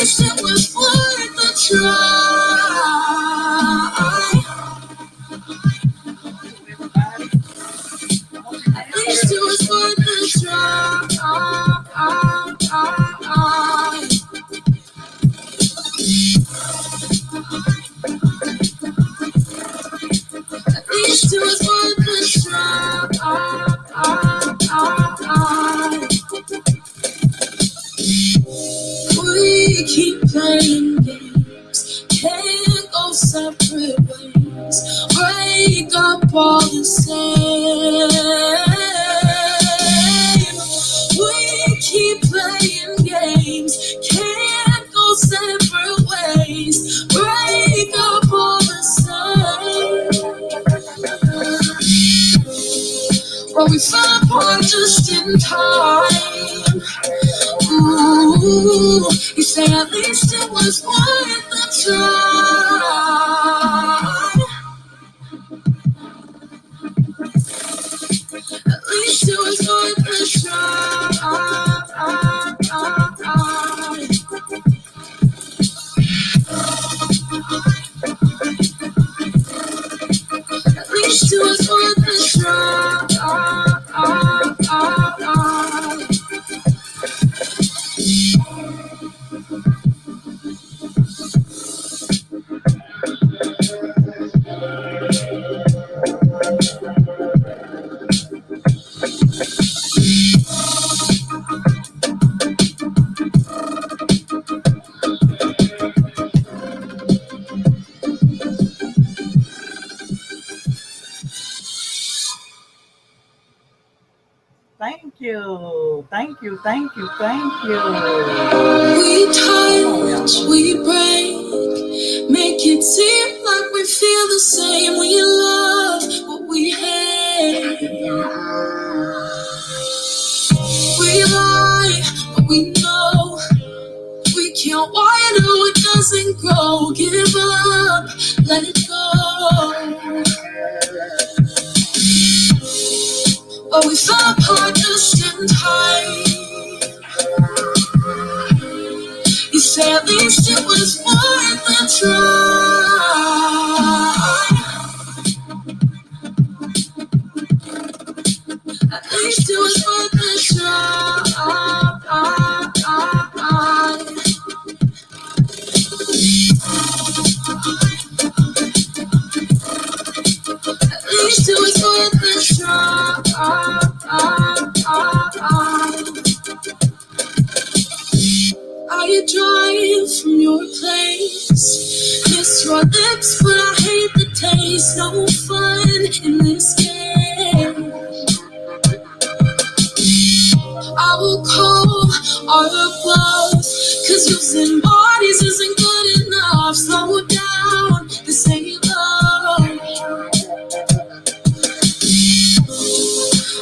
least it was worth the try. At least it was worth the try. At least it was worth the try. We keep playing games, can't go separate ways. Break up all the same. We keep playing games, can't go separate ways. Break up all the same. Well, we fell apart just in time. Ooh, you say at least it was worth the try. At least it was worth the try. At least it was worth the try. Thank you, thank you, thank you, thank you. We touch, we break, make it seem like we feel the same. We love what we hate. We lie, but we know we can't water what doesn't grow. Give up, let it go. But we fell apart just in time. You say at least it was worth the try. At least it was worth the try. At least it was worth the try. Are you drying from your place? Miss your lips, but I hate the taste. No fun in this game. I will call our bluff, 'cause using bodies isn't good enough. Slow down, this ain't love.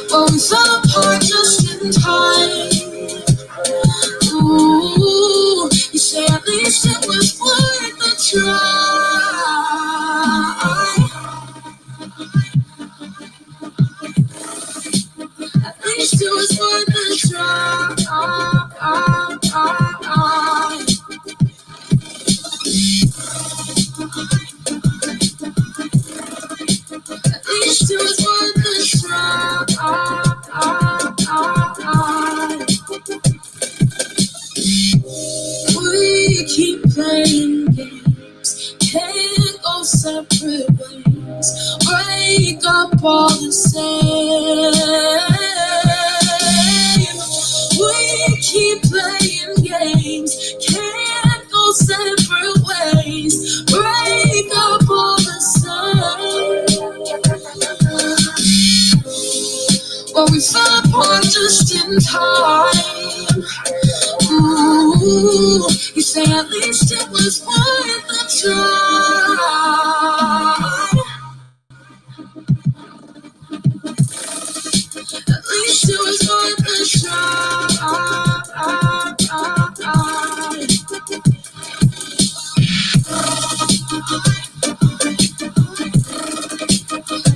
But we fell apart just in time. Ooh, you say at least it was worth the try. At least it was worth the try. At least it was worth the try. We keep playing games, can't go separate ways. Break up all the same. We keep playing games, can't go separate ways. Break up all the same. Well, we fell apart just in time. Ooh, you say at least it was worth the try. At least it was worth the try.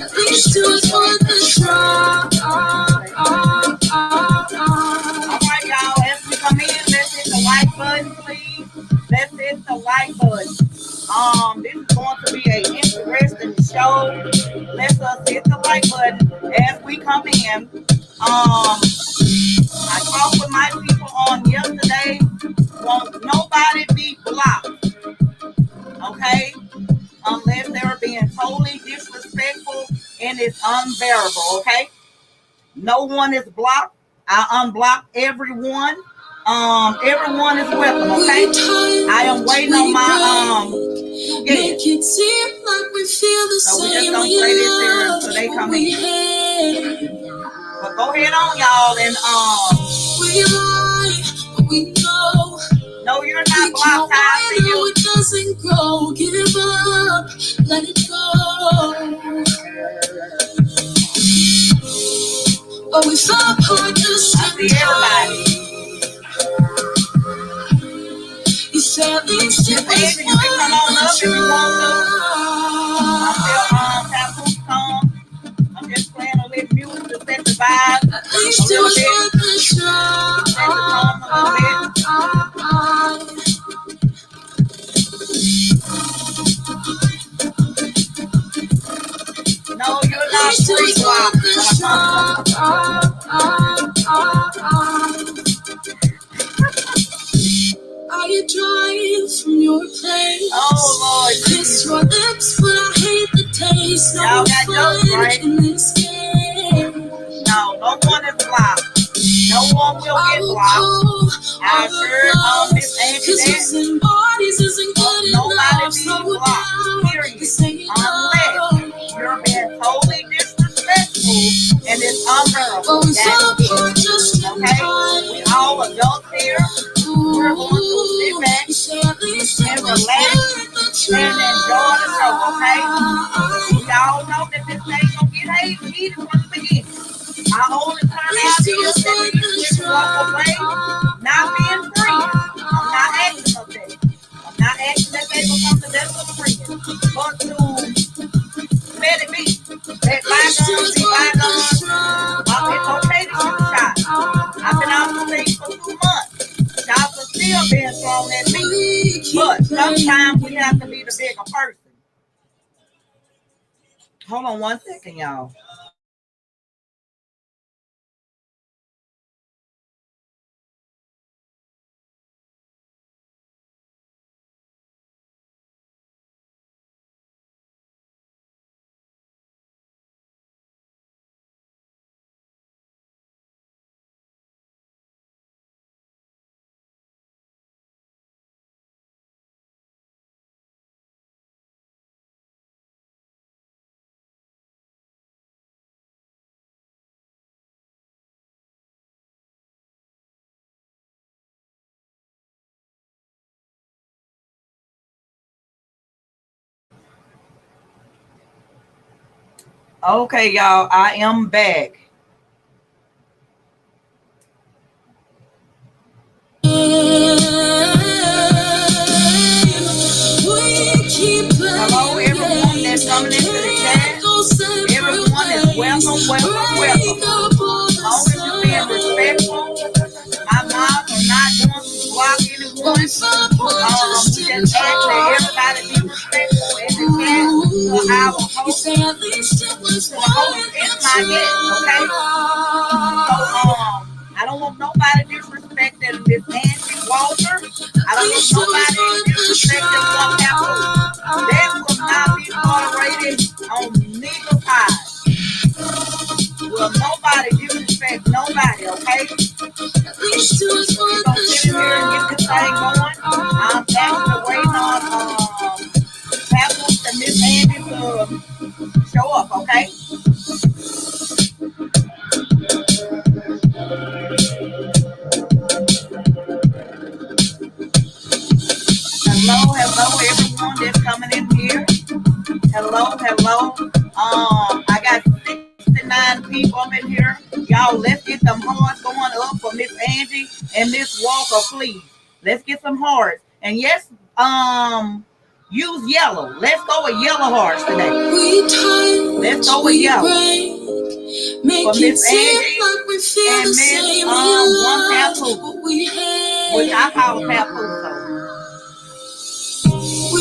At least it was worth the try. All right, y'all, as we come in, let's hit the like button, please. like button. This is going to be an interesting show. Let us hit the like button as we come in. I talked with my people on yesterday. Won't nobody be blocked, okay? Unless they're being totally disrespectful and it's unbearable, okay? No one is blocked. I unblocked everyone. Everyone is welcome, okay? I am waiting on my Make it seem like we feel the so we same. just don't play this here so they come in. But go ahead on, y'all, and we lie, but we know. No, you're not blocked. I see you. It doesn't grow. Give up, let it go. But we fell apart just I see everybody. You said at least it was Angie, you can come on up if you want to. I'm still Papoose song. I'm just playing a little music to set the vibe. At least it was worth the try. Set the tone a little bit. No, you're not free blocked. Are you drying from your place? Oh, Lord. Kiss your lips, but I hate the taste. No y'all got jokes, right? in this game. No one is blocked. No one will get blocked. I heard Miss Angie that nobody be blocked. Period. Unless you're being totally disrespectful and it's unbearable. That's it. Okay? We all adults here. We're going to sit back and relax and enjoy the show, okay? We all know that this ain't gonna get heated from the beginning. My only turn out is that we just walk away, not being free. I'm not asking of that. I'm not asking that they become the best of friends, but to let it be. Let bygones be bygones. It's okay to shoot shots. I've been out the stage for 2 months. Shots are still being thrown at me. But sometimes we have to be the bigger person. Hold on 1 second, y'all. Okay, y'all, I am back. Hello, everyone that's coming into the chat. Everyone is welcome. As long as you're being respectful, my mom is not going to block anyone. We just ask that everybody be respectful in the chat to our host. The host is my guest, okay? So, I don't want nobody disrespecting Miss Angie Walter. I don't want nobody disrespecting Onepapoose. That will not be tolerated on neither side. Will nobody disrespect nobody, okay? We're gonna sit in here and get this thing going. I'm actually waiting on Papoose and Miss Angie to show up, okay? Hello, everyone that's coming in here. Hello. I got 69 people up in here. Y'all, let's get them hearts going up for Miss Angie and Miss Walker, please. Let's get some hearts. And yes, use yellow. Let's go with yellow hearts today. Let's go with yellow. For Miss Angie and Miss Onepapoose, which I call Papoose though.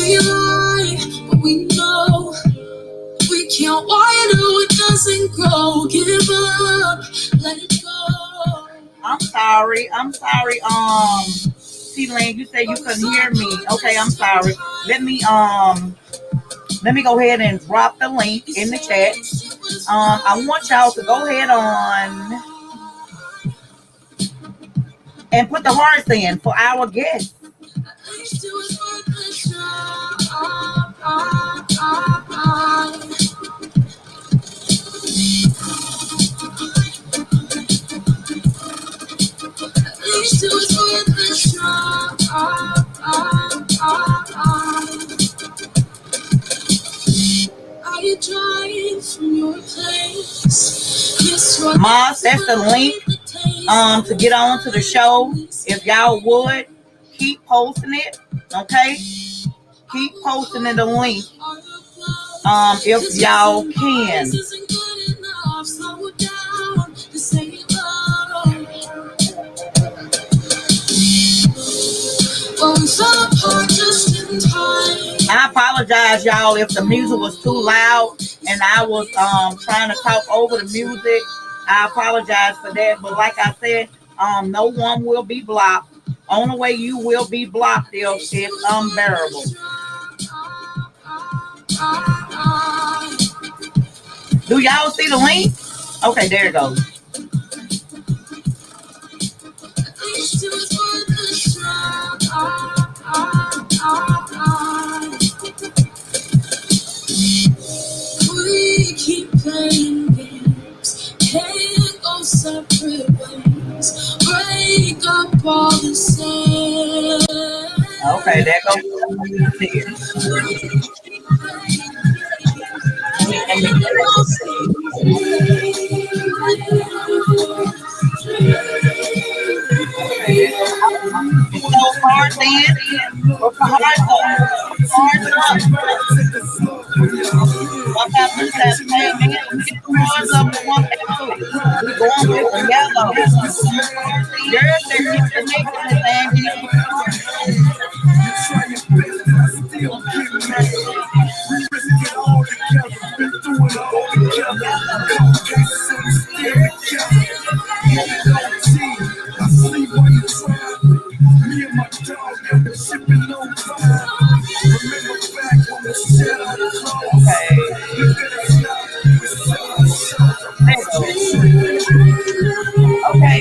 We lie, but we know we can't water what doesn't grow. Give up, let it go. I'm sorry. T-Lane, you said you couldn't hear me. Okay, I'm sorry. Let me go ahead and drop the link in the chat. I want y'all to go ahead on and put the hearts in for our guest. Moss, that's the link to get on to the show. If y'all would keep posting it, okay? Keep posting the link if y'all can. I apologize, y'all, if the music was too loud and I was trying to talk over the music. I apologize for that. But like I said, no one will be blocked. Only way you will be blocked if it's unbearable. Do y'all see the link? Okay, there it goes. We keep playing games, can't go separate ways, break up all the same. Okay, there goes. So hard then, or for hard One Papoose has played man, get the words up to One Papoose. We going with the yellow. Girls, they get connected, Miss Angie. Okay.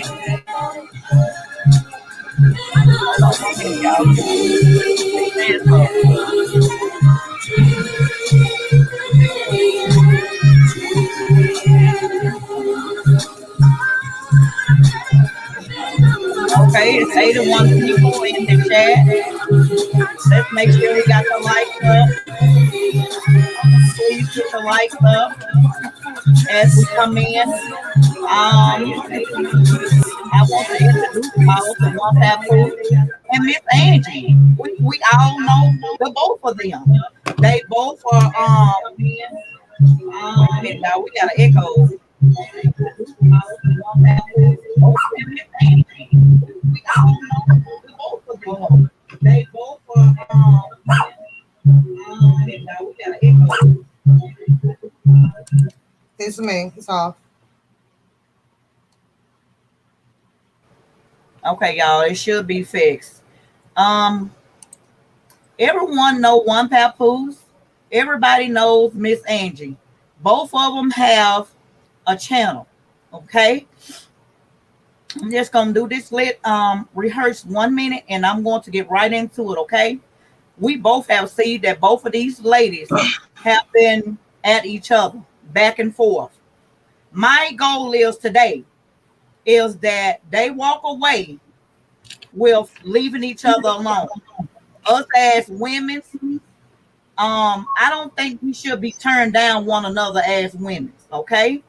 Okay, it's 81 people in the chat. Let's make sure we got the likes up. Please put the likes up as we come in. I want to introduce y'all to One Papoose and Miss Angie. We all know the both of them. They both are now we got an echo. We all know the both of them. They both are now we got an echo. It's me. It's off. Okay, y'all, it should be fixed. Everyone know One Papoose. Everybody knows Miss Angie. Both of them have a channel. Okay. I'm just gonna do this rehearse 1 minute and I'm going to get right into it. Okay. We both have seen that both of these ladies have been at each other back and forth. My goal is today is that they walk away with leaving each other alone. Us as women, I don't think we should be turned down one another as women. Okay.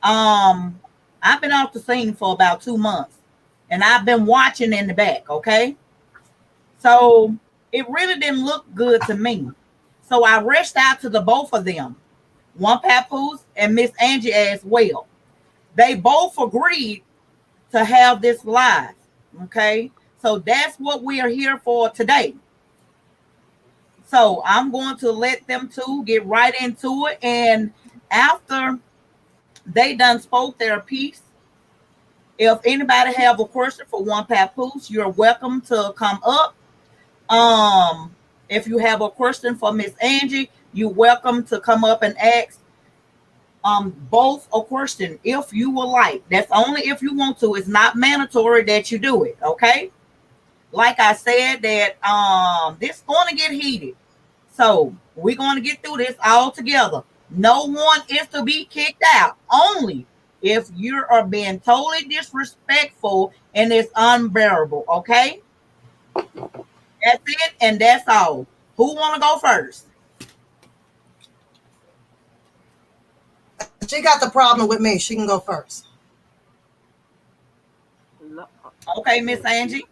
I've been off the scene for about 2 months and I've been watching in the back. Okay. So it really didn't look good to me. So I reached out to the both of them, One Papoose and Miss Angie as well. They both agreed to have this live. Okay. So that's what we are here for today. So I'm going to let them two get right into it. And after they done spoke their piece, if anybody have a question for Onepapoose, you're welcome to come up. If you have a question for Miss Angie, you're welcome to come up and ask both a question if you would like. That's only if you want to. It's not mandatory that you do it. Okay. Like I said, that this going to get heated. So we're going to get through this all together. No one is to be kicked out. Only if you are being totally disrespectful and it's unbearable. Okay. That's it, and that's all. Who want to go first? She got the problem with me. She can go first. Okay, Miss Angie.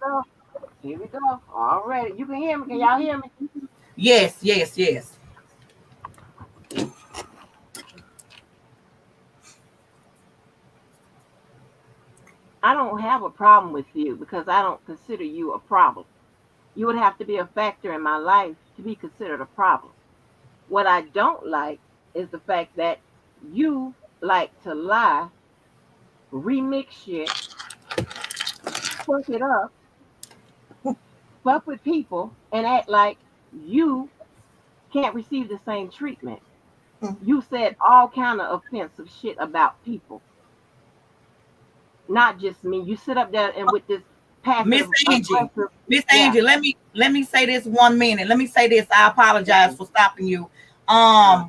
Here we go. All right. You can hear me. Can y'all hear me? Yes, yes, yes. I don't have a problem with you because I don't consider you a problem. You would have to be a factor in my life to be considered a problem. What I don't like is the fact that you like to lie, remix shit, fuck it up, fuck with people, and act like you can't receive the same treatment. You said all kind of offensive shit about people, not just me. You sit up there and with this Miss passive Angie. aggressive, Miss yeah. Angie, let me say this 1 minute. Let me say this. I apologize for stopping you. I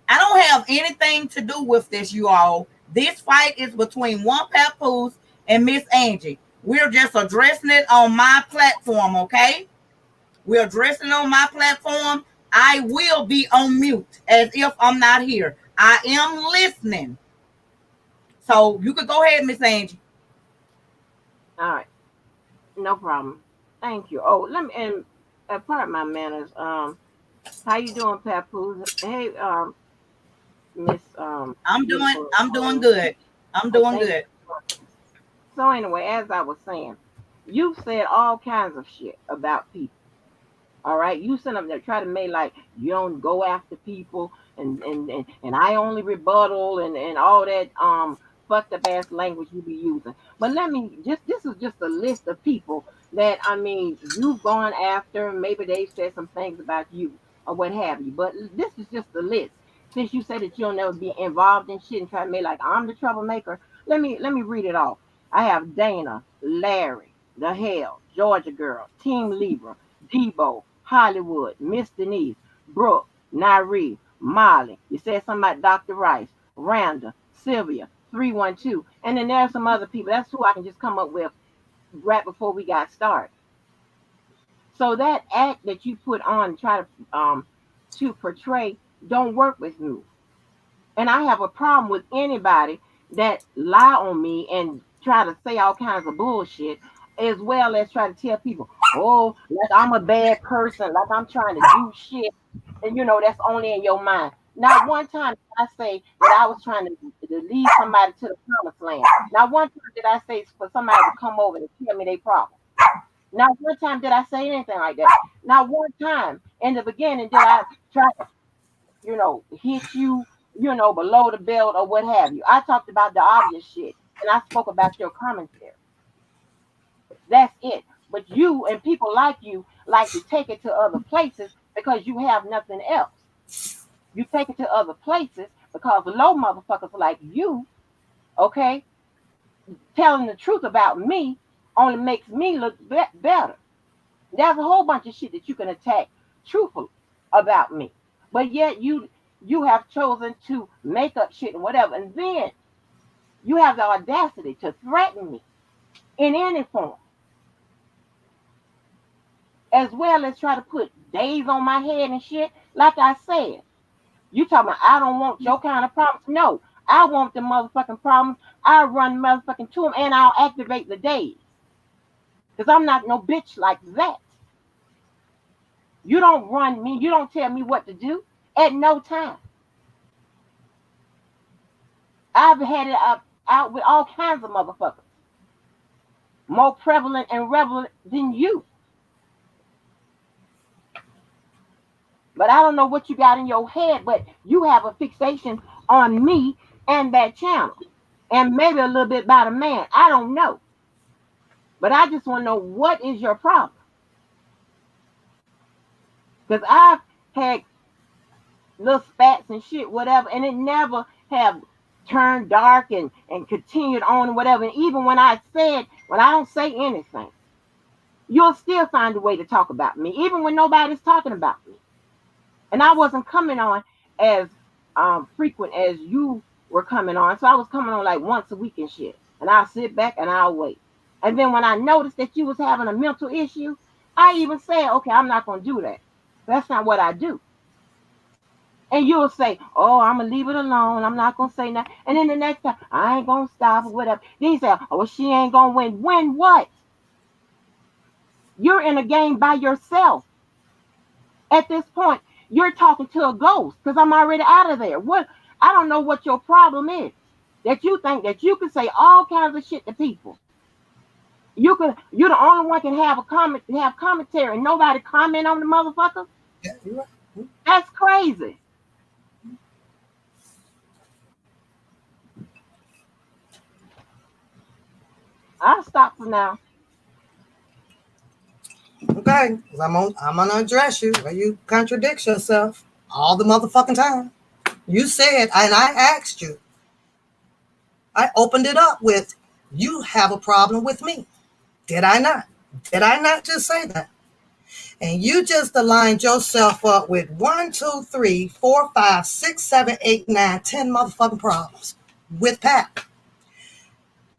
don't have anything to do with this, you all. This fight is between Onepapoose and Miss Angie. We're just addressing it on my platform, okay? We're addressing it on my platform. I will be on mute as if I'm not here. I am listening. So you could go ahead, Miss Angie. All right, no problem. Thank you. Oh, let me and part my manners. How you doing, Papoose? Hey, Miss beautiful. I'm doing good. I'm doing Thank good. you. So anyway, as I was saying, you said all kinds of shit about people. All right, you send them there try to make like you don't go after people and I only rebuttal and all that fucked up ass language you be using. But let me just this is just a list of people that I mean you've gone after. Maybe they've said some things about you or what have you. But this is just a list. Since you said that you'll never be involved in shit and try to make like I'm the troublemaker, let me read it off. I have Dana, Larry, the Hell, Georgia Girl, Team Libra, Debo, Hollywood, Miss Denise, Brooke, Nyree, Molly. You said something about Dr. Rice, Randa, Sylvia, 312. And then there's some other people. That's who I can just come up with right before we got started. So that act that you put on try to portray don't work with me. And I have a problem with anybody that lie on me and try to say all kinds of bullshit, as well as try to tell people, oh, like I'm a bad person, like I'm trying to do shit, and that's only in your mind. Not one time did I say that I was trying to lead somebody to the promised land. Not one time did I say for somebody to come over and tell me their problem. Not one time did I say anything like that. Not one time in the beginning did I try to hit you, below the belt or what have you. I talked about the obvious shit and I spoke about your commentary. That's it. But you and people like you like to take it to other places because you have nothing else. You take it to other places because low motherfuckers like you, okay, telling the truth about me only makes me look better. There's a whole bunch of shit that you can attack truthfully about me. But yet you have chosen to make up shit and whatever. And then you have the audacity to threaten me in any form, as well as try to put days on my head and shit. Like I said, you talking about I don't want your kind of problems. No, I want the motherfucking problems. I run motherfucking to them and I'll activate the days. Because I'm not no bitch like that. You don't run me. You don't tell me what to do at no time. I've had it out with all kinds of motherfuckers. More prevalent and relevant than you. But I don't know what you got in your head, but you have a fixation on me and that channel. And maybe a little bit about a man. I don't know. But I just want to know, what is your problem? Because I've had little spats and shit, whatever, and it never have turned dark and continued on and whatever. And even when I don't say anything, you'll still find a way to talk about me, even when nobody's talking about me. And I wasn't coming on as frequent as you were coming on. So I was coming on like once a week and shit. And I'll sit back and I'll wait. And then when I noticed that you was having a mental issue, I even said, okay, I'm not going to do that. That's not what I do. And you'll say, oh, I'm going to leave it alone. I'm not going to say nothing. And then the next time, I ain't going to stop or whatever. Then you say, oh, well, she ain't going to win. Win what? You're in a game by yourself. At this point, you're talking to a ghost because I'm already out of there. What? I don't know what your problem is. That you think that you can say all kinds of shit to people. You're the only one can have commentary and nobody comment on the motherfucker. Yeah, you're right. That's crazy. I'll stop for now. Okay, I'm gonna address you where you contradict yourself all the motherfucking time. You said, and I asked you, I opened it up with, you have a problem with me. Did I not? Did I not just say that? And you just aligned yourself up with 1, 2, 3, 4, 5, 6, 7, 8, 9, 10 motherfucking problems with Pat.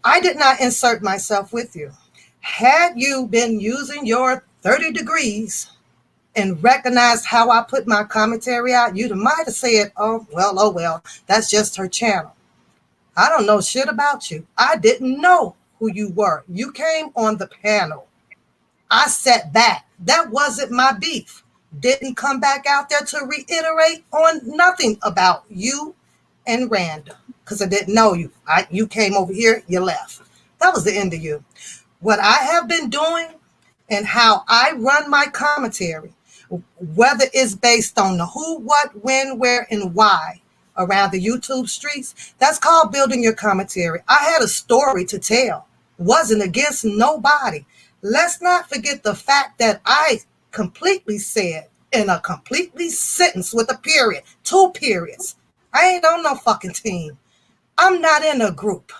I did not insert myself with you. Had you been using your 30 degrees and recognized how I put my commentary out, you might have said, oh well, that's just her channel. I don't know shit about you. I didn't know who you were. You came on the panel. I sat back. That wasn't my beef. Didn't come back out there to reiterate on nothing about you and Randa because I didn't know you. You came over here, you left. That was the end of you. What I have been doing and how I run my commentary, whether it's based on the who, what, when, where, and why around the YouTube streets, that's called building your commentary. I had a story to tell, wasn't against nobody. Let's not forget the fact that I completely said in a completely sentence with a period, 2 periods. I ain't on no fucking team. I'm not in a group.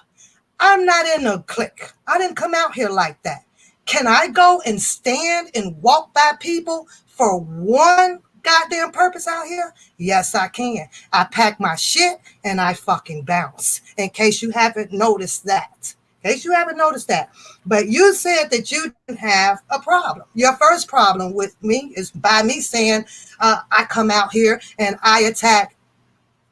I'm not in a clique. I didn't come out here like that. Can I go and stand and walk by people for one goddamn purpose out here? Yes, I can. I pack my shit and I fucking bounce. In case you haven't noticed that. But you said that you didn't have a problem. Your first problem with me is by me saying I come out here and I attack.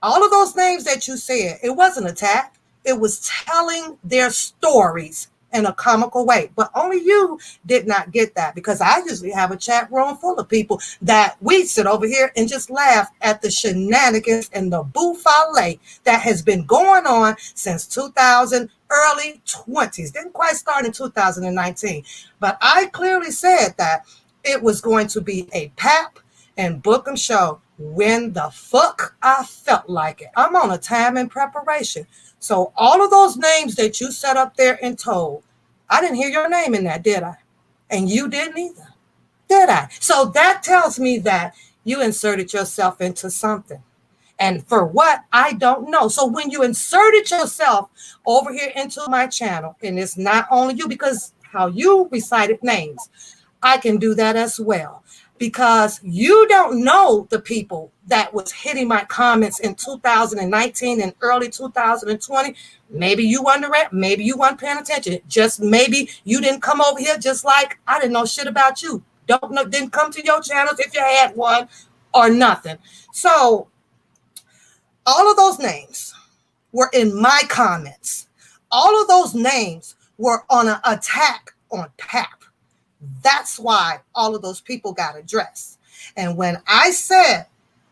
All of those names that you said, it wasn't attack. It was telling their stories in a comical way. But only you did not get that, because I usually have a chat room full of people that we sit over here and just laugh at the shenanigans and the buffale that has been going on since 2000, early 20s. Didn't quite start in 2019. But I clearly said that it was going to be a Pap and Bookham show when the fuck I felt like it. I'm on a time in preparation. So all of those names that you set up there and told, I didn't hear your name in that, did I? And you didn't either, did I? So that tells me that you inserted yourself into something. And for what, I don't know. So when you inserted yourself over here into my channel, and it's not only you, because how you recited names, I can do that as well. Because you don't know the people that was hitting my comments in 2019 and early 2020. Maybe you weren't around, maybe you weren't paying attention. Just maybe you didn't come over here, just like I didn't know shit about you. Didn't come to your channels if you had one or nothing. So all of those names were in my comments. All of those names were on an attack on Pap. That's why all of those people got addressed. And when I said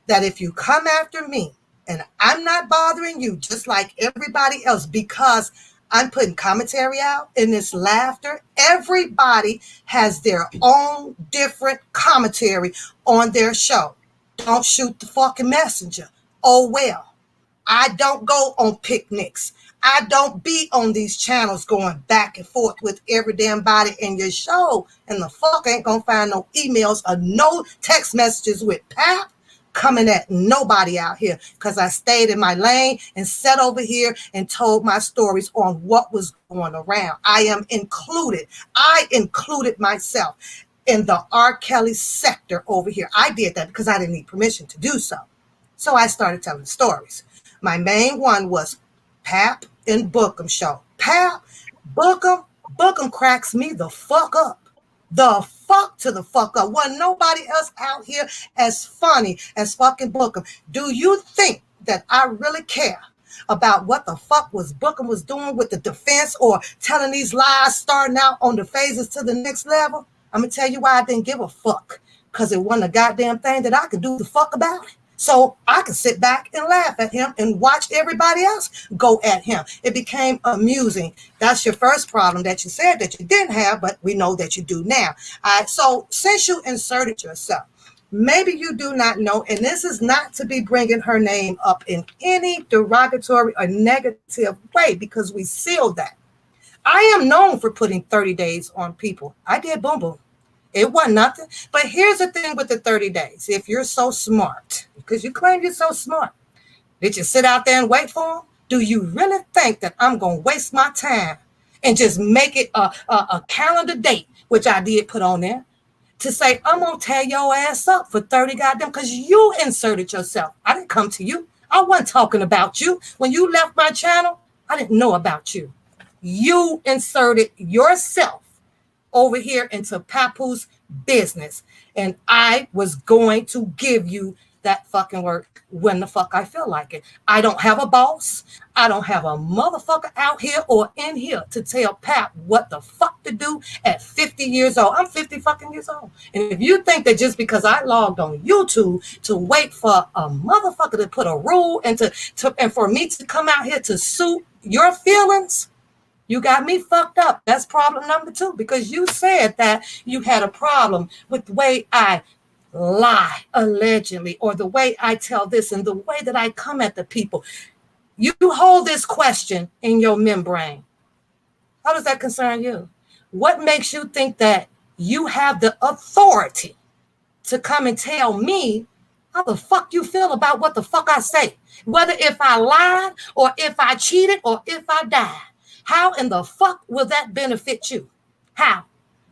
that if you come after me and I'm not bothering you just like everybody else because I'm putting commentary out in this laughter, everybody has their own different commentary on their show. Don't shoot the fucking messenger. Oh well. I don't go on picnics. I don't be on these channels going back and forth with every damn body in your show. And the fuck ain't gonna find no emails or no text messages with Pap coming at nobody out here, because I stayed in my lane and sat over here and told my stories on what was going around. I am included. I included myself in the R. Kelly sector over here. I did that because I didn't need permission to do so. So I started telling stories. My main one was Pap and Bookham show. Pap, Bookham cracks me the fuck up. The fuck to the fuck up. Wasn't nobody else out here as funny as fucking Bookham. Do you think that I really care about what the fuck was Bookham was doing with the defense or telling these lies, starting out on the phases to the next level? I'm gonna tell you why I didn't give a fuck. Because it wasn't a goddamn thing that I could do the fuck about it. So I could sit back and laugh at him and watch everybody else go at him. It became amusing. That's your first problem that you said that you didn't have, but we know that you do now. So since you inserted yourself, maybe you do not know, and this is not to be bringing her name up in any derogatory or negative way, because we sealed that. I am known for putting 30 days on people. I did Boom Boom. It wasn't nothing. But here's the thing with the 30 days. If you're so smart, because you claim you're so smart, did you sit out there and wait for them? Do you really think that I'm going to waste my time and just make it a calendar date, which I did put on there, to say, I'm going to tear your ass up for 30 goddamn, because you inserted yourself. I didn't come to you. I wasn't talking about you. When you left my channel, I didn't know about you. You inserted yourself over here into Papoose business. And I was going to give you that fucking work when the fuck I feel like it. I don't have a boss. I don't have a motherfucker out here or in here to tell Pap what the fuck to do at 50 years old. I'm 50 fucking years old. And if you think that just because I logged on YouTube to wait for a motherfucker to put a rule and and for me to come out here to suit your feelings, you got me fucked up. That's problem number 2, because you said that you had a problem with the way I lie, allegedly, or the way I tell this and the way that I come at the people. You hold this question in your membrane. How does that concern you? What makes you think that you have the authority to come and tell me how the fuck you feel about what the fuck I say? Whether if I lied or if I cheated or if I died. How in the fuck will that benefit you? How?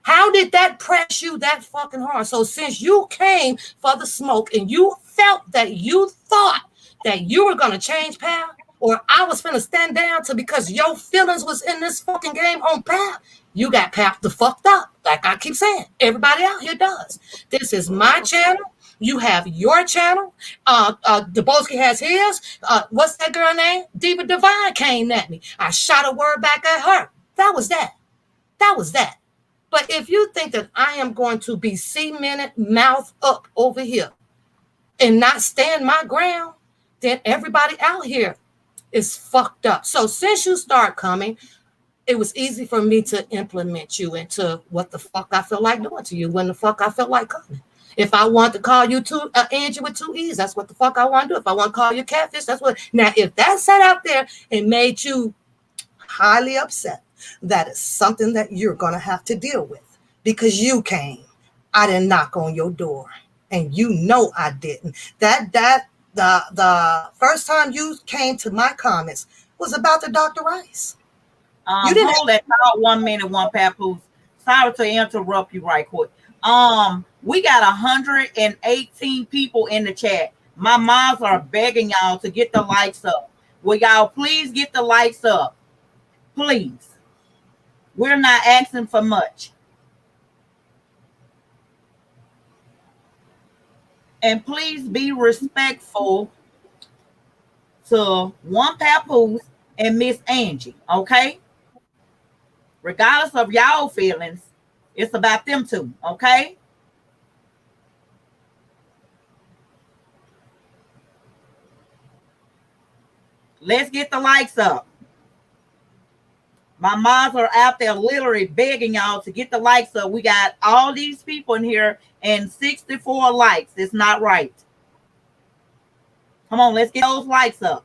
How did that press you that fucking hard? So since you came for the smoke and you felt that you thought that you were going to change, pal, or I was finna stand down to because your feelings was in this fucking game on Pap, you got Pap the fucked up. Like I keep saying, everybody out here does. This is my channel. You have your channel. Dubowski has his. What's that girl name? Diva Divine came at me. I shot a word back at her. That was that. That was that. But if you think that I am going to be cemented mouth up over here and not stand my ground, then everybody out here is fucked up. So since you start coming, it was easy for me to implement you into what the fuck I feel like doing to you when the fuck I felt like coming. If I want to call you Angie with 2 E's, that's what the fuck I want to do. If I want to call you catfish, that's what. Now, if that sat out there and made you highly upset, that is something that you're going to have to deal with because you came. I didn't knock on your door, and you know I didn't. The first time you came to my comments was about the Dr. Rice. You didn't hold that thought 1 minute, Onepapoose. Sorry to interrupt you right quick. We got 118 people in the chat. My moms are begging y'all to get the likes up. Will y'all please get the likes up? Please. We're not asking for much. And please be respectful to Onepapoose and Miss Angie, okay? Regardless of y'all feelings, it's about them two, okay? Let's get the likes up. My moms are out there literally begging y'all to get the likes up. We got all these people in here and 64 likes. It's not right. Come on, let's get those likes up.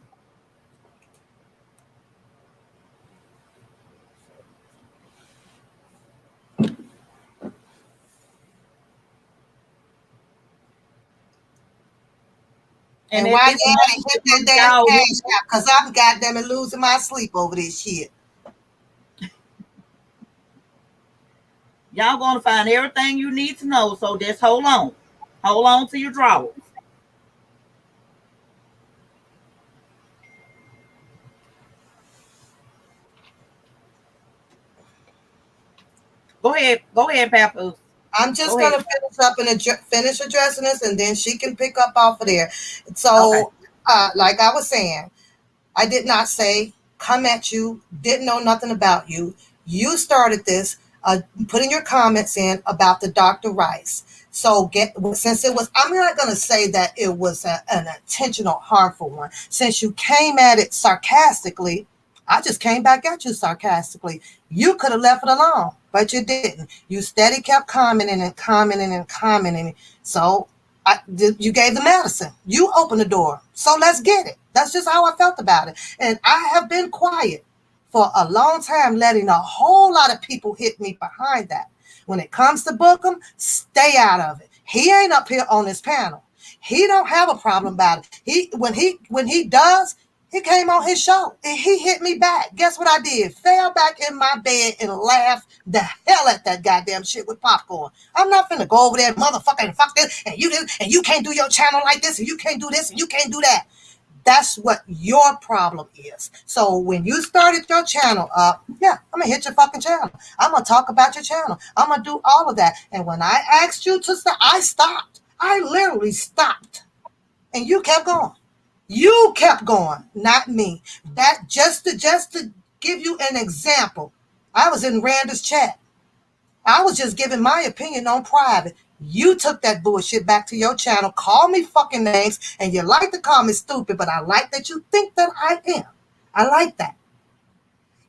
And And at why this y'all ain't moment, hit that damn y'all hit cash out? Because I'm goddamn it losing my sleep over this shit. y'all gonna find everything you need to know. So just hold on. Hold on to your drawers. Go ahead, Papoose. I'm just Go ahead. gonna finish up and finish addressing this, and then she can pick up off of there. Okay. So, like I was saying, I did not say come at you. Didn't know nothing about you. You started this, putting your comments in about the Dr. Rice. So since it was, I'm not gonna say that it was an intentional harmful one. Since you came at it sarcastically, I just came back at you sarcastically. You could have left it alone, but you didn't. You steady kept commenting and commenting and commenting. So you gave the medicine. You opened the door. So let's get it. That's just how I felt about it. And I have been quiet for a long time, letting a whole lot of people hit me behind that. When it comes to Bookham, stay out of it. He ain't up here on this panel. He don't have a problem about it. When he does, he came on his show and he hit me back. Guess what I did? Fell back in my bed and laughed the hell at that goddamn shit with popcorn. I'm not finna go over there, motherfucker, and fuck this, and you can't do your channel like this, and you can't do this, and you can't do that. That's what your problem is. So when you started your channel up, yeah, I'm gonna hit your fucking channel. I'm gonna talk about your channel. I'm gonna do all of that. And when I asked you to stop, I stopped. I literally stopped. And you kept going. You kept going, not me. That just to give you an example. I was in Randa's chat. I was just giving my opinion on private. You took that bullshit back to your channel, call me fucking names, and you like to call me stupid, but I like that you think that I am. I like that.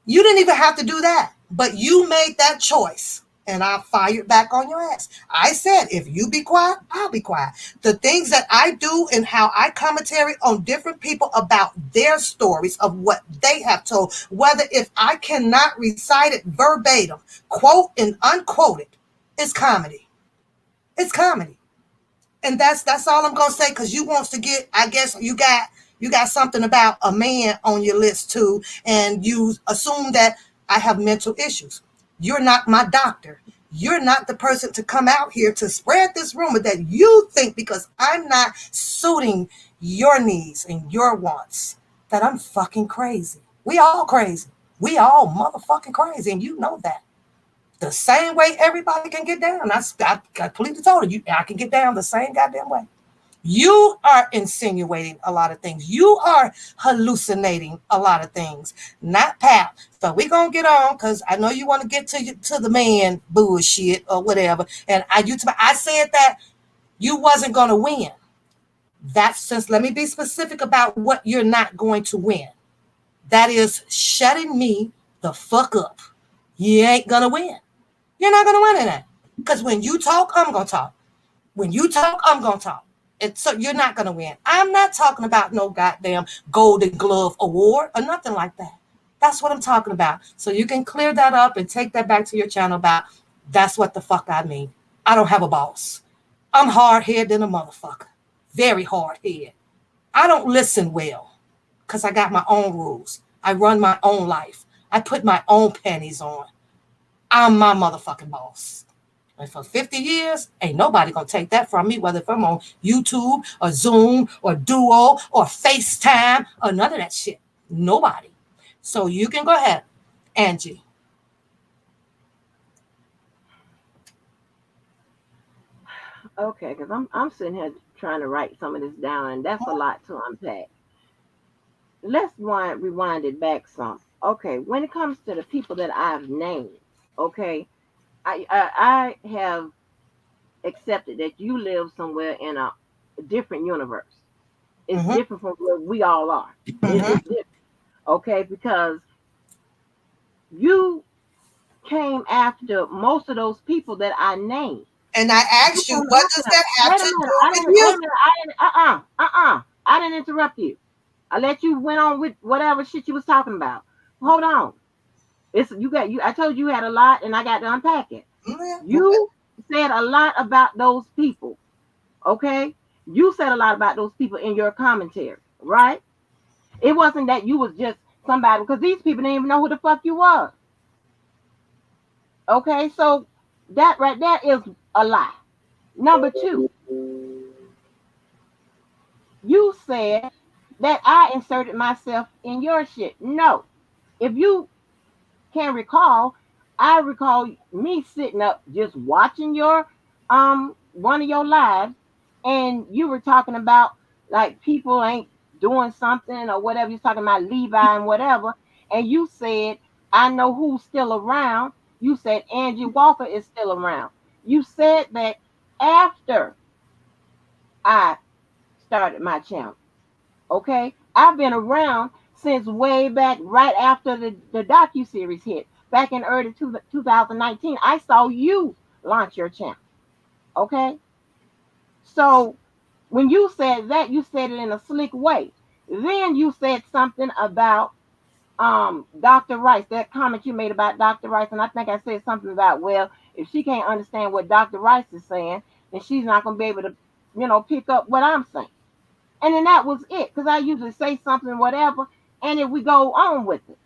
You didn't even have to do that, but you made that choice. And I fired back on your ass. I said, if you be quiet, I'll be quiet. The things that I do and how I commentary on different people about their stories of what they have told, whether if I cannot recite it verbatim, quote and unquote it, it's comedy. It's comedy. And that's all I'm gonna say, because you wants to get, I guess you got something about a man on your list too, and you assume that I have mental issues. You're not my doctor. You're not the person to come out here to spread this rumor that you think because I'm not suiting your needs and your wants that I'm fucking crazy. We all crazy. We all motherfucking crazy, and you know that. The same way everybody can get down. I completely told you, I can get down the same goddamn way. You are insinuating a lot of things. You are hallucinating a lot of things, not Pap. So we're going to get on, because I know you want to get to the man bullshit or whatever. And I said that you wasn't going to win. That's since, let me be specific about what you're not going to win. That is shutting me the fuck up. You ain't going to win. You're not going to win in that. Because when you talk, I'm going to talk. When you talk, I'm going to talk. And so you're not going to win. I'm not talking about no goddamn Golden Glove award or nothing like that. That's what I'm talking about. So you can clear that up and take that back to your channel about that's what the fuck I mean. I don't have a boss. I'm hard-headed than a motherfucker. Very hard-headed. I don't listen well because I got my own rules. I run my own life. I put my own panties on. I'm my motherfucking boss. And for 50 years, ain't nobody gonna take that from me, whether if I'm on YouTube or Zoom or Duo or FaceTime or none of that shit. Nobody. So you can go ahead, Angie. Okay, because I'm sitting here trying to write some of this down, and that's a lot to unpack. Let's rewind it back some. Okay, when it comes to the people that I've named, okay, I have accepted that you live somewhere in a different universe. It's Mm-hmm. different from where we all are. It's Mm-hmm. different, okay, because you came after most of those people that I named. And I You asked you, came what after does them. that have Wait a to minute. do I with didn't. Wait a you? minute. I didn't. I didn't interrupt you. I let you went on with whatever shit you was talking about. Hold on. It's you got you. I told you had a lot, and I got to unpack it. Yeah, You said a lot about those people. Okay, you said a lot about those people in your commentary, right? It wasn't that you was just somebody because these people didn't even know who the fuck you was. Okay, so that right there is a lie. Number two, you said that I inserted myself in your shit. No, if you can recall, I recall me sitting up just watching your one of your lives, and you were talking about like people ain't doing something or whatever. You're talking about Levi and whatever, and you said, I know who's still around. You said Angie Walker is still around. You said that after I started my channel. Okay, I've been around since way back, right after the docu-series hit, back in early 2019. I saw you launch your channel. Okay, so when you said that, you said it in a slick way. Then you said something about Dr. Rice, that comment you made about Dr. Rice, and I think I said something about, well, if she can't understand what Dr. Rice is saying, then she's not gonna be able to, pick up what I'm saying. And then that was it, because I usually say something, whatever, and then we go on with it,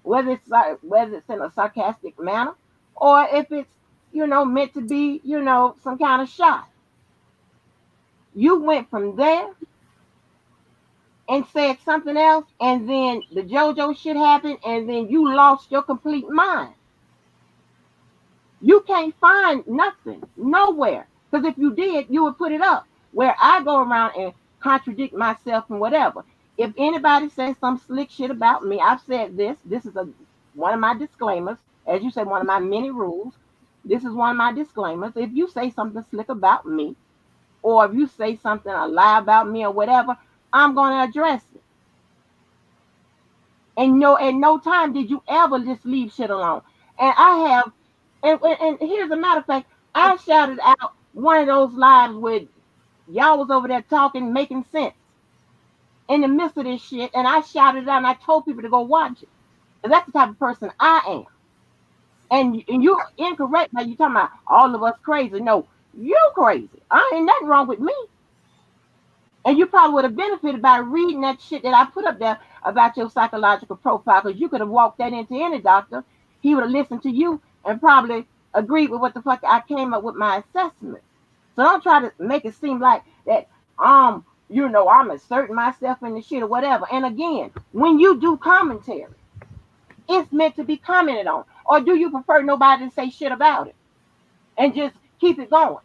whether it's in a sarcastic manner or if it's meant to be some kind of shot. You went from there and said something else, and then the JoJo shit happened, and then you lost your complete mind. You can't find nothing nowhere, because if you did, you would put it up. Where I go around and contradict myself and whatever. If anybody says some slick shit about me, I've said this. This is one of my disclaimers. As you said, one of my many rules. This is one of my disclaimers. If you say something slick about me, or if you say something, a lie about me or whatever, I'm going to address it. And no, at no time did you ever just leave shit alone. And I have, and here's a matter of fact, I shouted out one of those lives where y'all was over there talking, making sense in the midst of this shit, and I shouted it out and I told people to go watch it. And that's the type of person I am. And you're incorrect now. You talking about all of us crazy. No, you crazy. I ain't nothing wrong with me. And you probably would have benefited by reading that shit that I put up there about your psychological profile, because you could have walked that into any doctor. He would have listened to you and probably agreed with what the fuck I came up with my assessment. So don't try to make it seem like that I'm asserting myself in the shit or whatever. And again, when you do commentary, it's meant to be commented on. Or do you prefer nobody to say shit about it and just keep it going?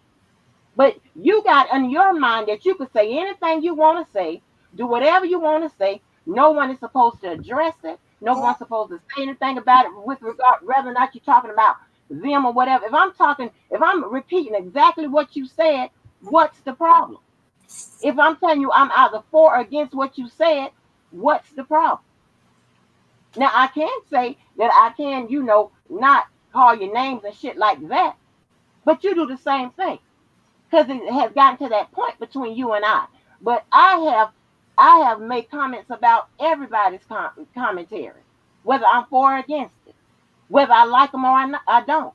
But you got in your mind that you could say anything you want to say, do whatever you want to say. No one is supposed to address it. No one's supposed to say anything about it with regard, whether or not you're talking about them or whatever. If I'm repeating exactly what you said, what's the problem? If I'm telling you I'm either for or against what you said, what's the problem? Now I can say that I can, not call your names and shit like that, but you do the same thing. Because it has gotten to that point between you and I. But I have made comments about everybody's commentary, whether I'm for or against it, whether I like them or I don't,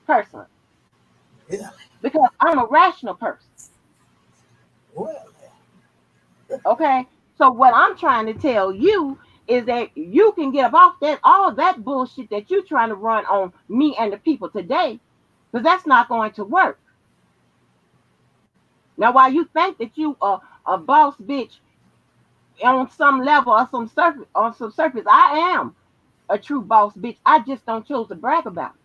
personally. yeah. Because I'm a rational person. Well, Okay? So what I'm trying to tell you is that you can get off all that bullshit that you're trying to run on me and the people today, because that's not going to work. Now, while you think that you are a boss bitch on some level or on some surface, I am a true boss bitch. I just don't choose to brag about it.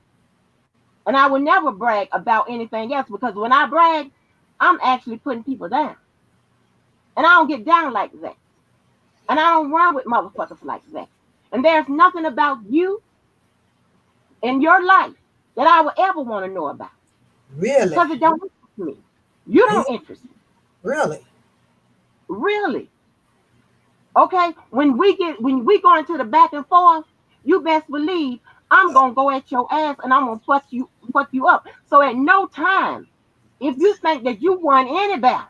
And I will never brag about anything else, because when I brag, I'm actually putting people down. And I don't get down like that. And I don't run with motherfuckers like that. And there's nothing about you in your life that I would ever want to know about. really? Because it don't interest me. You don't interest me. Really? Really. Okay? When we go into the back and forth, you best believe I'm gonna go at your ass and I'm gonna fuck you up. So at no time, if you think that you won any battle,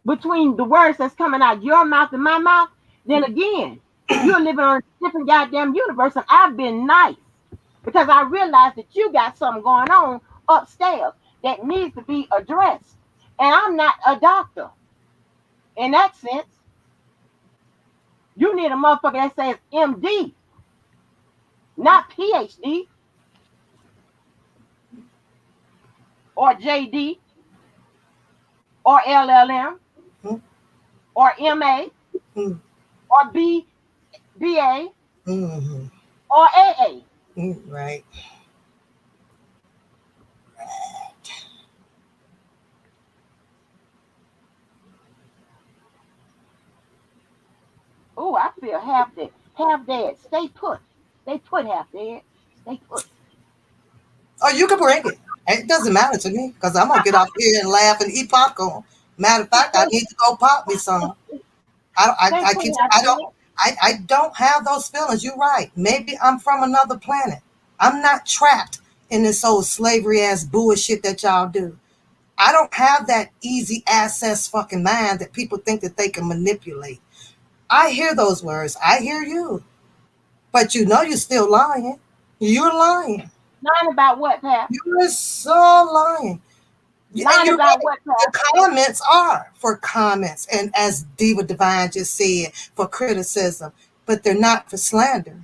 between the words that's coming out your mouth and my mouth, then again, you're living on a different goddamn universe. And I've been nice because I realized that you got something going on upstairs that needs to be addressed. And I'm not a doctor. In that sense, you need a motherfucker that says MD, not PhD or JD or LLM or MA or BA or AA. Right. Oh, I feel half dead. Half dead. Stay put. Stay put, half dead. Stay put. Oh, you can bring it. It doesn't matter to me because I'm gonna get off here and laugh and eat popcorn. Matter of fact, I need to go pop me some. I don't have those feelings. You're right. Maybe I'm from another planet. I'm not trapped in this old slavery ass bullshit that y'all do. I don't have that easy access fucking mind that people think that they can manipulate. I hear those words. I hear you. But you know you're still lying. You're lying. Lying about what, Pat? You're so lying. Lying about what, Pat? The comments are for comments. And as Diva Divine just said, for criticism. But they're not for slander.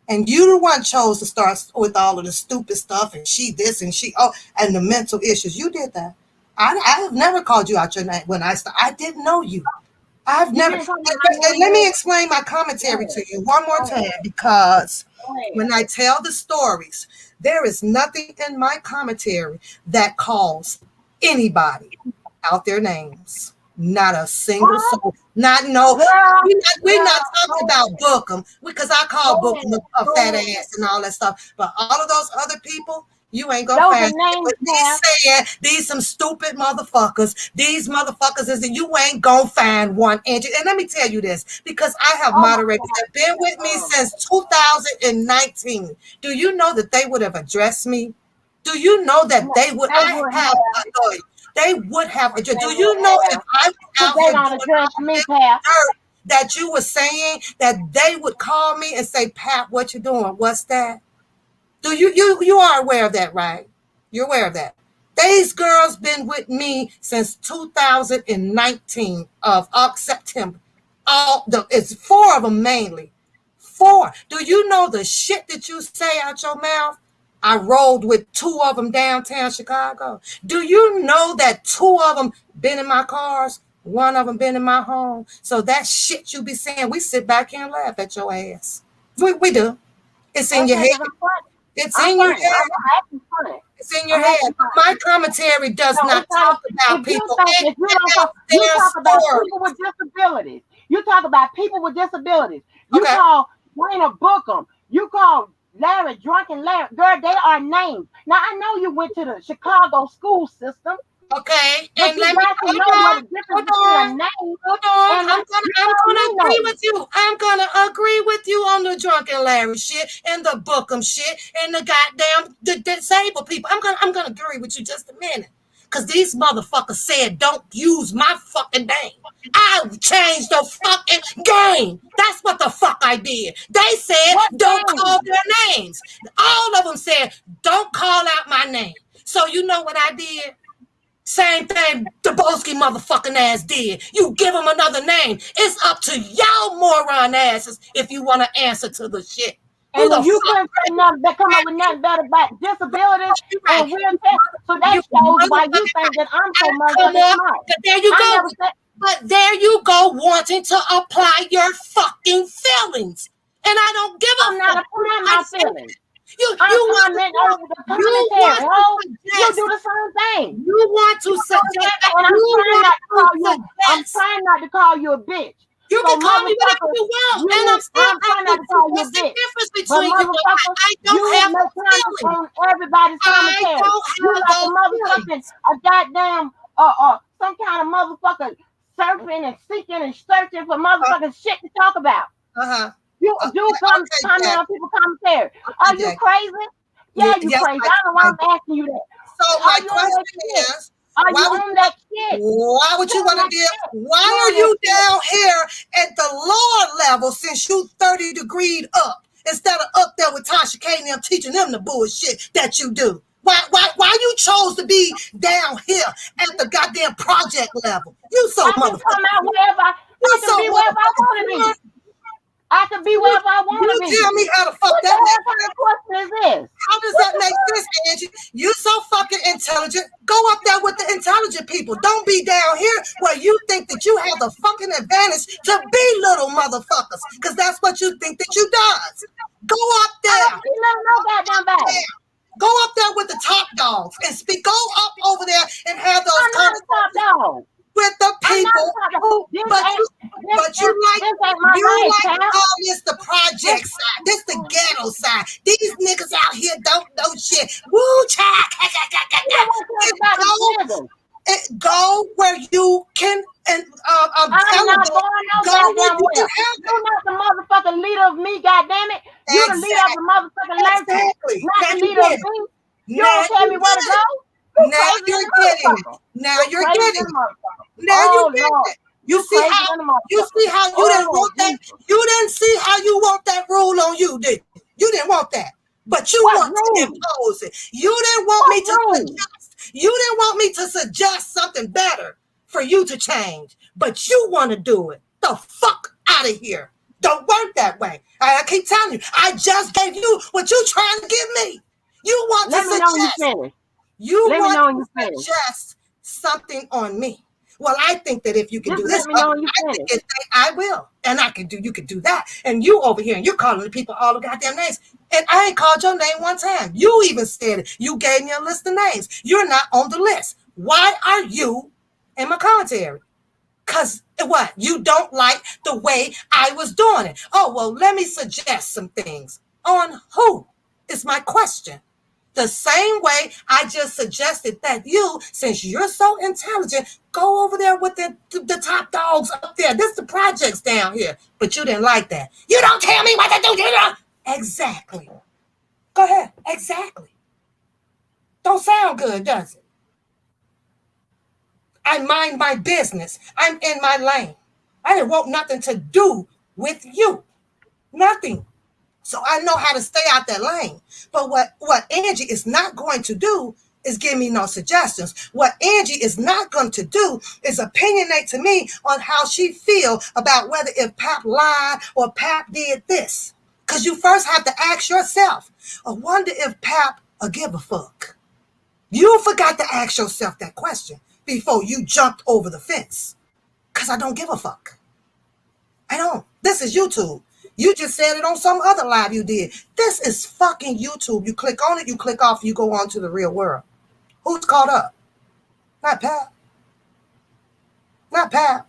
And you the one chose to start with all of the stupid stuff and she this and she and the mental issues. You did that. I have never called you out your name when I started. I didn't know you. I've never. Let me explain my commentary to you one more time because when I tell the stories, there is nothing in my commentary that calls anybody out their names. Not a single soul. Not no. We're not talking about Bookham because I call Bookham a fat ass and all that stuff. But all of those other people. You ain't gonna find saying these some stupid motherfuckers. These motherfuckers is that you ain't gonna find one, Angie. And let me tell you this, because I have moderators that have been with me since 2019. Do you know that they would have addressed me? Do you know that they would have they would have addressed? Do you know if I was out here doing that you were saying that they would call me and say, Pat, what you doing? What's that? Do you are aware of that, right? You're aware of that. These girls been with me since 2019 of September. It's 4 of them mainly. 4. Do you know the shit that you say out your mouth? I rolled with 2 of them downtown Chicago. Do you know that 2 of them been in my cars? 1 of them been in my home. So that shit you be saying, we sit back here and laugh at your ass. We do. It's in your head. It's in your head. It's in your head. My commentary does not talk about people. You talk about people with disabilities. You talk about people with disabilities. You call Wayne Bookham. You call Larry Drunken Larry. Girl, they are names. Now I know you went to the Chicago school system. Okay, and let me hold on. I'm gonna agree with you. I'm gonna agree with you on the Drunken Larry shit and the Bookham shit and the goddamn the disabled people. I'm gonna agree with you just a minute. Cause these motherfuckers said don't use my fucking name. I changed the fucking game. That's what the fuck I did. They said don't call their names. All of them said don't call out my name. So you know what I did? Same thing Daboski motherfucking ass did. You give him another name. It's up to y'all moron asses if you want to answer to the shit. And when you couldn't say nothing, they come up with nothing better about disabilities and wheelchairs. So that shows why you think that I'm so much smart. There you go. But there you go, wanting to apply your fucking feelings. And I don't give a fuck. I'm not applying my feelings. You do the same thing. You want to suggest I'm trying not to call you a bitch. You can call me whatever you want, and I'm still trying not to call you a bitch. Difference between you and I don't have no feelings. On everybody's commentary. You like a motherfucking goddamn some kind of motherfucker surfing and seeking and searching for motherfucking shit to talk about. You do comment on people's commentary. Are you crazy? Yeah, you crazy. I don't know why I'm asking you that. So my question is, Are you on that shit? Why would you want to deal? Why are you down here at the lower level since you 30 degrees up instead of up there with Tasha K and them teaching them the bullshit that you do? Why you chose to be down here at the goddamn project level? You so I can come out wherever I can be wherever I want to be. I can be wherever I want to be. You tell me how the fuck what that the hell makes kind of question is this? How does that make sense, Angie? You so fucking intelligent. Go up there with the intelligent people. Don't be down here where you think that you have the fucking advantage to be little motherfuckers. Because that's what you think that you does. Go up there. I don't see no goddamn body. Go up there with the top dogs and speak. Go up over there and have those I'm not a top dog. with the people who, but you like to call this the project side, this the ghetto side. These niggas out here don't know shit. Woo, child. Go where you can and I'm not going no goddamn well. You're not the motherfucking leader of me, goddammit. You're the leader of the motherfucking lesson, not the leader of me. You don't tell me where to go. Now you're getting it. Now you're getting it. Now you're getting it. You see how you didn't want that. You didn't see how you want that rule on you, did you? You didn't want that, but you want to impose it. You didn't want me to suggest. You didn't want me to suggest something better for you to change, but you want to do it. The fuck out of here. Don't work that way. I keep telling you. I just gave you what you trying to give me. You want to suggest. You want to suggest something on me. Well, I think that if you can do this, I will. And I can do, you can do that. And you over here, and you're calling the people all the goddamn names. And I ain't called your name one time. You even said it. You gave me a list of names. You're not on the list. Why are you in my commentary? Because what? You don't like the way I was doing it. Oh, well, let me suggest some things. On who is my question. The same way I just suggested that you, since you're so intelligent, go over there with the top dogs up there. This is the projects down here. But you didn't like that. You don't tell me what to do. You don't. Exactly. Go ahead. Exactly. Don't sound good, does it? I mind my business. I'm in my lane. I didn't want nothing to do with you. Nothing. So I know how to stay out that lane. But what Angie is not going to do is give me no suggestions. What Angie is not going to do is opinionate to me on how she feel about whether if Pap lied or Pap did this. Because you first have to ask yourself, I wonder if Pap will give a fuck. You forgot to ask yourself that question before you jumped over the fence. Because I don't give a fuck. I don't. This is YouTube. You just said it on some other live you did. This is fucking YouTube. You click on it, you click off, you go on to the real world. Who's caught up? Not Pap. Not Pap.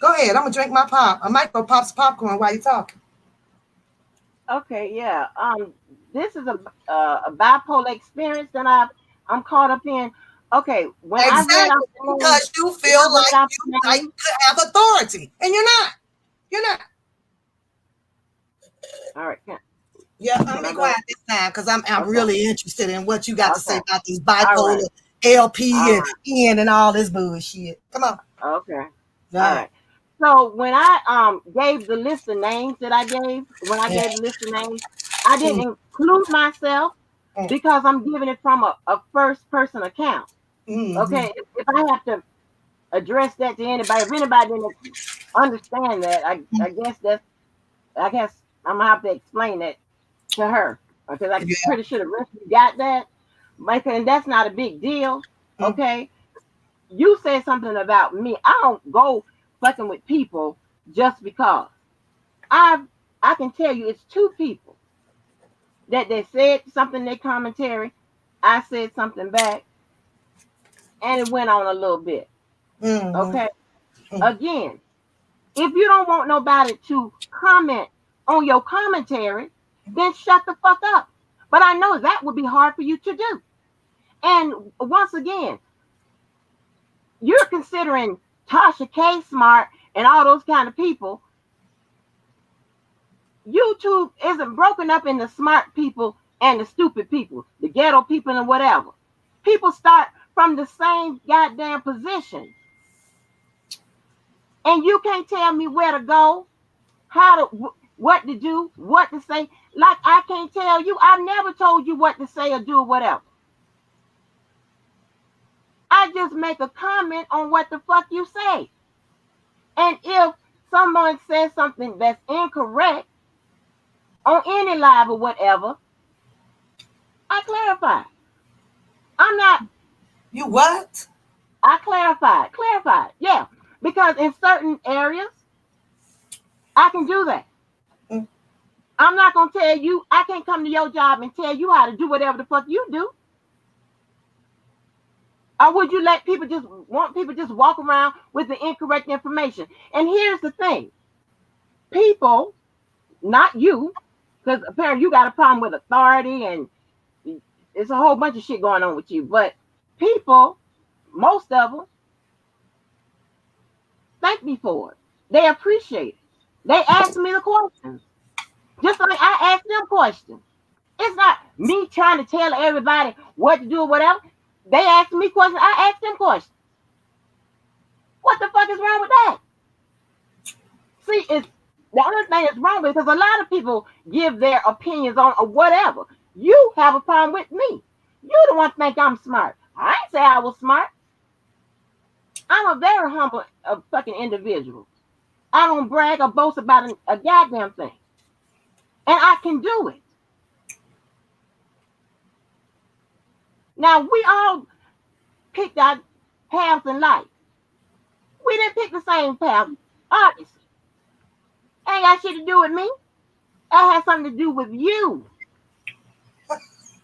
Go ahead. I'm going to drink my pop. I might go pop some popcorn while you're talking. Okay, yeah. This is a bipolar experience that I'm caught up in. Okay, when exactly, because you feel like you like to have authority, and you're not. You're not. All right. Yeah, I'm be quiet this time because I'm really interested in what you got to say about these bipolar LP and N and all this bullshit. Come on. Okay. All right. So when I gave the list of names that I gave, gave the list of names, I didn't include myself because I'm giving it from a first person account. Mm-hmm. Okay. If I have to address that to anybody, if anybody didn't understand that, I guess I'm gonna have to explain that to her because I'm pretty sure the rest of you got that. And that's not a big deal. Okay. You said something about me. I don't go fucking with people just because. I can tell you it's two people that they said something in their commentary. I said something back. And it went on a little bit. Mm-hmm. Okay. Mm-hmm. Again, if you don't want nobody to comment on your commentary, then shut the fuck up. But I know that would be hard for you to do. And once again, you're considering Tasha K smart and all those kind of people. YouTube isn't broken up into smart people and the stupid people, the ghetto people and whatever. People start from the same goddamn position. And you can't tell me where to go, how to, what to do, what to say. Like I can't tell you. I've never told you what to say or do or whatever. I just make a comment on what the fuck you say. And if someone says something that's incorrect on any live or whatever, I clarify. I'm not. You what? I clarified. Clarified. Yeah. Because in certain areas, I can do that. I'm not going to tell you. I can't come to your job and tell you how to do whatever the fuck you do. Or would you let people just walk around with the incorrect information? And here's the thing. People, not you, because apparently you got a problem with authority and it's a whole bunch of shit going on with you. But people, most of them, thank me for it. They appreciate it. They ask me the questions. Just like I ask them questions. It's not me trying to tell everybody what to do or whatever. They ask me questions. I ask them questions. What the fuck is wrong with that? See, it's the other thing that's wrong with it because a lot of people give their opinions on or whatever. You have a problem with me. You the one think I'm smart. I ain't say I was smart. I'm a very humble fucking individual. I don't brag or boast about a goddamn thing. And I can do it. Now, we all picked our paths in life. We didn't pick the same path, obviously. Ain't got shit to do with me. It has something to do with you.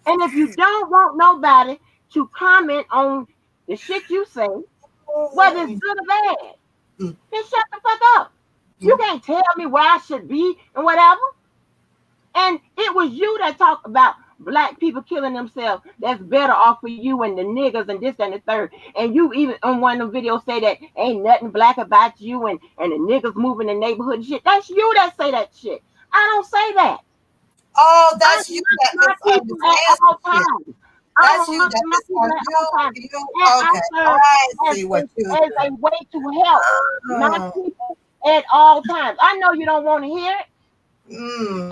And if you don't want nobody to comment on the shit you say, whether it's good or bad, then shut the fuck up. You can't tell me where I should be and whatever. And it was you that talked about black people killing themselves. That's better off for you and the niggas and this and the third. And you even on one of the videos say that ain't nothing black about you and the niggas moving the neighborhood and shit. That's you that say that shit. I don't say that. Oh, that's you that misunderstands. That's you that misunderstands. I see what you do. As a way to help my people at all times. I know you don't want to hear it.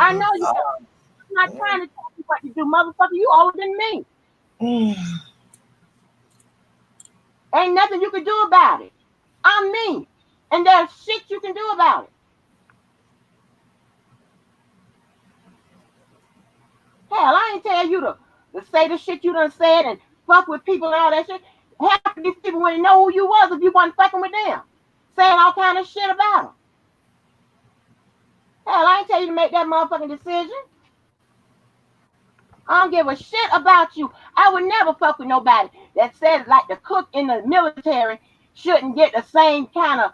I know you don't. I'm not trying to tell you what to do, motherfucker. You older than me. Ain't nothing you can do about it. I'm me. And there's shit you can do about it. Hell, I ain't tell you to say the shit you done said and fuck with people and all that shit. Half of these people wouldn't know who you was if you wasn't fucking with them. Saying all kind of shit about them. Hell, I ain't tell you to make that motherfucking decision. I don't give a shit about you. I would never fuck with nobody that said like the cook in the military shouldn't get the same kind of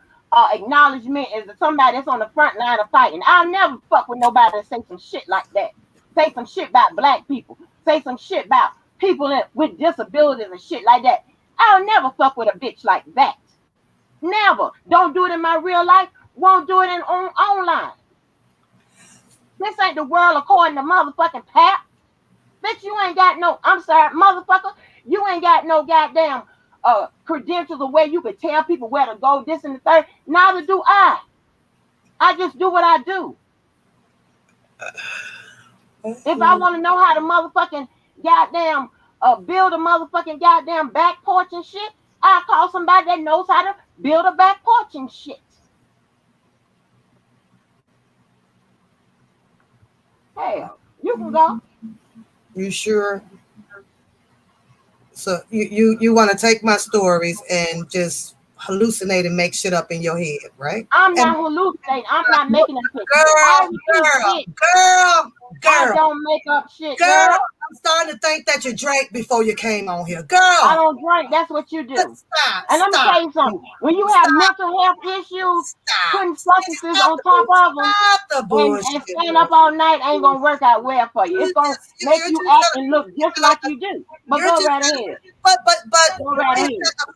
acknowledgement as somebody that's on the front line of fighting. I'll never fuck with nobody that say some shit like that. Say some shit about black people. Say some shit about people with disabilities and shit like that. I'll never fuck with a bitch like that. Never. Don't do it in my real life. Won't do it in online. This ain't the world according to motherfucking Pap. Bitch, you ain't got no, I'm sorry, motherfucker, you ain't got no goddamn credentials or way you could tell people where to go, this and the third. Neither do I. I just do what I do. If I want to know how to motherfucking goddamn build a motherfucking goddamn back porch and shit, I call somebody that knows how to build a back porch and shit. Hell, you can go. You sure? So you want to take my stories and just hallucinate and make shit up in your head, right? I'm not hallucinating. I'm not making a shit. Girl. I don't make up shit, girl. I'm starting to think that you drank before you came on here, girl. I don't drink. That's what you do. Stop. And let me tell you something. When you have mental health issues, putting substances on top of them and staying up all night ain't gonna work out well for you. It's gonna make you act and look just like you do. But go right ahead. Go right ahead.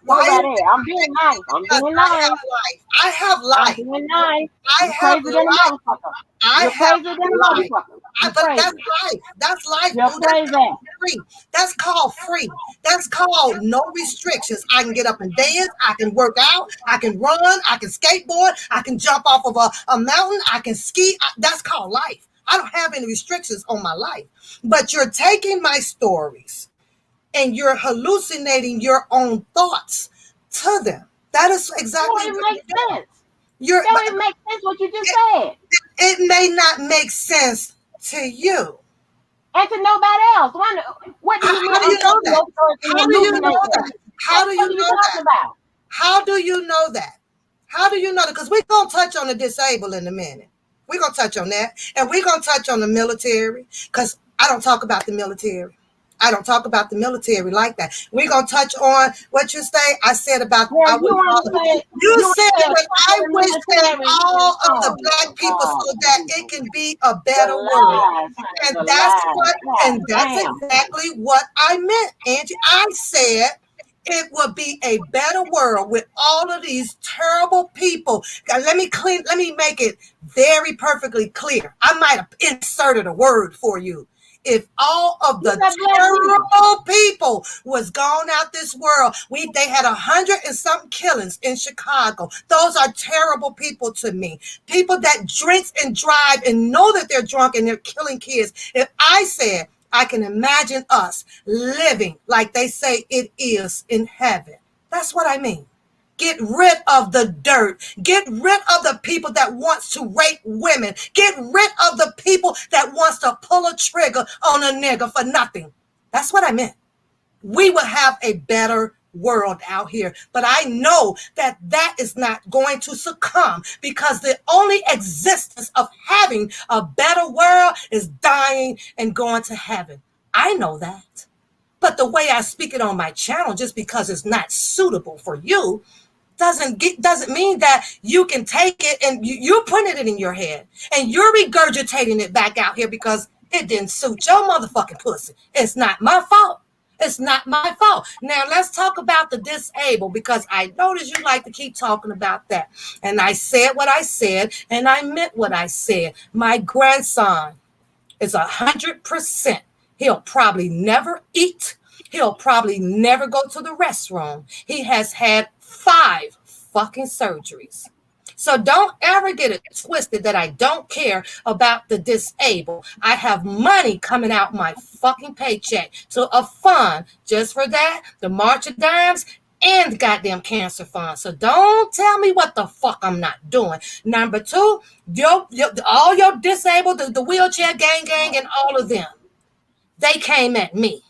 Go why right is ahead. I'm being nice. I'm because being I nice. have life. I have I'm life. being nice. I You have crazy than a life. motherfucker. I You're have crazy than a life. motherfucker. You But crazy. that's life. That's life, You're boo. That's crazy. called free. That's called free. That's called no restrictions. I can get up and dance. I can work out. I can run. I can skateboard. I can jump off of a mountain. I can ski. That's called life. I don't have any restrictions on my life. But you're taking my stories and you're hallucinating your own thoughts to them. That is That don't exactly even what make you're doing. sense. You're, That don't even make sense what you just said. it may not make sense to you. And to nobody else. What do you mean? How do I'm you know telling you, that? those stories can How do you know hallucinate that? them. How What do the you fuck are you know talking that? about? How do you know that? How do you know that? Because we're going to touch on the disabled in a minute. We're going to touch on that. And we're going to touch on the military because I don't talk about the military. I don't talk about the military like that. We're going to touch on what you say. I said about, Yeah, I you would want call to it. say You you want said to say a that fuck I in the wish that military. all of the Oh black my people God, so that it Jesus. can be a The better world. lies, honey, And the that's lies. what, God and that's damn. exactly what I meant, Angie. I said it would be a better world with all of these terrible people. Let me make it very perfectly clear. I might have inserted a word for you. If all of You the said black people. terrible people was gone out this world, they had 100 and something killings in Chicago. Those are terrible people to me. People that drink and drive and know that they're drunk and they're killing kids. If I said I can imagine us living like they say it is in heaven. That's what I mean. Get rid of the dirt. Get rid of the people that wants to rape women. Get rid of the people that wants to pull a trigger on a nigga for nothing. That's what I meant. We will have a better world out here. But I know that that is not going to succumb because the only existence of having a better world is dying and going to heaven. I know that. But the way I speak it on my channel, just because it's not suitable for you, doesn't mean that you can take it and you're putting it in your head and you're regurgitating it back out here because it didn't suit your motherfucking pussy. It's not my fault. It's not my fault. Now let's talk about the disabled because I noticed you like to keep talking about that. And I said what I said and I meant what I said. My grandson is 100%. He'll probably never eat. He'll probably never go to the restroom. He has had 5 fucking surgeries. So don't ever get it twisted that I don't care about the disabled. I have money coming out my fucking paycheck to a fund just for that, the March of Dimes, and the goddamn cancer fund. So don't tell me what the fuck I'm not doing. Number 2, all your disabled, the wheelchair gang, and all of them, they came at me.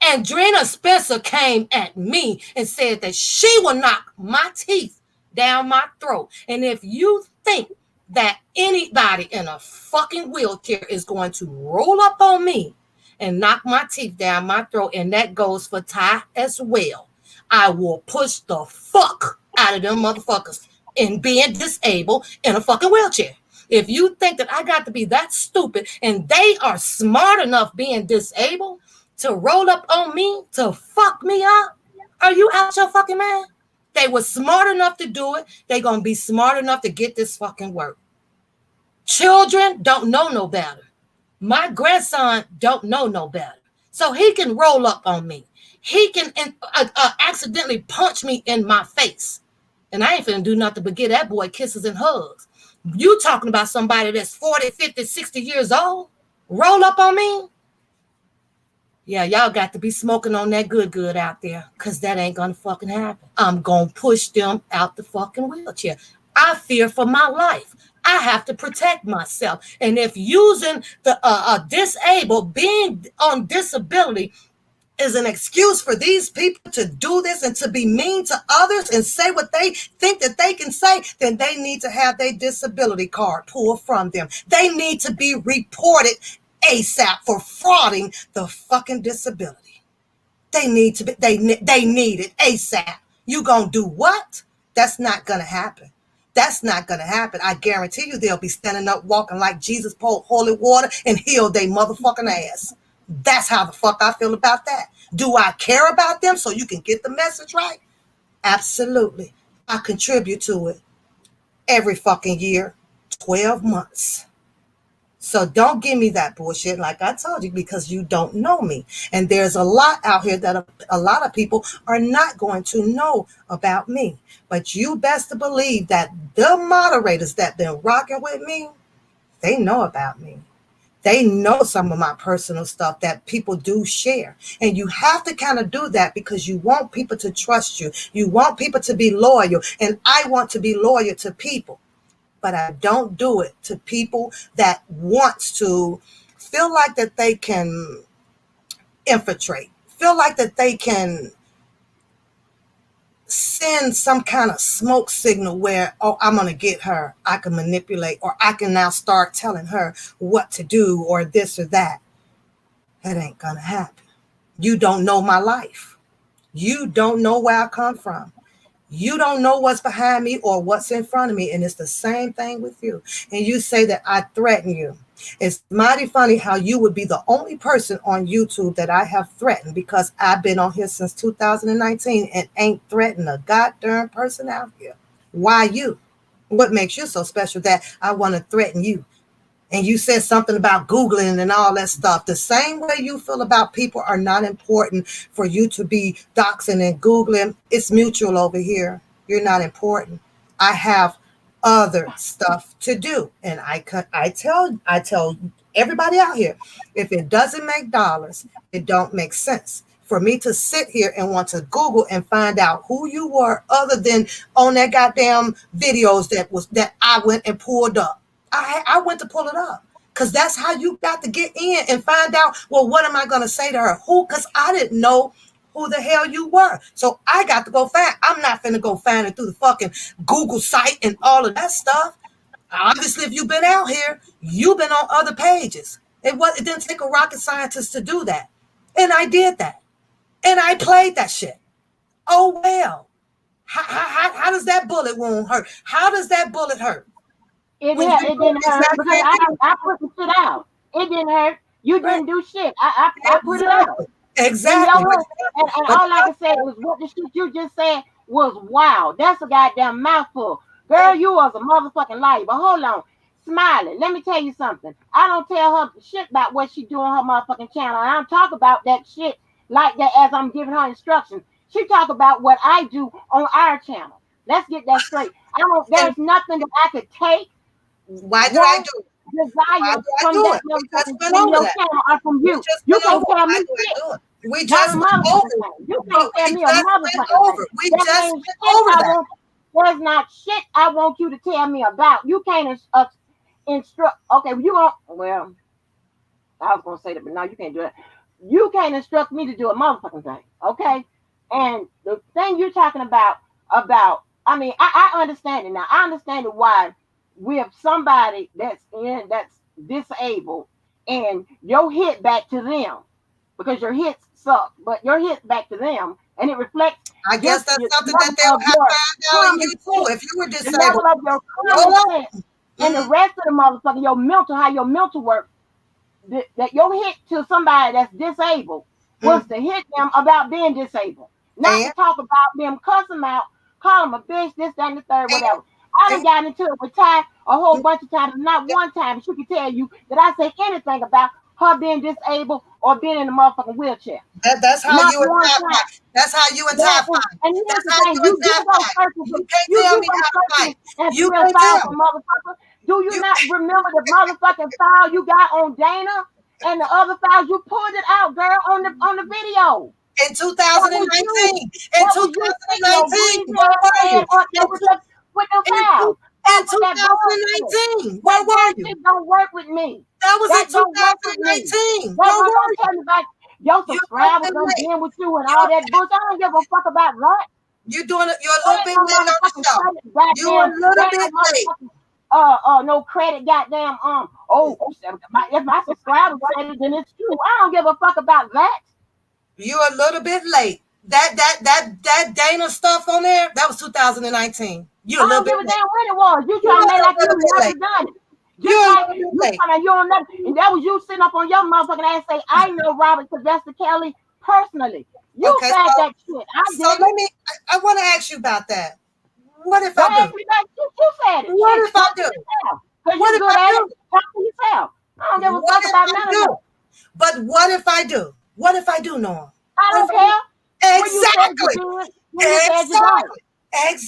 And Drina Spencer came at me and said that she will knock my teeth down my throat. And if you think that anybody in a fucking wheelchair is going to roll up on me and knock my teeth down my throat, and that goes for Ty as well, I will push the fuck out of them motherfuckers in being disabled in a fucking wheelchair. If you think that I got to be that stupid and they are smart enough being disabled to roll up on me, to fuck me up, are you out your fucking mind? They were smart enough to do it. They're going to be smart enough to get this fucking work. Children don't know no better. My grandson don't know no better. So he can roll up on me. He can accidentally punch me in my face. And I ain't finna do nothing but give that boy kisses and hugs. You talking about somebody that's 40, 50, 60 years old? Roll up on me? Yeah, y'all got to be smoking on that good out there because that ain't going to fucking happen. I'm going to push them out the fucking wheelchair. I fear for my life. I have to protect myself. And if using the disabled, being on disability, is an excuse for these people to do this and to be mean to others and say what they think that they can say, then they need to have their disability card pulled from them. They need to be reported ASAP for frauding the fucking disability. They need to be, they need it ASAP. You gonna do what? That's not gonna happen. That's not gonna happen. I guarantee you they'll be standing up walking like Jesus poured holy water and healed their motherfucking ass. That's how the fuck I feel about that. Do I care about them so you can get the message right? Absolutely. I contribute to it every fucking year, 12 months. So don't give me that bullshit like I told you, because you don't know me. And there's a lot out here that a lot of people are not going to know about me. But you best to believe that the moderators that been rocking with me, they know about me. They know some of my personal stuff that people do share. And you have to kind of do that because you want people to trust you. You want people to be loyal. And I want to be loyal to people. But I don't do it to people that wants to feel like that they can infiltrate, feel like that they can send some kind of smoke signal where, oh, I'm going to get her. I can manipulate, or I can now start telling her what to do or this or that. That ain't going to happen. You don't know my life. You don't know where I come from. You don't know what's behind me or what's in front of me. And it's the same thing with you. And you say that I threaten you. It's mighty funny how you would be the only person on YouTube that I have threatened, because I've been on here since 2019 and ain't threatened a goddamn person out here. Why you? What makes you so special that I want to threaten you? And you said something about Googling and all that stuff. The same way you feel about people are not important for you to be doxing and Googling. It's mutual over here. You're not important. I have other stuff to do. And I tell everybody out here, if it doesn't make dollars, it don't make sense for me to sit here and want to Google and find out who you were, other than on that goddamn videos that I went and pulled up. I went to pull it up because that's how you got to get in and find out, well, what am I going to say to her? Who? Because I didn't know who the hell you were. So I got to go find. I'm not finna go find it through the fucking Google site and all of that stuff. Obviously, if you've been out here, you've been on other pages. It didn't take a rocket scientist to do that. And I did that. And I played that shit. Oh, well. How does that bullet wound hurt? How does that bullet hurt? It didn't hurt because I put the shit out. It didn't hurt. You didn't do shit. I put it out. Exactly. And all I can say was what the shit you just said was wow. That's a goddamn mouthful. Girl, you was a motherfucking liar. But hold on. Smiley, let me tell you something. I don't tell her shit about what she do on her motherfucking channel. And I don't talk about that shit like that as I'm giving her instructions. She talk about what I do on our channel. Let's get that straight. There's nothing that I could take. Why do I do it? Desire from that channel or from you. You can't tell me shit. We just went over. You can't tell me a motherfucking thing. We just went over that. There's not shit I want you to tell me about. You can't instruct. Okay, you won't. Well, I was gonna say that, but no, you can't do that. You can't instruct me to do a motherfucking thing. Okay, and the thing you're talking about. I mean, I understand it now. I understand it why. With somebody that's disabled, and your hit back to them, because your hits suck, but your hit back to them, and it reflects. I guess that's something that they'll have to find out in you too. If you were disabled, the level of your common sense, and the rest of the motherfucker, how your mental work, that your hit to somebody that's disabled was to hit them about being disabled, not to talk about them, cuss them out, call them a bitch, this, that, and the third, whatever. I done got into it with Ty a whole bunch of times. Not one time she could tell you that I say anything about her being disabled or being in a motherfucking wheelchair. That's how you and Ty fight. That's how you and Ty fight. And here's the thing: you can't tell me how to fight. You can't tell, motherfucker. Do you not remember the motherfucking file you got on Dana and the other files? You pulled it out, girl, on the video. In 2019. In 2019. Where were you? With the file. In 2019. Where were you? That don't work with me. That was in 2019. Where were you? Your subscribers don't deal with you and all that bullshit. I don't give a fuck about that. You're a little bit late on the show. You're a little bit late. No credit, goddamn. If my subscribers said it, then it's true. I don't give a fuck about that. You're a little bit late. That Dana stuff on there, that was 2019. You a little bit late. I don't give a damn when it was. You trying to make like you never done it. You don't know. And that was you sitting up on your motherfucking ass say, I know Robert Sylvester Kelly personally. You Okay, said that shit. I so didn't. let me. I want to ask you about that. What if I Don't do? ask me that shit. You said it. What Shit, if I talk to do? yourself. Because What you if good I at it. do? Talk to yourself. I don't give a What fuck if about I none of do? that. But what if I do? What if I do, Norm? I What if don't I do? care. When you said you Exactly. do it, when you said you don't. Exactly.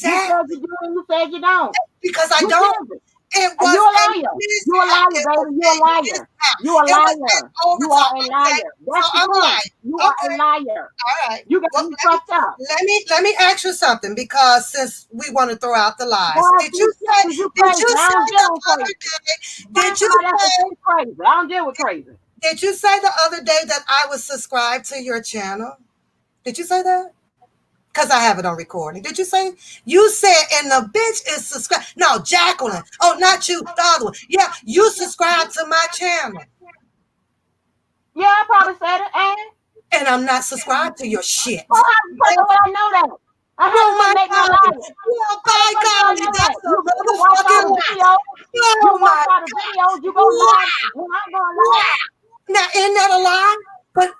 You said Exactly. you do and you said you don't. Because I You don't. said it. It And you was a a liar. You a mishap. liar, It was baby. You a a liar. mishap. You a It was an liar. You are overtalk. a Okay. liar. So That's the I'm a truth. You liar. are a Okay. liar. All right. You got Well, me fucked up. let me ask you something, because since we want to throw out the lies, God, you shit, you did crazy. you I don't say deal the with other crazy. day Find somebody else to say crazy. I don't deal with crazy. did you say the other day that I was subscribed to your channel? Did you say that? Because I have it on recording. Did you say? You said, and the bitch is subscribed. No, Jacqueline. Oh, not you, the other one. Yeah, you subscribed to my channel. Yeah, I probably said it. And I'm not subscribed to your shit. Well, how the fuck would I know that? I had Oh to my just make my God. life. Well, How the by fuck do I golly, know that? that's a You watch all motherfucking the lie. videos. You Oh watch my all the God. videos. You go live Wow. when I'm going live. Wow. Now, isn't that a lie? But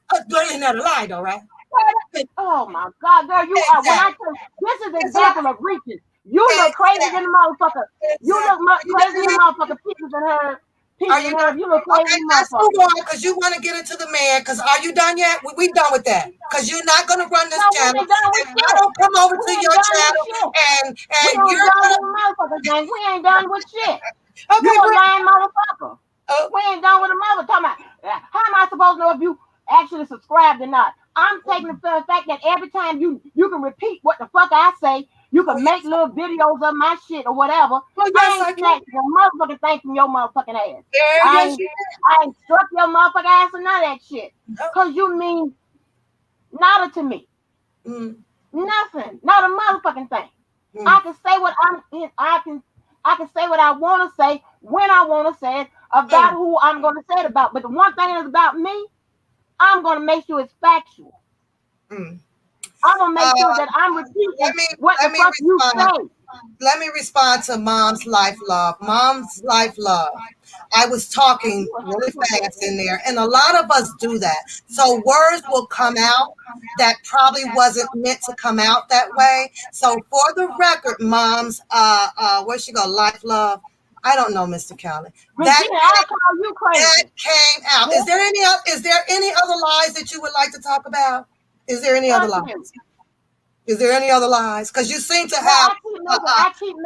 isn't that a lie, though, right? Oh my God, girl, you are. When I Exactly. tell this is an It's a lie. example of reaching. You look crazy than Exactly. a motherfucker. You look Exactly. Are you crazy done than a yet? motherfucker. Pictures in her, Are pictures you in done? her. You look crazy Okay, than a let's move motherfucker. on, because you want to get into the man. Because are you done yet? We done with that. Because you're not going to run this No, we channel. ain't done with And I shit. don't come over We to ain't your done with channel shit. We and ain't you're done going with a motherfucker thing. We ain't done with shit. to. You Okay, a bring. lying motherfucker. Oh, We ain't done with a mother. Talking about how am I supposed to know if you actually subscribed or not? I'm taking the fact that every time you can repeat what the fuck I say, you oh, can make yes. little videos of my shit or whatever. Oh, I yes, ain't I can. snatched the motherfucking thing from your motherfucking ass. Yeah, I yes, ain't you I ain't struck your motherfucking ass or none of that shit. can. Cause you mean nada to me. Mm, Nothing. Not a motherfucking thing. I mm, can say what I'm in. I can say what I want to say when I want to say it about mm, who I'm going to say it about. But the one thing is about me, I'm going to make sure it's factual. mm. I'm going to make Uh, sure that I'm let repeating me what the let me fuck you respond. say. Let me respond to Mom's life love. Mom's life love. I was talking You a really stupid. fast in there, and a lot of us do that. So words will come out that probably wasn't meant to come out that way. So for the record, Mom's where she go, life love. I don't know, Mr. Callie. That Regina, I'll call you that crazy. came out. Yeah, Is there any other lies that you would like to talk about? Is there any other fuck lies? you. Is there any other lies? Because you seem to Well, have, you,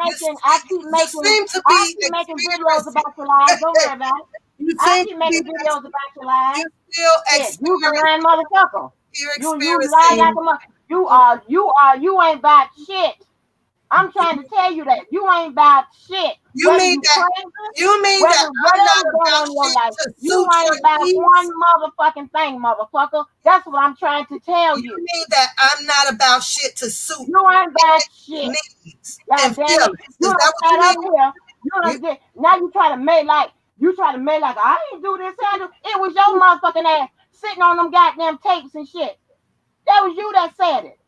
you seem to I be keep making videos experiencing, about your lives. Don't worry about it. you I seem keep to be, making videos about your you lives. still Shit, you's a lying motherfucker. You lie like experiencing, a mother. You ain't about shit. I'm trying to tell you that you ain't about shit. you Whether mean you that, crazy, that I'm not whatever's going about on in your shit life, to you suit ain't your about one needs? motherfucking thing, motherfucker. That's what I'm trying to tell You you. mean that I'm not about shit to suit You ain't about shit. needs God and damn it. feelings? You Is done that what sat you up mean? here. You You, done get now you try to make like I ain't do this handle. It was your motherfucking ass sitting on them goddamn tapes and shit. That was you that said it.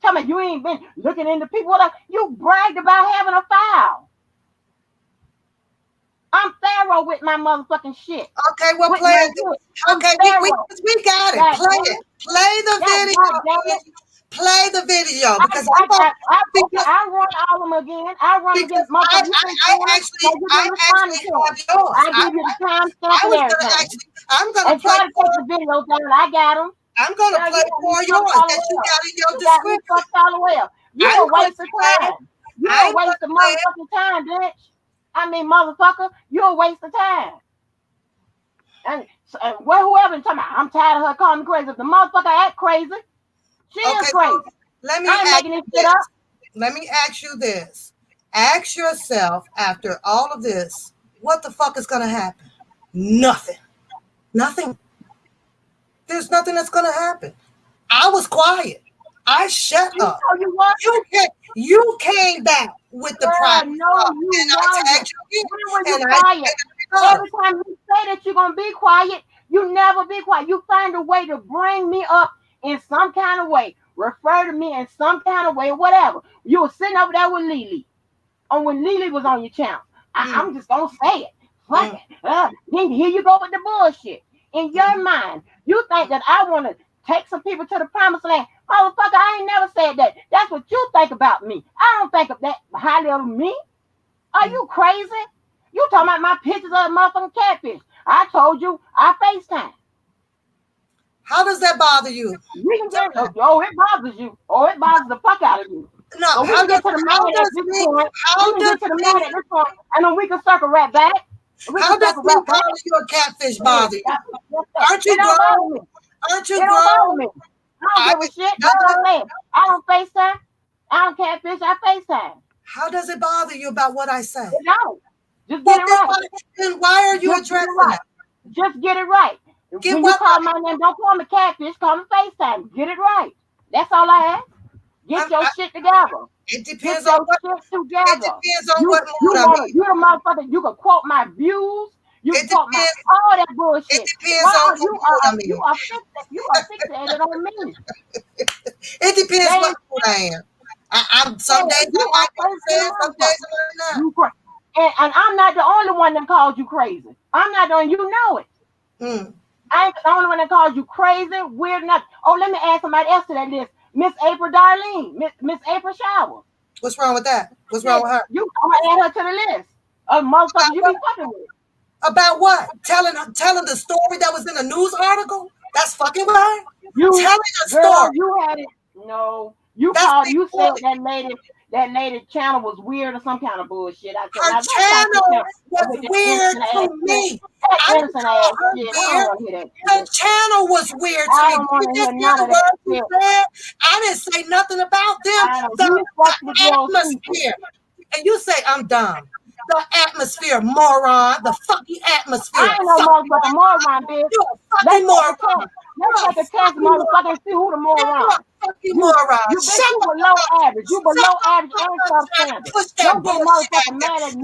Tell me you ain't been looking into people. You bragged about having a file. I'm thorough with my motherfucking shit. okay, well, With play my it. shit. I'm Okay, thorough. we got it. God Play damn it. it. Play the video. God damn it. Play the video, I, because I, I'm going I, I, okay, because I run all of them again. I run them again. because Motherfucker, you can see them. So you I been responding actually to them. have yours. I give you the timestamp I and was gonna everything. actually I'm gonna And play try to take the for videos down. I got them. I'm gonna Girl, you play got me for fucked yours all the that way you up. got in your You got me description. fucked all the way up. You I'm a gonna waste of play it. time. You a I'm waste gonna of play it. motherfucking time, bitch. I mean, motherfucker, you a waste of time. And whoever talking about, I'm tired of her calling me crazy. If the motherfucker act crazy, she is Okay, crazy. well, let me I ain't ask making this you shit up. this. Let me ask you this. Ask yourself, after all of this, what the fuck is gonna happen? Nothing. Nothing. There's nothing that's gonna happen. I was quiet. I shut You up. know you what? You came back with the private Girl, no, stuff, you and I wasn't. tagged you When were in, you and I quiet? said, Every time you say that you're gonna be quiet, you never be quiet. You find a way to bring me up in some kind of way, refer to me in some kind of way, or whatever. You were sitting over there with Lily, or when Lily was on your channel. mm, I'm just gonna say it. Fuck mm, it. Then here you go with the bullshit. In your mm, mind, you think that I wanna take some people to the promised land. Motherfucker, I ain't never said that. That's what you think about me. I don't think of that highly of me. Are you crazy? You talking about my pictures of a motherfucking catfish. I told you I FaceTime. How does that bother you? We can get it bothers you. Oh, it bothers the fuck out of you. No, So we can get to the man at this point. We can get to the man at this point, and then we can circle right back. How does me calling you a catfish bother you? Aren't you grown? Aren't you grown? I don't give a shit. I don't FaceTime. I don't catfish. I FaceTime. How does it bother you about what I say? It don't. Just get it right. Then why are you addressing it? Just get it right. When you call my name, don't call me catfish. Call me FaceTime. Get it right. That's all I ask. Get your shit together. It depends on what. Shit together. It depends on what mood I'm in. You the motherfucker. You can quote my views. You can quote my all that bullshit. It depends on what mood I'm in. You are fixated on me. It depends what mood I am. I'm some days I like what you said, some days I'm not. And I'm not the only one that called you crazy. I'm not the only. You know it. I ain't the only one that calls you crazy, weird, nothing. Oh, let me add somebody else to that list. Miss April Darlene, Miss April Shower. What's wrong with that? What's wrong with her? I'm gonna add her to the list of motherfuckers you be fucking with. About what? Telling the story that was in a news article? That's fucking with her? Telling a story. Girl, you had it. No. You said that lady channel was weird or some kind of bullshit. Her channel was weird to me. I didn't call her weird. The channel was weird to me. You just hear the words you said. I didn't say nothing about them. The atmosphere. And you say I'm dumb. The atmosphere, moron. The fucking atmosphere. I ain't no motherfucking moron, bitch. You're a fucking moron. Let's take a test, motherfucker, and see who the moron. You moron. You below average. You below average and substandard. Don't get motherfucking mad at me.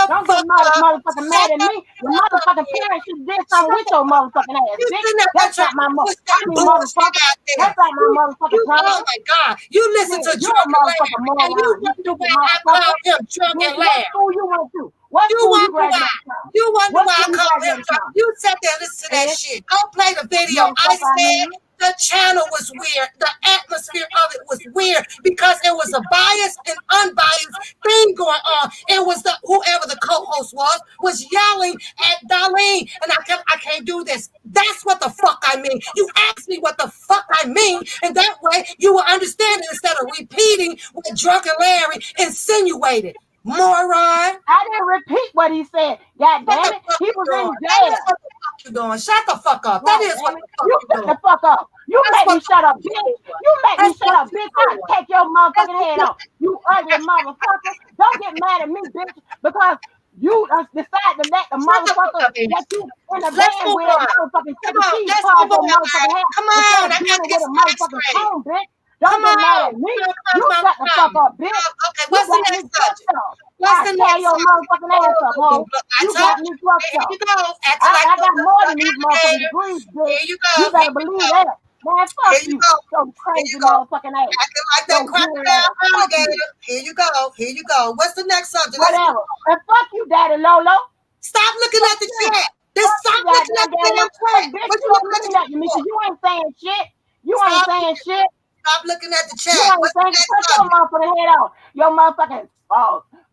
Don't get motherfucking mad at me. Your motherfucking parents should did something with your motherfucking ass, bitch. That's not my motherfucker. That's not my motherfucking problem. Oh my God. You listen to Drunk and Laugh. And you wonder why I call him Drunk and Laugh. Who you went to? You wonder why. You wonder why I call him Drunk. You sat there and listen to that shit. Go play the video. I said the channel was weird. The atmosphere of it was weird because it was a biased and unbiased thing going on. It was whoever the co-host was yelling at Darlene, and I can't do this. That's what the fuck I mean. You ask me what the fuck I mean, and that way you will understand it instead of repeating what Drunken Larry insinuated. Moron. I didn't repeat what he said. God damn it. He was in jail. What the fuck you doing? Shut the fuck up. That is what the fuck you doing. Shut the fuck up. You make me shut up, bitch. You make me shut up, bitch. I'll take your motherfucking head off. You ugly motherfucker. Don't get mad at me, bitch, because you decide to let the motherfucker that you in the band with motherfucking cheese call your motherfucking head. Come on. I gotta get a motherfucking phone, bitch. Don't get mad at me. You shut the fuck up, bitch. Okay, what's the next subject? What's the next your motherfucking ass up, ho. You got me fucked up. Here you go. I got more than these motherfucking degrees, bitch. Here you go. You better believe that. Man, fuck you. So crazy motherfucking ass. Acting like that crocodile alligator. Here you go. Here you go. What's the next subject? Whatever. And fuck you, Daddy Lolo. Stop looking at the chat. Stop looking at the damn chat. What you looking at me? You ain't saying shit. You ain't saying shit. Stop looking at the chat. You ain't saying shit. Cut your motherfucking head off. Your motherfucking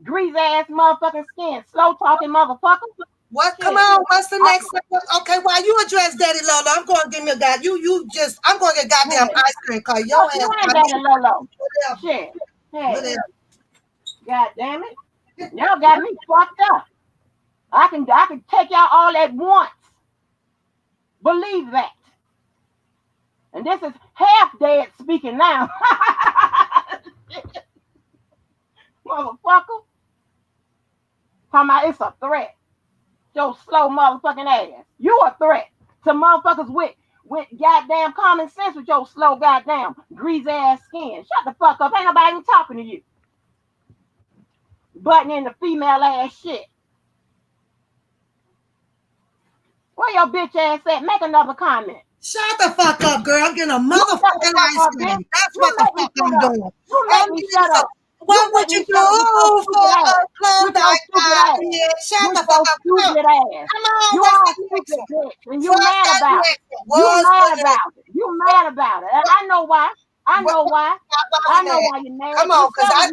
grease ass motherfucking skin. Slow talking motherfucker. What? Come on. What's the next? Okay, while you address Daddy Lolo, I'm going to give me a guy. I'm going to get goddamn ice cream because your ass. You ain't Daddy Lolo. Shit. Hey. God damn it. Y'all got me fucked up. I can take y'all all at once. Believe that. And this is half dead speaking now. Motherfucker. Talking about it's a threat. Your slow motherfucking ass. You a threat to motherfuckers with goddamn common sense with your slow goddamn greasy ass skin. Shut the fuck up. Ain't nobody even talking to you. Butting in the female ass shit. Where your bitch ass at? Make another comment. Shut the fuck up, girl. I'm getting a motherfucking ice cream. That's what the fuck I'm doing. You make me shut up. What would you do for a Klondike bar? Yeah, shut the fuck up. Stupid ass. Come on, You what's all the next stupid one? bitch, and you What's mad that about it. next one? You What's mad the about it. You mad about it. And I know why. I know why. I know why you're mad. Come on, because I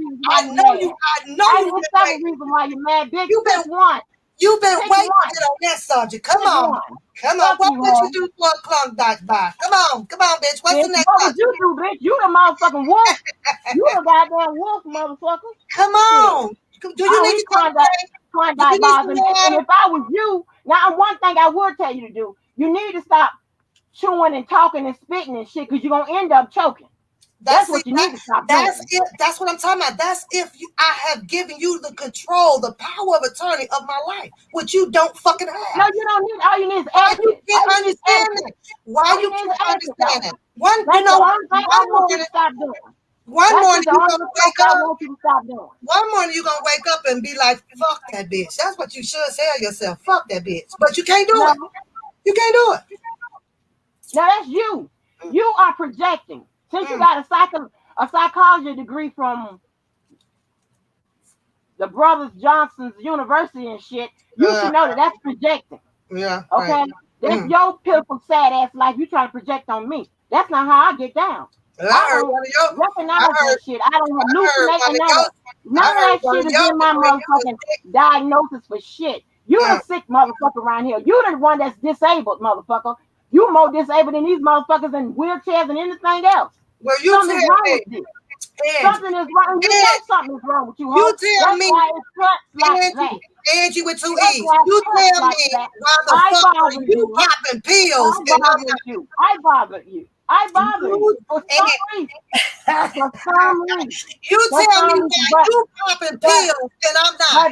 know you. I know I you've know been several waiting. reasons why you're mad, bitch. You've been Pick one. You've been Pick waiting one. to get on that subject. Come Pick on. one. Come on. Fuck What you, would hoe. you do for a Klondike bar? Come on, bitch. What's the Bitch, next what would subject? you do, bitch? You the motherfucking wolf. You the goddamn wolf, motherfucker. Come on. Do I you don't need eat to take a break? Klondike need bars. some And water? if I was you, now one thing I would tell you to do, you need to stop chewing and talking and spitting and shit, because you're going to end up choking. That's what you need to stop doing. That's what I'm talking about. That's if I have given you the control, the power of attorney of my life, which you don't fucking have. No, you don't need. All you need is Why etiquette. you can't understand it? Why you can't understand it? One morning you gonna wake up. One morning you gonna wake up and be like, "Fuck that bitch." That's what you should tell yourself. Fuck that bitch. But you can't do it. You can't do it. Now that's you. You are projecting. Since you got a psychology degree from the Brothers Johnson's University and shit, you should know that that's projecting. Yeah. Okay? Right. That's your pitiful, sad ass life you trying to project on me. That's not how I get down. I heard one of your. Recognize that shit. I don't hallucinate. None of that shit is in my motherfucking diagnosis for shit. You the sick motherfucker around here. You the one that's disabled, motherfucker. You more disabled than these motherfuckers in wheelchairs and anything else. Well, you something is wrong with you. Something is wrong. You know something is wrong with you. You tell me. Why it's cut like that. Angie with two E's. You tell me why the fuck are you popping pills? I bothered you. I bothered you. For some reason. For some reason. You tell me why you popping pills and I'm not.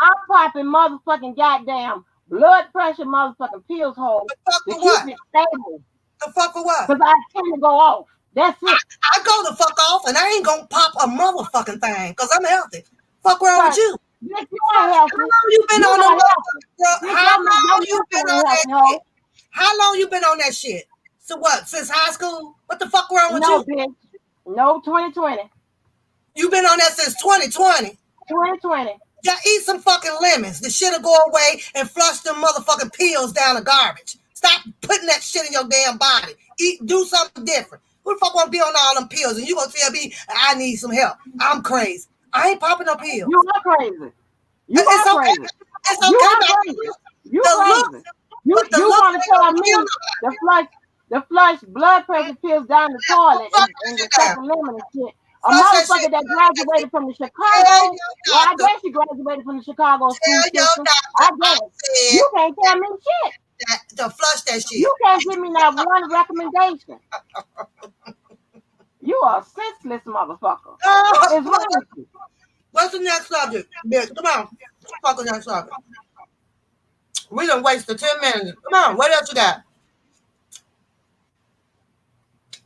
I'm popping motherfucking goddamn blood pressure motherfucking pills home to keep it stable. The fuck for what? Because I tend to go off. That's it. I go the fuck off and I ain't gonna pop a motherfucking thing because I'm healthy. Fuck wrong with you? Yes, you ain't healthy. How long you been on the How long you been on that shit? How long you been on that shit? So what? Since high school? What the fuck wrong with you? No, bitch. No, 2020. You been on that since 2020? 2020. Yeah, eat some fucking lemons. The shit'll go away and flush them motherfucking pills down the garbage. Stop putting that shit in your damn body. Do something different. Who the fuck want to be on all them pills? And you gonna tell me I need some help? I'm crazy. I ain't popping no pills. You are crazy. You are crazy. It's okay. You crazy. You want to tell me the flush blood pressure pills down the toilet and the fucking lemon and shit. A motherfucker that graduated from the Chicago. Well, I guess you graduated from the Chicago school system. I guess. You can't tell me shit. To flush that shit. You can't give me that one recommendation. You are a senseless motherfucker. What is wrong with you? What's the next subject? Bitch, come on. Fuck the next subject. We done wasted 10 minutes. Come on, what else you got?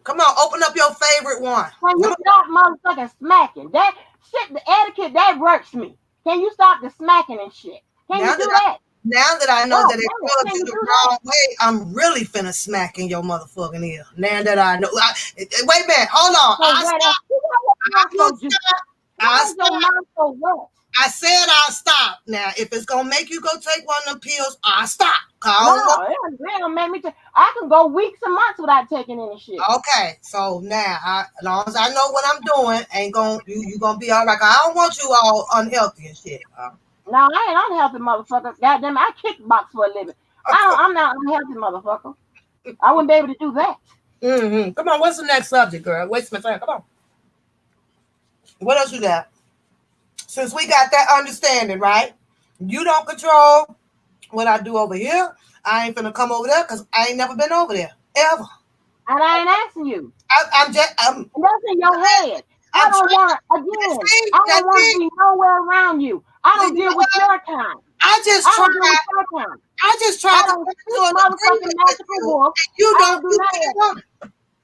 Come on, open up your favorite one. Can you stop motherfucking smacking? That shit, the etiquette, that works me. Can you stop the smacking and shit? Can you do that? Now that I know that it rubbed you the wrong way, I'm really finna smack in your motherfucking ear. Now that I know. Wait a minute, hold on. I said I'll stop. Now, if it's gonna make you go take one of them pills, I'll stop. It don't make me I can go weeks and months without taking any shit. Okay, so now, as long as I know what I'm doing, you gonna be all right. I don't want you all unhealthy and shit. No, I ain't unhealthy, motherfucker. Goddamn, I kickbox for a living. I'm not unhealthy, motherfucker. I wouldn't be able to do that. Mm-hmm. Come on, what's the next subject, girl? Waste my time. Come on. What else you got? Since we got that understanding, right? You don't control what I do over here. I ain't finna come over there because I ain't never been over there ever. And I ain't asking you. That's in your head. I don't want to be nowhere around you. I don't deal with your kind. I just try to motherfucking magical wolf. You don't do that.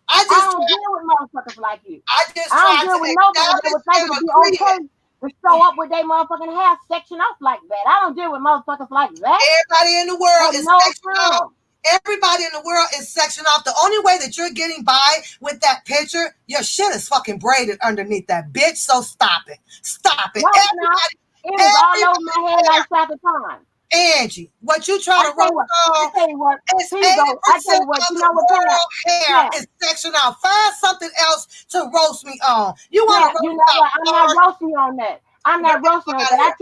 I don't deal with motherfuckers like you. I don't deal with nobody that would think it would be okay to show up with their motherfucking hair section off like that. I don't deal with motherfuckers like that. Everybody in the world is sectioned off. Everybody in the world is sectioned off. The only way that you're getting by with that picture, your shit is fucking braided underneath that, bitch. So stop it. Stop it. No, it's not. It was all over my head like Soccer time. Angie, what you try to roll I tell you what. is 80% Here you go. I tell you what. of You the know what? world hair Yeah. is sectioned out. Find something else to roast me on. You want to roast You know what? I'm not roasting you on that. I'm not roasting you on that.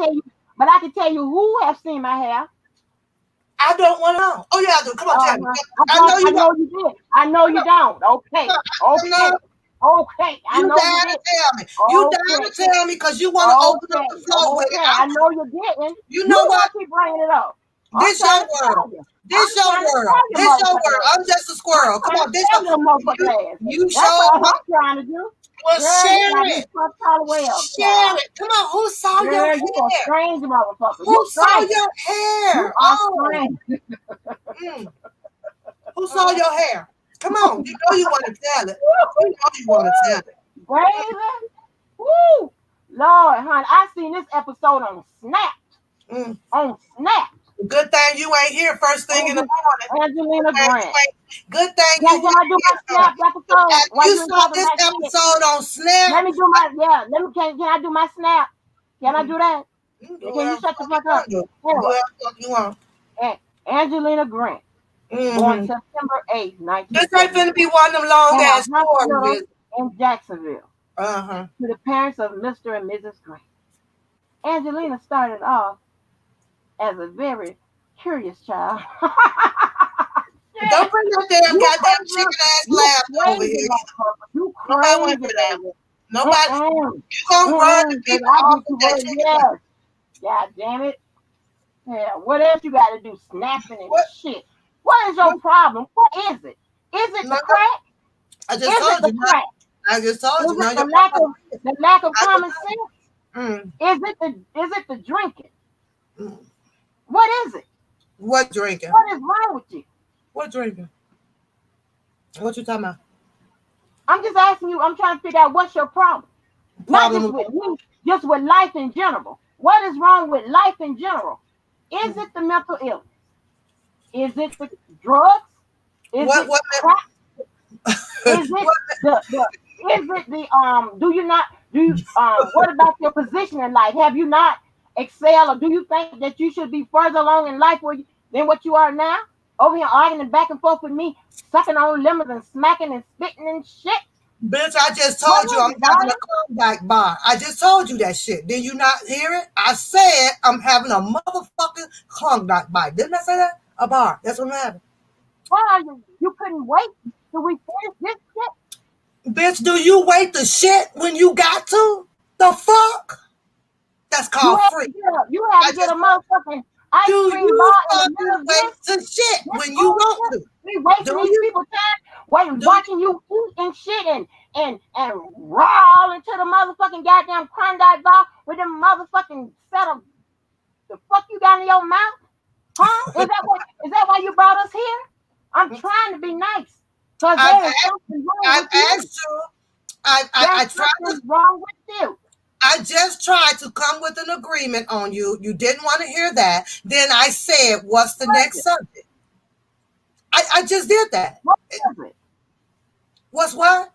But I can tell you who has seen my hair. I don't want to know. Oh yeah, I do. Come on, tell me. I know you did. I know you don't. Okay. Okay. Okay. I know you did. Tell me. You down to tell me because you want to open up the floor with it. I know you didn't. You know what? Keep bringing it up. This your world. This your world. This your world. I'm just a squirrel. Come on, this your. You show up. What I'm trying to do. Well, share it. Share it. Come on, who saw your hair? You a strange motherfucker. Who saw your hair? Who saw your hair? Come on, you know you want to tell it. You know you want to tell it. Baby. Woo! Lord, honey, I seen this episode on Snap. On Snap. Good thing you ain't here first thing in the morning. Angelina Grant. Good thing you can I do my Snap episode? You saw this episode on Snap. Let me do my can I do my Snap? Can I do that? Can you shut the fuck up? You want? Angelina Grant. Born September 8th, 1970. This ain't finna be one of them long ass stories in Jacksonville. To the parents of Mr. and Mrs. Grant. Angelina started off as a very curious child. Don't bring your damn goddamn chicken ass laugh over here. You crazy. Nobody. You gonna run the people off with that chicken. God damn it. Yeah, what else you gotta do? Snapping and shit. What is your problem? What is it? Is it the crack? I just told you. I just told you. Is it the lack of common sense? Is it the drinking? What is it? What drinking? What is wrong with you? What drinking? What you talking about? I'm just asking you. I'm trying to figure out what's your problem. Not just with me, just with life in general. What is wrong with life in general? Is it the mental illness? Is it the drugs? Is it crack? Is it what about your position in life? Have you not excelled, or do you think that you should be further along in life than what you are now? Over here arguing back and forth with me, sucking on lemons and smacking and spitting and shit. Bitch, I just told you I'm having a comeback bar. I just told you that shit. Did you not hear it? I said I'm having a motherfucking Klondike bite. Didn't I say that? A bar. That's what I'm having. Why you couldn't wait till we finish this shit? Bitch, do you wait the shit when you got to? The fuck? That's called free. You have to get a motherfucking ice cream bar in the middle of this. The shit when you want to. We wasting these people's time watching you eat and shit and raw into the motherfucking goddamn Klondike bar with them motherfucking set of the fuck you got in your mouth? Huh? Is that why you brought us here? I'm trying to be nice. Because there is something wrong with you. I tried to wrong with you. I just tried to come with an agreement on you. You didn't want to hear that. Then I said, what's the next subject? I just did that. What was it? What's what?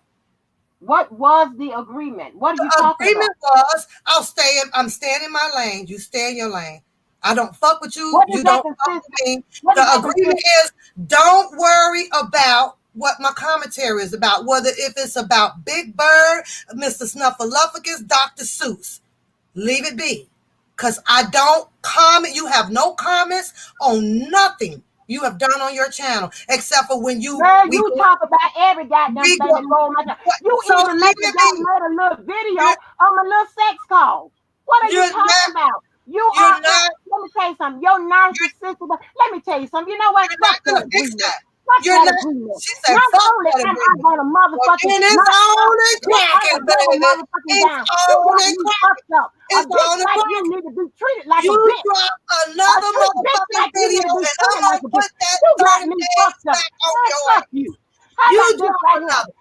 What was the agreement? What are you talking about? The agreement was I'm staying in my lane. You stay in your lane. I don't fuck with you. You don't fuck with me. The agreement is don't worry about what my commentary is about, whether if it's about Big Bird, Mr. Snuffleupagus, Dr. Seuss. Leave it be. Because I don't comment. You have no comments on nothing you have done on your channel, except for when you... Girl, you talk about every goddamn thing that's going on. You even made a little video on a little sex call. What are you talking about? Let me tell you something. You're narcissistic. Let me tell you something. You know what? You're not going to fix that. You're not. She said, "Fuck that agreement." It's only cracking, baby. It's only cracking. It's only cracking. You need to be treated like a bitch. You drop another motherfucking video, and I'm gonna put that got me fucked up. Fuck you. You drop another.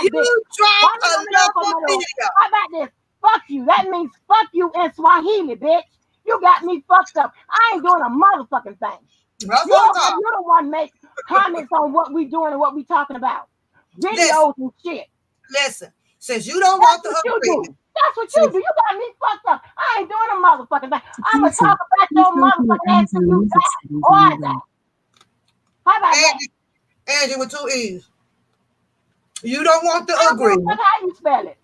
You drop another video. How about this? Fuck you. That means fuck you in Swahili, bitch. You got me fucked up. I ain't doing a motherfucking thing. You're the one comments on what we doing and what we talking about. Videos and shit. Listen, since you don't want the agreement. That's what you do. You got me fucked up. I ain't doing a motherfucking thing. I'm going to talk about your motherfucking ass till you die or I die. How about Angie, that? Angie with 2 E's. You don't want the agreement. How you spell it?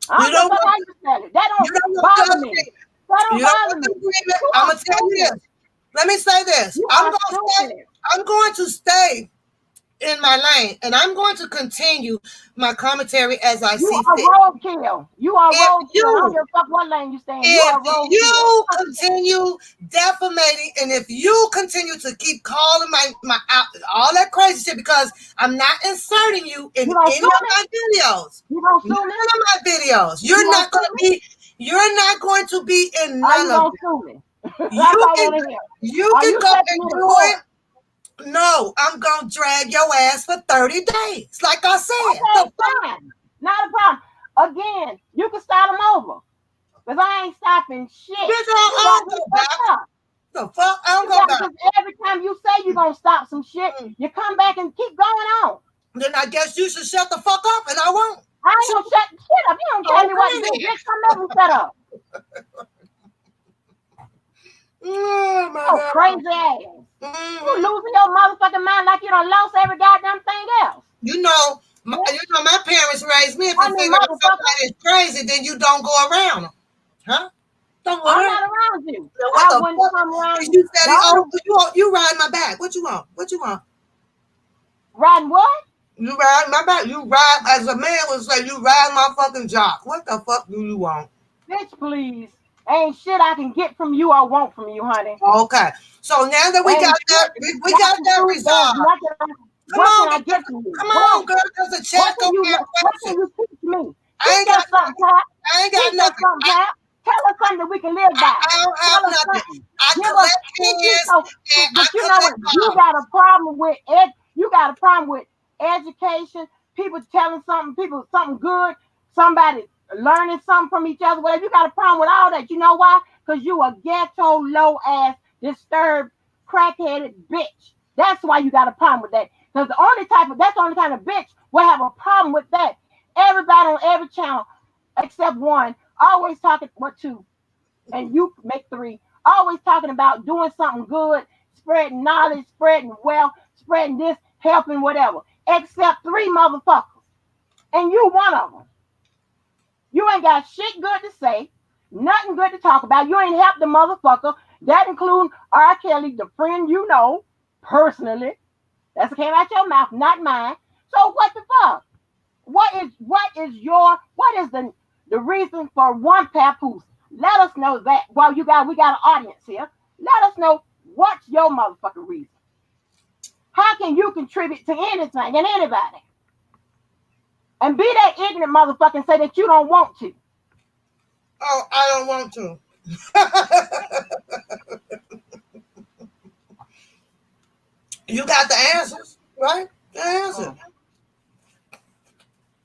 I don't know how you spell it. That don't bother me. That don't bother me. I'm going to tell you this. Let me say this. I'm going to stay in my lane, and I'm going to continue my commentary as I see fit. You are roadkill. You are roadkill. I don't give a fuck what lane you stay in. If you continue defamating, and if you continue to keep calling my out all that crazy shit, because I'm not inserting you in any of my videos. You gonna sue me? None of my videos. You're not going to be in none of them. You can go and do it. No, I'm going to drag your ass for 30 days. Like I said. Okay, fine. Not a problem. Again, you can start them over. Because I ain't stopping shit. The fuck? I don't go back. Every time you say you're going to stop some shit, you come back and keep going on. Then I guess you should shut the fuck up, and I won't. I ain't going to shut the shit up. You don't tell me what to do. Just come up and shut up. Oh, my God. Crazy ass. You losing your motherfucking mind like you done lost every goddamn thing else. You know, my parents raised me. If you think somebody is crazy, then you don't go around them. Huh? Don't go I'm around. not around you. I wouldn't come around you. Said, you riding my back. What you want? What you want? Riding what? You ride my back. You ride, as a man would say, you ride my fucking jock. What the fuck do you want? Bitch, please. Ain't shit I can get from you or want from you, honey. Okay. So now that we got that resolved. Come on, girl, there's a chat going on. What can you teach me? I ain't got nothing. Tell us something that we can live by. I don't have nothing. I collect hands. But you know what? You got a problem with education, people telling something good, somebody learning something from each other, whatever. You got a problem with all that. You know why? Because you a ghetto, low-ass, disturbed, crackheaded bitch. That's why you got a problem with that. Because that's the only kind of bitch will have a problem with that. Everybody on every channel, except one, always talking, two, and you make 3, always talking about doing something good, spreading knowledge, spreading wealth, spreading this, helping whatever, except 3 motherfuckers. And you one of them. You ain't got shit good to say, nothing good to talk about. You ain't helped the motherfucker. That includes R. Kelly, the friend you know, personally. That's what came out your mouth, not mine. So what the fuck? What is the reason for Onepapoose? Let us know that. Well, we got an audience here. Let us know what's your motherfucking reason. How can you contribute to anything and anybody? And be that ignorant motherfucker and say that you don't want to. Oh, I don't want to. You got the answers, right? The answers.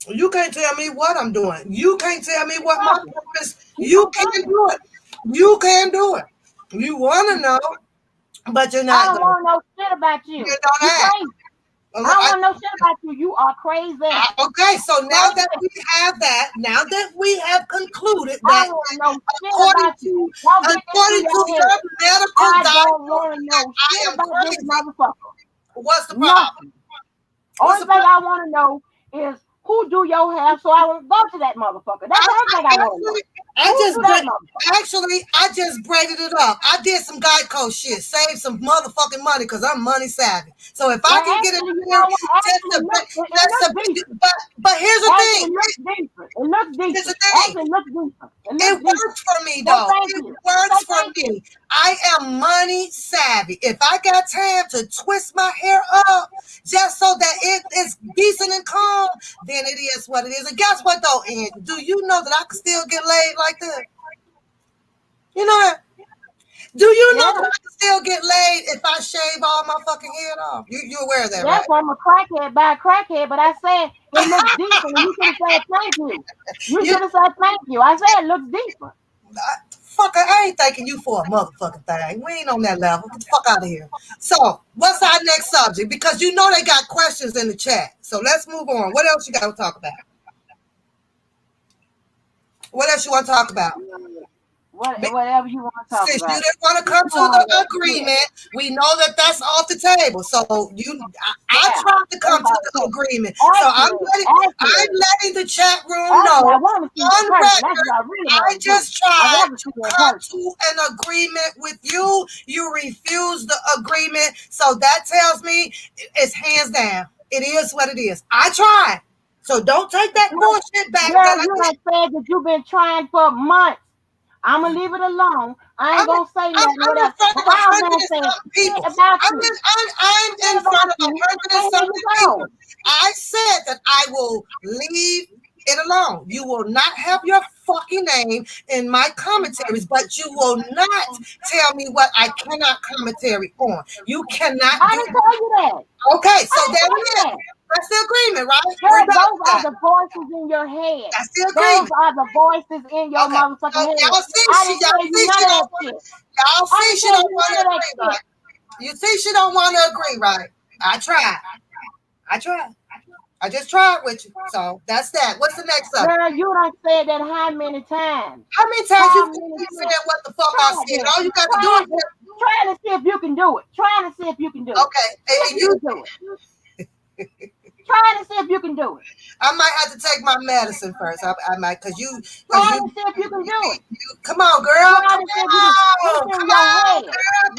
You can't tell me what I'm doing. You can't tell me what my purpose. You can't do it. You can't do it. You want to know, but you're not. I don't want no shit about you. You don't ask. I don't want no shit about you. You are crazy. Okay, so now that we have that, now that we have concluded that according to your medical I don't want to know shit about this motherfucker. What's the problem? Only thing I want to know is who do your hair so I won't go to that motherfucker. That's the only thing I want to know. I just braided it up. I did some Geico shit, saved some motherfucking money because I'm money savvy. So if I can get it in here, but here's the thing. It looks decent. It works for me though. It works for me. I am money savvy. If I got time to twist my hair up just so that it is decent and calm, then it is what it is. And guess what though, Angie? Do you know that I can still get laid like that? You know that? Do you know that I can still get laid if I shave all my fucking head off? You aware of that, right? That's why I'm a crackhead by a crackhead, but I said it looks decent and you should have said thank you. You should have said thank you. I said it looks decent. Fucker, I ain't thanking you for a motherfucking thing. We ain't on that level. Get the fuck out of here. So, what's our next subject? Because you know they got questions in the chat. So let's move on. What else you got to talk about? What else you want to talk about? Whatever you want to talk Since about. you didn't want to come to the agreement, we know that that's off the table. So I tried to come to the agreement. So I'm letting the chat room know on record. I just tried to come to an agreement with you. You refused the agreement. So that tells me it's hands down. It is what it is. I tried. So don't take that bullshit back. Girl, you done said that you've been trying for months. I'm gonna leave it alone. I ain't gonna say nothing. I'm in front of 100 and something people. I'm in front of 100 and something people. I said that I will leave it alone. You will not have your fucking name in my commentaries, but you will not tell me what I cannot commentary on. You cannot. I didn't tell you that. Okay, so there it is. That's the agreement, right? Those are the voices in your head. That's the agreement. Those are the voices in your motherfucking head. Y'all see, she don't want to agree, right? You see, she don't want to agree, right? I tried. I just tried with you. So that's that. What's the next subject? Girl, you done said that how many times? How many times you said what the fuck I said? All you got to do is trying to see if you can do it. Trying to see if you can do it. Okay, and you do it. Trying to see if you can do it. I might have to take my medicine first. I might, because you. Trying to see if you can do it. Come on, girl. Come on, girl. I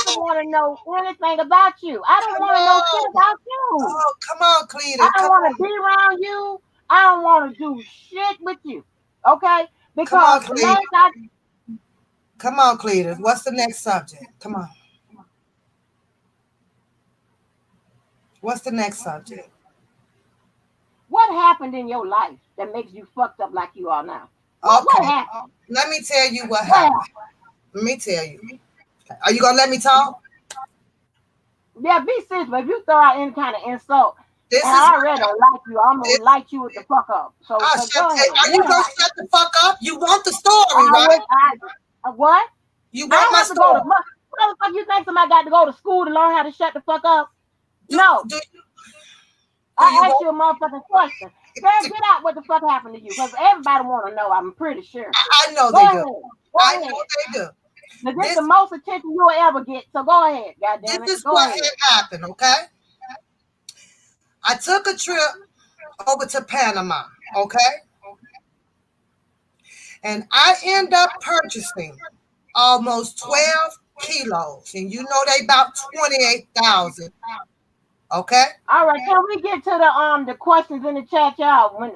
don't want to know anything about you. I don't want to know shit about you. Oh, come on, Cleta. I don't want to be around you. I don't want to do shit with you. Okay? Because come on, Cleta. What's the next subject? Come on. What's the next subject? What happened in your life that makes you fucked up like you are now? Okay. What happened? Let me tell you what happened. Let me tell you. Are you going to let me talk? Yeah, be serious, but if you throw out any kind of insult, I already don't like you, I'm going to light you with the fuck up. So go ahead. Are you going to shut the fuck up? You want the story, right? What? You want my story? What the fuck you think somebody got to go to school to learn how to shut the fuck up? No. I asked you a motherfucking question. Girl, get out what the fuck happened to you, because everybody want to know, I'm pretty sure. I know they do. I know they do. Now, this is the most attention you'll ever get, so go ahead, goddammit. This is what had happened, okay? I took a trip over to Panama, okay? And I end up purchasing almost 12 kilos, and you know they about 28,000. Okay. All right. Can we get to the questions in the chat, y'all? When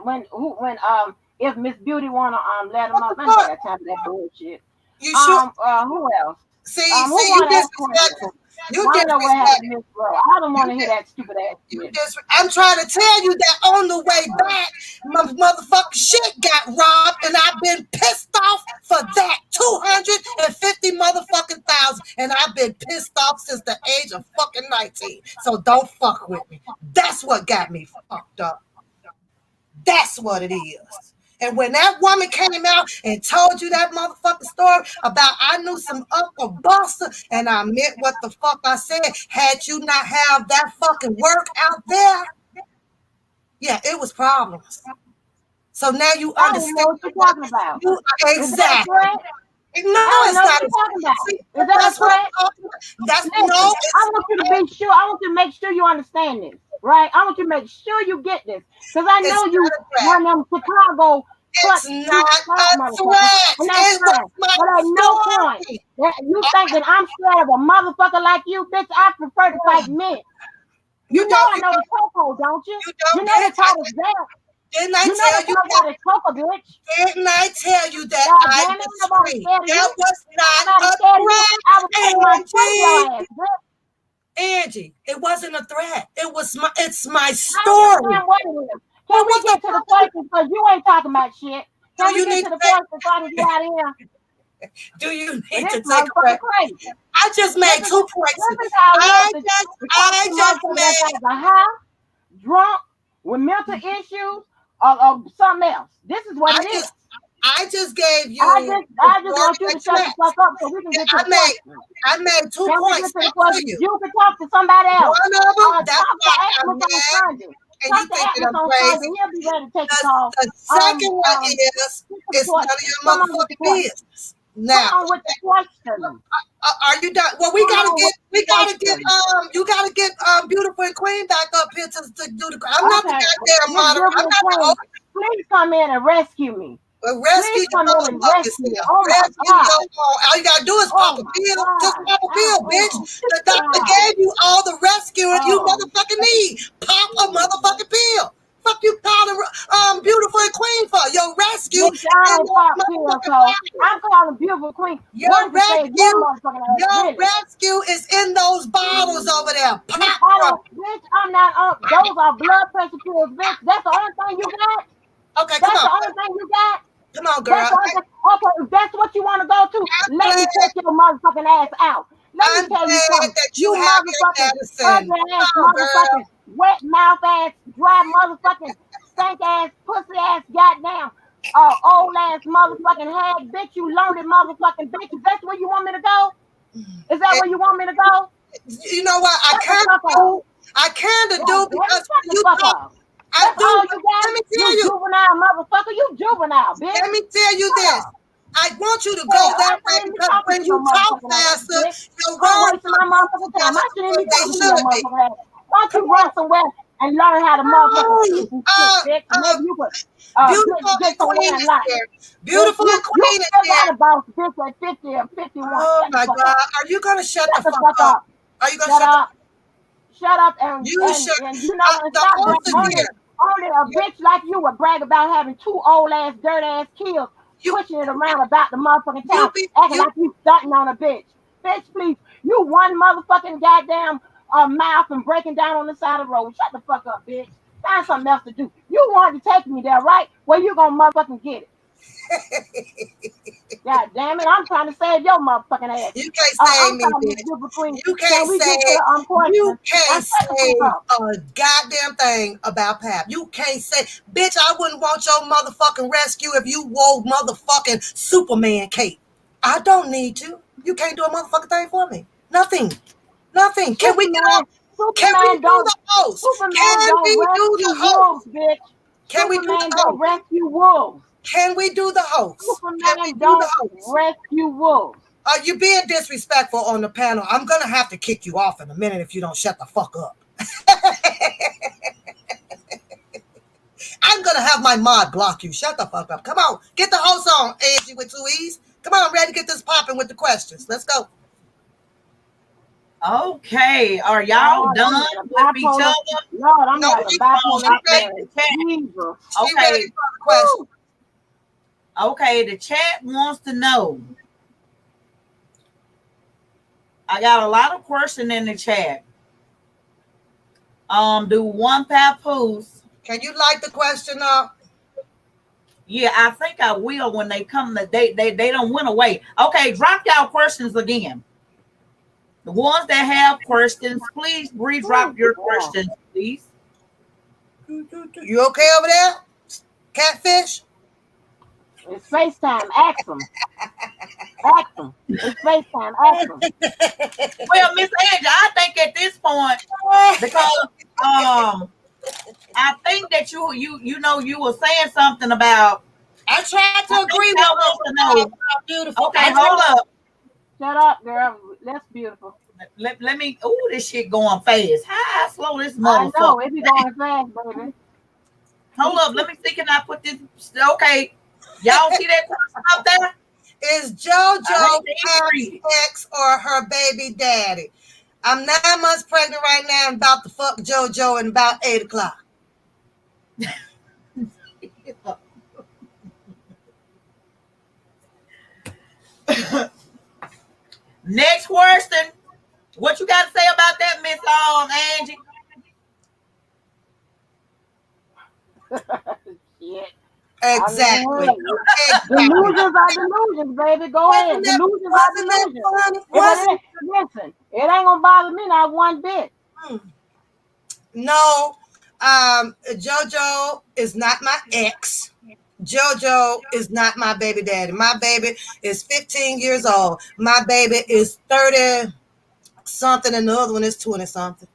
if Miss Beauty wanna let them up, I ain't got time for that bullshit. You should. Who else? See, you disrespectful. You disrespectful. I don't want to hear that stupid ass shit. I'm trying to tell you that on the way back, my motherfucking shit got robbed, and I've been pissed off for that 250 motherfucking thousand, and I've been pissed off since the age of fucking 19. So don't fuck with me. That's what got me fucked up. That's what it is. And when that woman came out and told you that motherfucking story about I knew some upper buster and I meant what the fuck I said, had you not have that fucking work out there, yeah, it was problems. So now you understand what you're talking about. Exactly. No, it's not. Is that a threat? I want you to be sure. I want you to make sure you understand this, right? I want you to make sure you get this, because I know you one of them Chicago. It's not a threat. But at no point you think that I'm scared of a motherfucker like you, bitch. I prefer to fight men. You know I know the Coco, don't you? You know the title's there. Didn't I tell you that? Didn't I tell you that I was free? That was not a threat, Angie. It wasn't a threat. It's my story. Can we get to the question, because you ain't talking about shit? Can we get to the question so I can get out of here? Do you need to take a break? I just made 2 points. I just made a house, drunk, with mental issues, or something else. This is what it is. I just gave you. I just want you to shut the fuck up so we can get to the question. I made 2 Can we points get to the to question? you. You can talk to somebody else. One of them, that's Talk to why I'm Atlas on mad, Sunday. and Talk you to think that Atlas I'm on crazy. Sunday. He'll be ready to take the call. The second one is it's none of your motherfucking business. Now, come on with the question. are you done? Well, you gotta get Beautiful and Queen back up here to do the. I'm not the goddamn moderator. I'm not the host. Please come in and rescue me. Rescue your motherfucking self. Oh my Rescue God. your all you gotta do is pop a pill. Just pop a pill, bitch. The doctor gave you all the rescuing you motherfucking need. Pop a motherfucking pill. Fuck you calling Beautiful and Queen for your rescue. Bitch, I don't pop pills, so I'm calling Beautiful Queen. Your rescue is in those bottles over there. Pop bitch, I'm not on. Those are blood pressure pills, bitch. That's the only thing you got. Okay, come on. That's the only thing you got. Come on, girl. Okay, if that's what you want to go to, let me take your motherfucking ass out. Let me tell you something. That you have your ugly ass motherfucking wet mouth ass, dry motherfucking stank ass, pussy ass, goddamn, old ass motherfucking hag bitch, you lonely motherfucking bitch. Is that where you want me to go? Is that where you want me to go? You know what? I kind of do because you talk. That's all you got. Let me tell you, juvenile motherfucker. You juvenile, bitch. Let me tell you this. I want you to go that way because when you talk faster, your words are my motherfucking time. I shouldn't be talking to your motherfucking ass. Why don't you run somewhere and learn how to motherfucking bitch? Maybe you could get somewhere in life. Beautiful and Queen is here. You about to bitch at 50 or 51. Oh my God. Are you going to shut the fuck up? Are you going to shut up? Shut up and you know stop that. Only a bitch like you would brag about having 2 old ass, dirt ass kills, pushing it around about the motherfucking town, acting like you stunting on a bitch. Bitch, please, you one motherfucking goddamn mouth and breaking down on the side of the road. Shut the fuck up, bitch. Find something else to do. You wanted to take me there, right? Well, you gonna motherfucking get it. God damn it, I'm trying to save your motherfucking ass. You can't save me, bitch. You can't say a goddamn thing about Pap. You can't say, bitch, I wouldn't want your motherfucking rescue if you wore motherfucking Superman cape. I don't need to. You can't do a motherfucking thing for me. Nothing. Can we do the host? Can we do the host? Rescue wolves. Can we do the host? Superman don't rescue wolves. You're being disrespectful on the panel. I'm going to have to kick you off in a minute if you don't shut the fuck up. I'm going to have my mod block you. Shut the fuck up. Come on. Get the host on, Angie with 2 E's. Come on, ready to get this popping with the questions. Let's go. Okay. Are y'all done with each other? Lord, I'm not a bipolar. Okay. Okay, the chat wants to know. I got a lot of questions in the chat. Do Onepapoose. Can you light the question up? Yeah, I think I will when they come. They don't went away. Okay, drop y'all questions again. The ones that have questions, please re-drop your questions, please. You okay over there, Catfish? It's FaceTime. Ask them. It's FaceTime. Ask them. Well, Miss Angie, I think at this point, because I think that you know you were saying something about. I tried to agree with beautiful. Okay, hold up. Shut up, girl. That's beautiful. Let me. Oh, this shit going fast. How slow this motherfucker? I know it be going fast, baby. Hold up. Let me see. Can I put this? Okay. Y'all see that question up there? Is JoJo Pam's ex or her baby daddy? I'm 9 months pregnant right now and about to fuck JoJo in about 8 o'clock. Next question. What you got to say about that, Miss Angie? Shit. Exactly. Delusions are delusions, baby. Go ahead. Delusions are delusions. Listen, it ain't gonna bother me not one bit. No, JoJo is not my ex. JoJo is not my baby daddy. My baby is 15 years old. My baby is 30 something, and the other one is 20 something.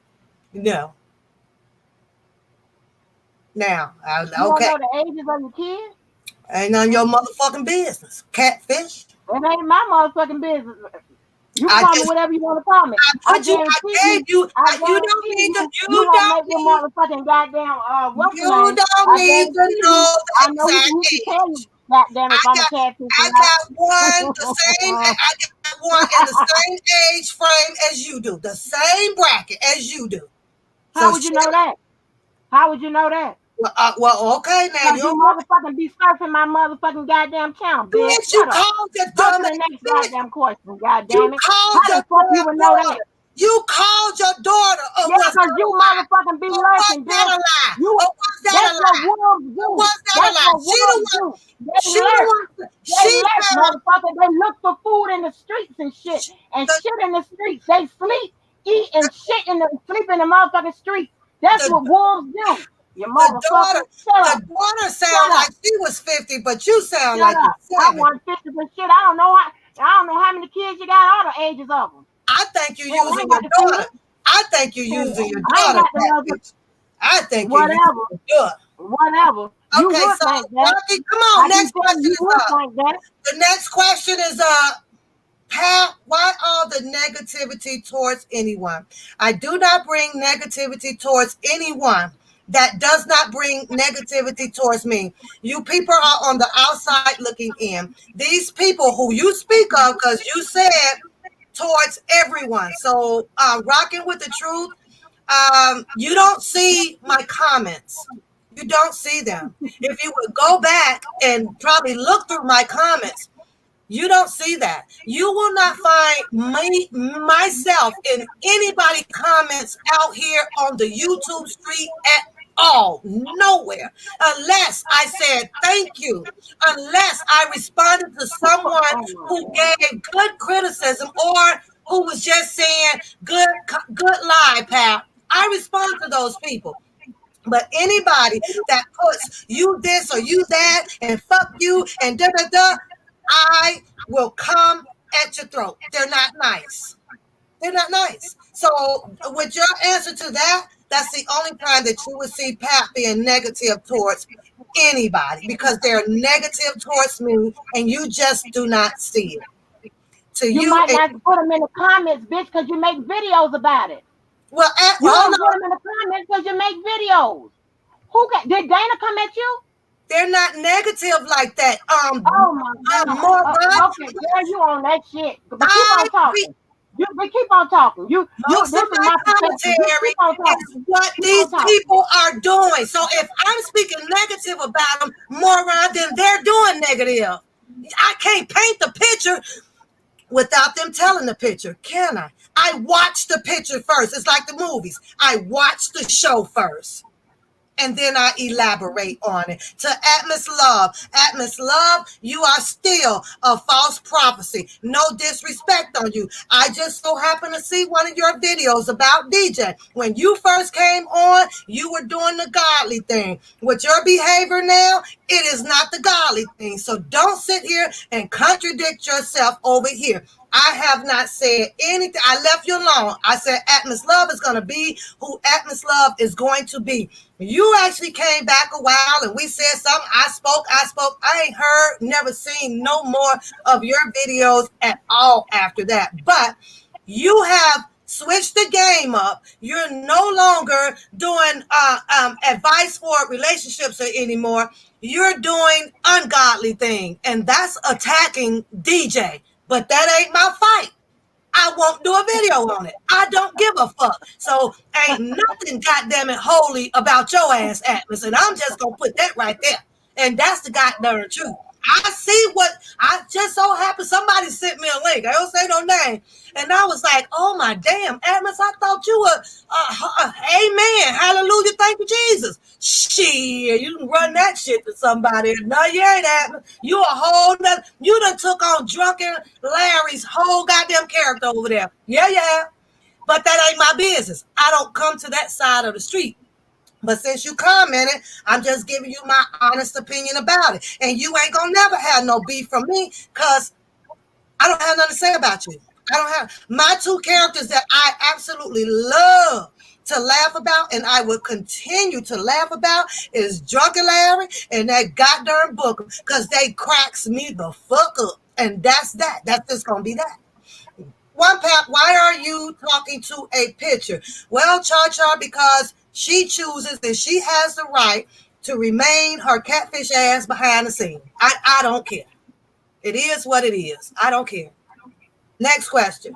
No. Now, You don't okay. know the ages of your kids? Ain't none of your motherfucking business. Catfish. It ain't my motherfucking business. You I call me just whatever you want to call me. I I put you. I guarantee gave you. you. I You don't guarantee need to. you. You You won't don't make your need. motherfucking goddamn what's the You name? don't I need to guarantee you. know the I know who exact can tell you. age. Goddamn, I if I'm a got. catfish or I not. got one the same. I got one in the same age frame as you do. The same bracket as you do. How So would you shit. know that? How would you know that? Well, okay now. Cause You you don't want. motherfucking be surfing my motherfucking goddamn channel, bitch. Bitch, you Shut up. called your Go to dumb the ass next bitch. goddamn question, goddamn You it. called How your the fuck you damn would know that? daughter. You called your daughter. Yeah, Was cause that you a lie? motherfucking be Or was lurking, that bitch. a lie? You Or was that a that's what lie? wolves Or do. was that a That's lie? what wolves do. They She the lurk. one, They she lurk, found motherfucker. They look for food in the streets and shit. And the, shit in the streets. They sleep, eat, and shit in the sleep in the motherfucking streets. That's the, what wolves do. You the daughter, motherfucker. Shut up. the daughter Shut sound up. like she was 50, but you sound Shut like you're up. I 70. want 50 for shit. I don't know how many kids you got, all the ages of them. I think you're Hell, I using ain't your got to see daughter. it. I think you're using Hell, your I ain't daughter, got the mother. catfish. I think you're using Whatever. your daughter. Whatever. You Okay, would so think that. Rocky, come on. I keep Next telling question you, is you would think that. The next question is Pat, why all the negativity towards anyone? I do not bring negativity towards anyone that does not bring negativity towards me. You people are on the outside looking in. These people who you speak of, because you said towards everyone. So rocking with the truth, you don't see my comments. You don't see them. If you would go back and probably look through my comments, you don't see that. You will not find me, myself, in anybody comments out here on the YouTube street at all. Nowhere. Unless I said thank you. Unless I responded to someone Oh my who God. gave good criticism or who was just saying good lie, pal. I respond to those people. But anybody that puts you this or you that and fuck you and da da da, I will come at your throat. They're not nice. They're not nice. So with your answer to that, that's the only time that you would see Pat being negative towards anybody because they're negative towards me and you just do not see it. To You you, might not put them in the comments, bitch, because you make videos about it. You hold don't put on. them in the comments because you make videos. Did Dana come at you? They're not negative like that. Oh my God. Moron, Okay, girl, you on that shit. But keep I on talking. We keep on talking. most of This is my my perspective. You commentary keep on is talking. what Keep on these talking. people are doing. So if I'm speaking negative about them, moron, then they're doing negative. I can't paint the picture without them telling the picture, can I? I watch the picture first. It's like the movies. I watch the show first. And then I elaborate on it. To Atmos Love, you are still a false prophecy. No disrespect on you. I just so happen to see one of your videos about DJ. When you first came on, you were doing the godly thing. With your behavior now, it is not the godly thing. So don't sit here and contradict yourself over here. I have not said anything. I left you alone. I said Atmos Love is going to be who Atmos Love is going to be. You actually came back a while and we said something. I spoke. I ain't heard, never seen no more of your videos at all after that. But you have switched the game up. You're no longer doing advice for relationships anymore. You're doing ungodly thing, and that's attacking DJ. But that ain't my fight. I won't do a video on it. I don't give a fuck. So ain't nothing goddamn it holy about your ass, Atlas. And I'm just gonna put that right there. And that's the goddamn truth. I see what I just so happened somebody sent me a link. I don't say no name. And I was like, oh my damn, Atlas, I thought you were amen. Hallelujah. Thank you, Jesus. Shit, you can run that shit to somebody. No, you ain't Atlas. You a whole nother, you done took on drunken Larry's whole goddamn character over there. Yeah. But that ain't my business. I don't come to that side of the street. But since you commented, I'm just giving you my honest opinion about it. And you ain't gonna never have no beef from me because I don't have nothing to say about you. I don't have my two characters that I absolutely love to laugh about, and I will continue to laugh about is Drunken Larry and that goddamn Booker, because they cracks me the fuck up. And that's that. That's just gonna be that. One Pap, why are you talking to a picture? Well, Char Char, because she chooses and she has the right to remain her catfish ass behind the scene. I don't care. It is what it is. I don't care. Next question.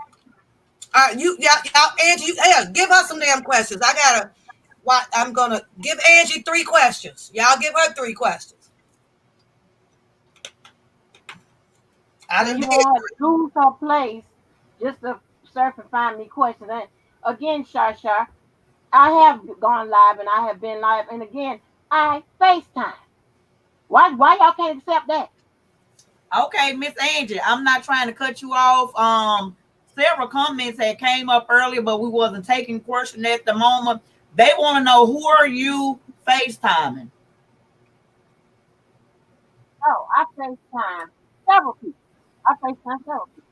Y'all, Angie, yeah, give her some damn questions. I'm gonna give Angie 3 questions. Y'all give her 3 questions. I didn't. You won't have to lose her place just to surf and find me questions. And again, Shar, I have gone live and I have been live, and again, I FaceTime. Why y'all can't accept that? Okay, Miss Angie, I'm not trying to cut you off. Several comments that came up earlier, but we wasn't taking question at the moment. They want to know, who are you FaceTiming? Oh, I FaceTime several people. I FaceTime several people.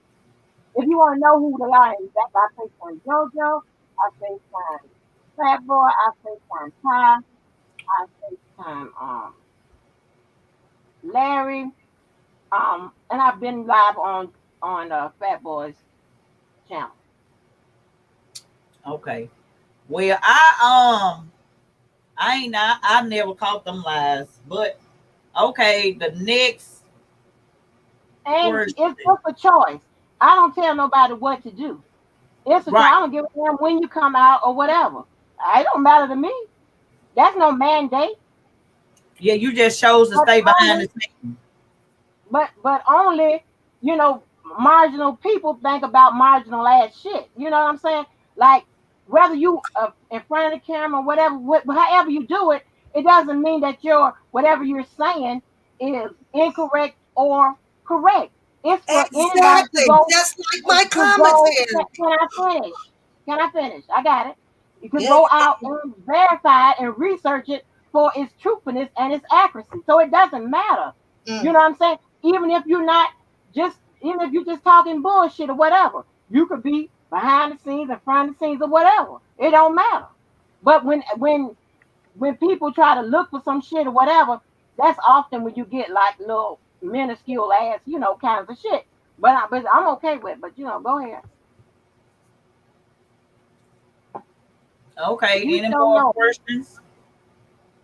If you want to know who they are, exactly, I FaceTime JoJo, I FaceTime Fat Boy, I FaceTime Ty, I FaceTime Larry, and I've been live on Fat Boy's channel. Okay. Well, I never caught them lies, but okay, the next And question. it's just a choice. I don't tell nobody what to do. It's a choice. Right. I don't give a damn when you come out or whatever. It don't matter to me. That's no mandate. Yeah, you just chose to But stay behind only, the scene. but only, you know, marginal people think about marginal ass shit. You know what I'm saying? Like whether you in front of the camera, whatever, however you do it, it doesn't mean that whatever you're saying is incorrect or correct. It's for anybody to Exactly. go Just like my to go. commentary. Can I finish? Can I finish? I got it. You can Yeah. go out and verify it and research it for its truthfulness and its accuracy. So it doesn't matter. You Mm. know what I'm saying? Even if you're just talking bullshit or whatever, you could be behind the scenes, in front of the scenes, or whatever. It don't matter. But when people try to look for some shit or whatever, that's often when you get like little minuscule ass, kinds of shit. But I'm okay with it. But go ahead. Okay, You any show more yours. questions?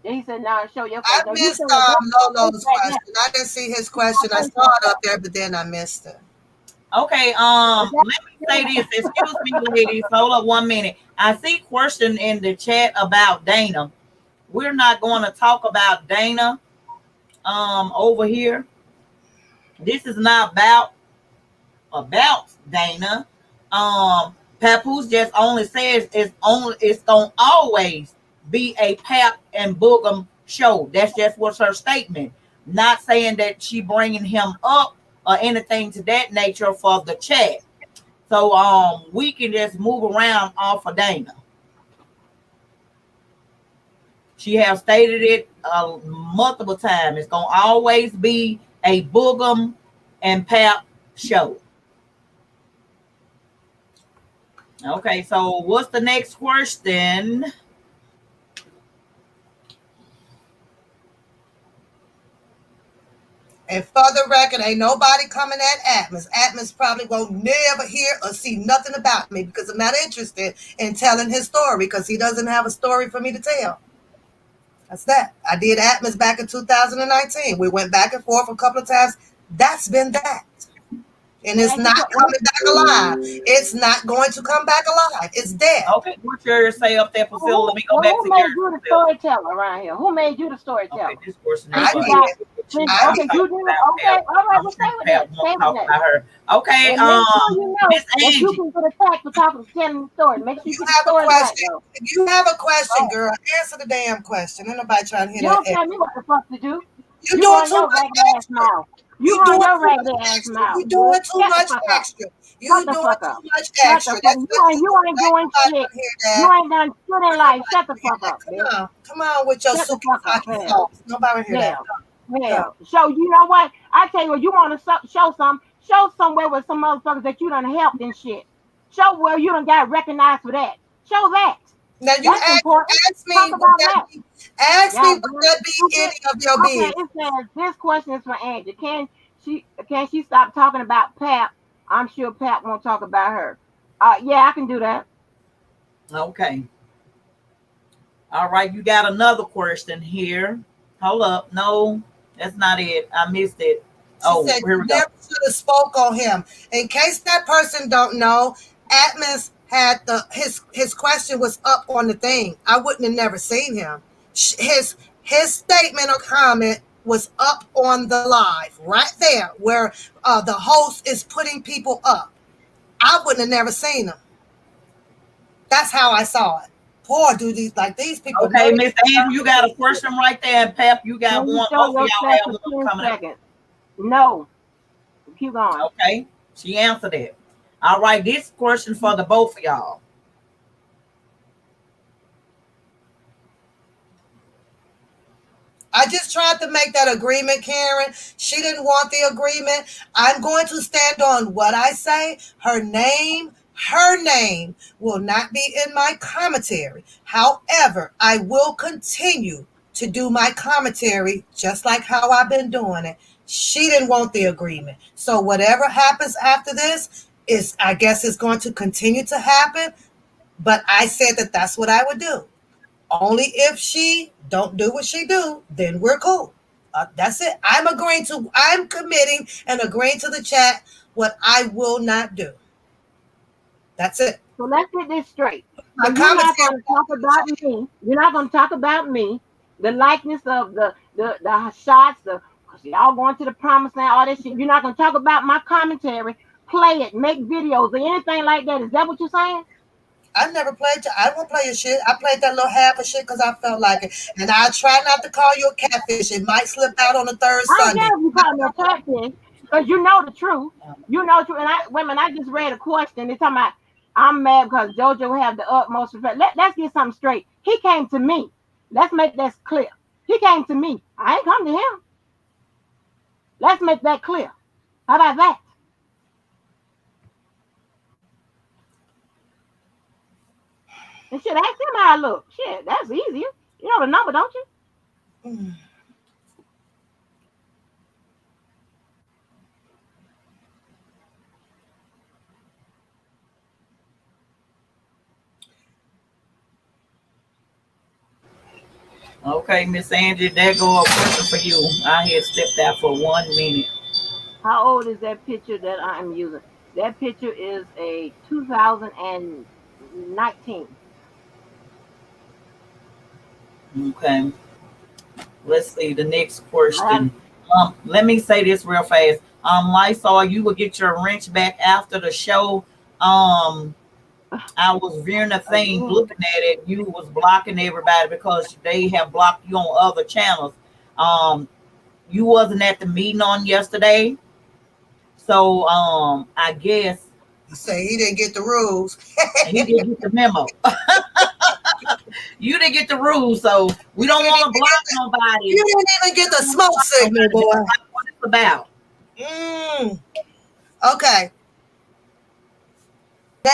He said, "Now show your I face." No, you missed show your Lolo's face right question. I didn't see his question. I now. saw it up there, but then I missed it. Okay, let me say this. Excuse me, ladies. Hold up 1 minute. I see question in the chat about Dana. We're not going to talk about Dana over here. This is not about Dana. Papoose just only says it's gonna always be a Pap and Boogum show. That's just what's her statement. Not saying that she bringing him up or anything to that nature for the chat. So we can just move around off of Dana. She has stated it multiple times. It's gonna always be a Boogum and Pap show. Okay, so what's the next question? And for the record, ain't nobody coming at Atmos. Atmos probably won't never hear or see nothing about me because I'm not interested in telling his story because he doesn't have a story for me to tell. That's that. I did Atmos back in 2019. We went back and forth a couple of times. That's been that. And it's not coming back alive. It's not going to come back alive. It's dead. Okay, what's your say up there, Priscilla? Let me go Well, back who to made your you the storyteller around here? Who made you the storyteller? Okay, this person I is did. Okay, you did it. Okay, all right. Well, stay with that. Stay with that. about her. Okay, And make sure you know Miss that you Angie. can get attacked for telling the story. Make sure you You get the have a story right, question. though. If you have a question, girl, answer the damn question. Ain't nobody trying to hear You that. don't tell me what the fuck to do. You You doing run too your much ragged ass extra. mouth. You You run doing your too ragged much ass extra. mouth, You bitch. doing too Shut the much fuck up. extra. Shut You the doing fuck too up. much Shut the extra. fuck. That's what you You ain't doing. Ain't doing nobody shit. want to hear You that. ain't done shit in Ain't life. nobody Shut want the to hear fuck that. up, bitch. Come on with your Shut the suki fuck up. saki Hell. sauce. Nobody want to hear that. Hell. Go. Hell. So you know what? I tell you what, you want to show some, show somewhere with some motherfuckers that you done helped and shit. Show where you done got recognized for that. Show that. Now That's important. ask me, Talk would about that that. be, ask me, God would damn that be stupid. any of your Okay, business? it says this question is for Angie. Can she stop talking about Pap? I'm sure Pap won't talk about her. Yeah, I can do that. Okay. All right. You got another question here. Hold up. No, that's not it. I missed it. She Oh, said here you we go. never should have spoke on him. In case that person don't know, Atmos had his question was up on the thing. I wouldn't have never seen him. His statement or comment was up on the live right there where the host is putting people up. I wouldn't have never seen him. That's how I saw it. Poor dude, these people know Okay, they Miss Angie, you got a question right there, and Pep, you got Can you one. show Both of y'all yourself have for one 10 coming up. seconds? No. Keep going. Okay, she answered it. All right, this question for the both of y'all. I just tried to make that agreement, Karen. She didn't want the agreement. I'm going to stand on what I say. Her name will not be in my commentary. However, I will continue to do my commentary just like how I've been doing it. She didn't want the agreement. So whatever happens after this is, I guess, is going to continue to happen. But I said that that's what I would do. Only if she don't do what she do, then we're cool. That's it. I'm committing and agreeing to the chat what I will not do. That's it. So let's get this straight. My So you're not commentary going to talk about me. You're not going to talk about me. The likeness of the shots, the because y'all going to the promised land, all that shit. You're not going to talk about my commentary. Play it, make videos, or anything like that. Is that what you're saying? I never played. I won't play your shit. I played that little half of shit because I felt like it, and I try not to call you a catfish. It might slip out on the third I don't Sunday. care if you call me a catfish, because you know the truth. You know the truth. And I just read a question. They're talking about I'm mad because JoJo have the utmost respect. Let's get something straight. He came to me. Let's make that clear. He came to me. I ain't come to him. Let's make that clear. How about that? And shit, ask him how I look. Shit, that's easier. You know the number, don't you? Mm. Okay, Miss Angie, there go a question for you. I had stepped out for 1 minute. How old is that picture that I'm using? That picture is a 2019. Okay, let's see the next I have question. Let me say this real fast. Lysol, you will get your wrench back after the show. I was viewing the thing, again. looking at it. You was blocking everybody because they have blocked you on other channels. Um, you wasn't at the meeting on yesterday, so I guess You say he didn't get the rules. he didn't get the memo. You didn't get the rules, so we don't want to block nobody. You didn't even get the smoke signal, boy. That's not what it's about. Okay.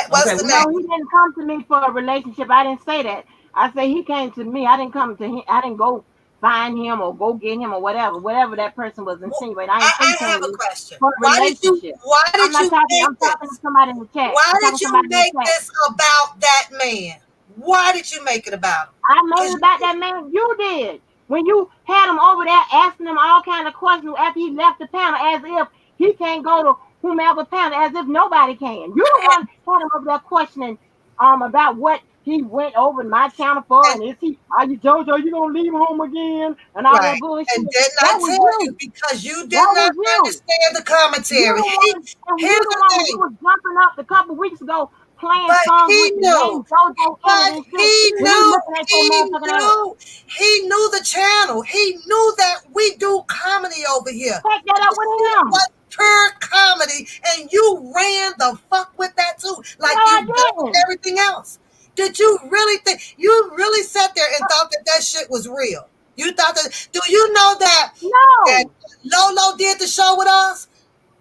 What's Okay, the we name? No, he didn't come to me for a relationship. I didn't say that. I say he came to me. I didn't come to him. I didn't go find him or go get him or whatever. Whatever that person was insinuating. I didn't say he I came have to a me question. for a relationship. Why I'm did not you talking. make I'm talking to this? somebody in the chat. Why I'm talking did to you somebody in the make chat. this about that man? Why did you make it about him? I made Because it about that man. You did. When you had him over there asking him all kind of questions after he left the panel, as if he can't go to whomever panel, as if nobody can. You the one had him over there questioning about what he went over in my channel for, and and is he are you JoJo, you gonna leave home again and all right. that bullshit. And didn't I That was tell you you. because you did That not was you. understand the You commentary? the one, and Here's you the the one when you thing. was jumping up a couple weeks ago playing But songs he with the knew. name JoJo But in it and he shit. And we knew. looking at your He motherfucking ass. knew. He knew the channel. He knew that we do comedy over here. Take that up with It him. was pure comedy, and you ran the fuck with that too, like No, I you've done with didn't. everything else. Did you really think? You really sat there and thought that that shit was real? You thought that? Do you know that No. Lolo did the show with us?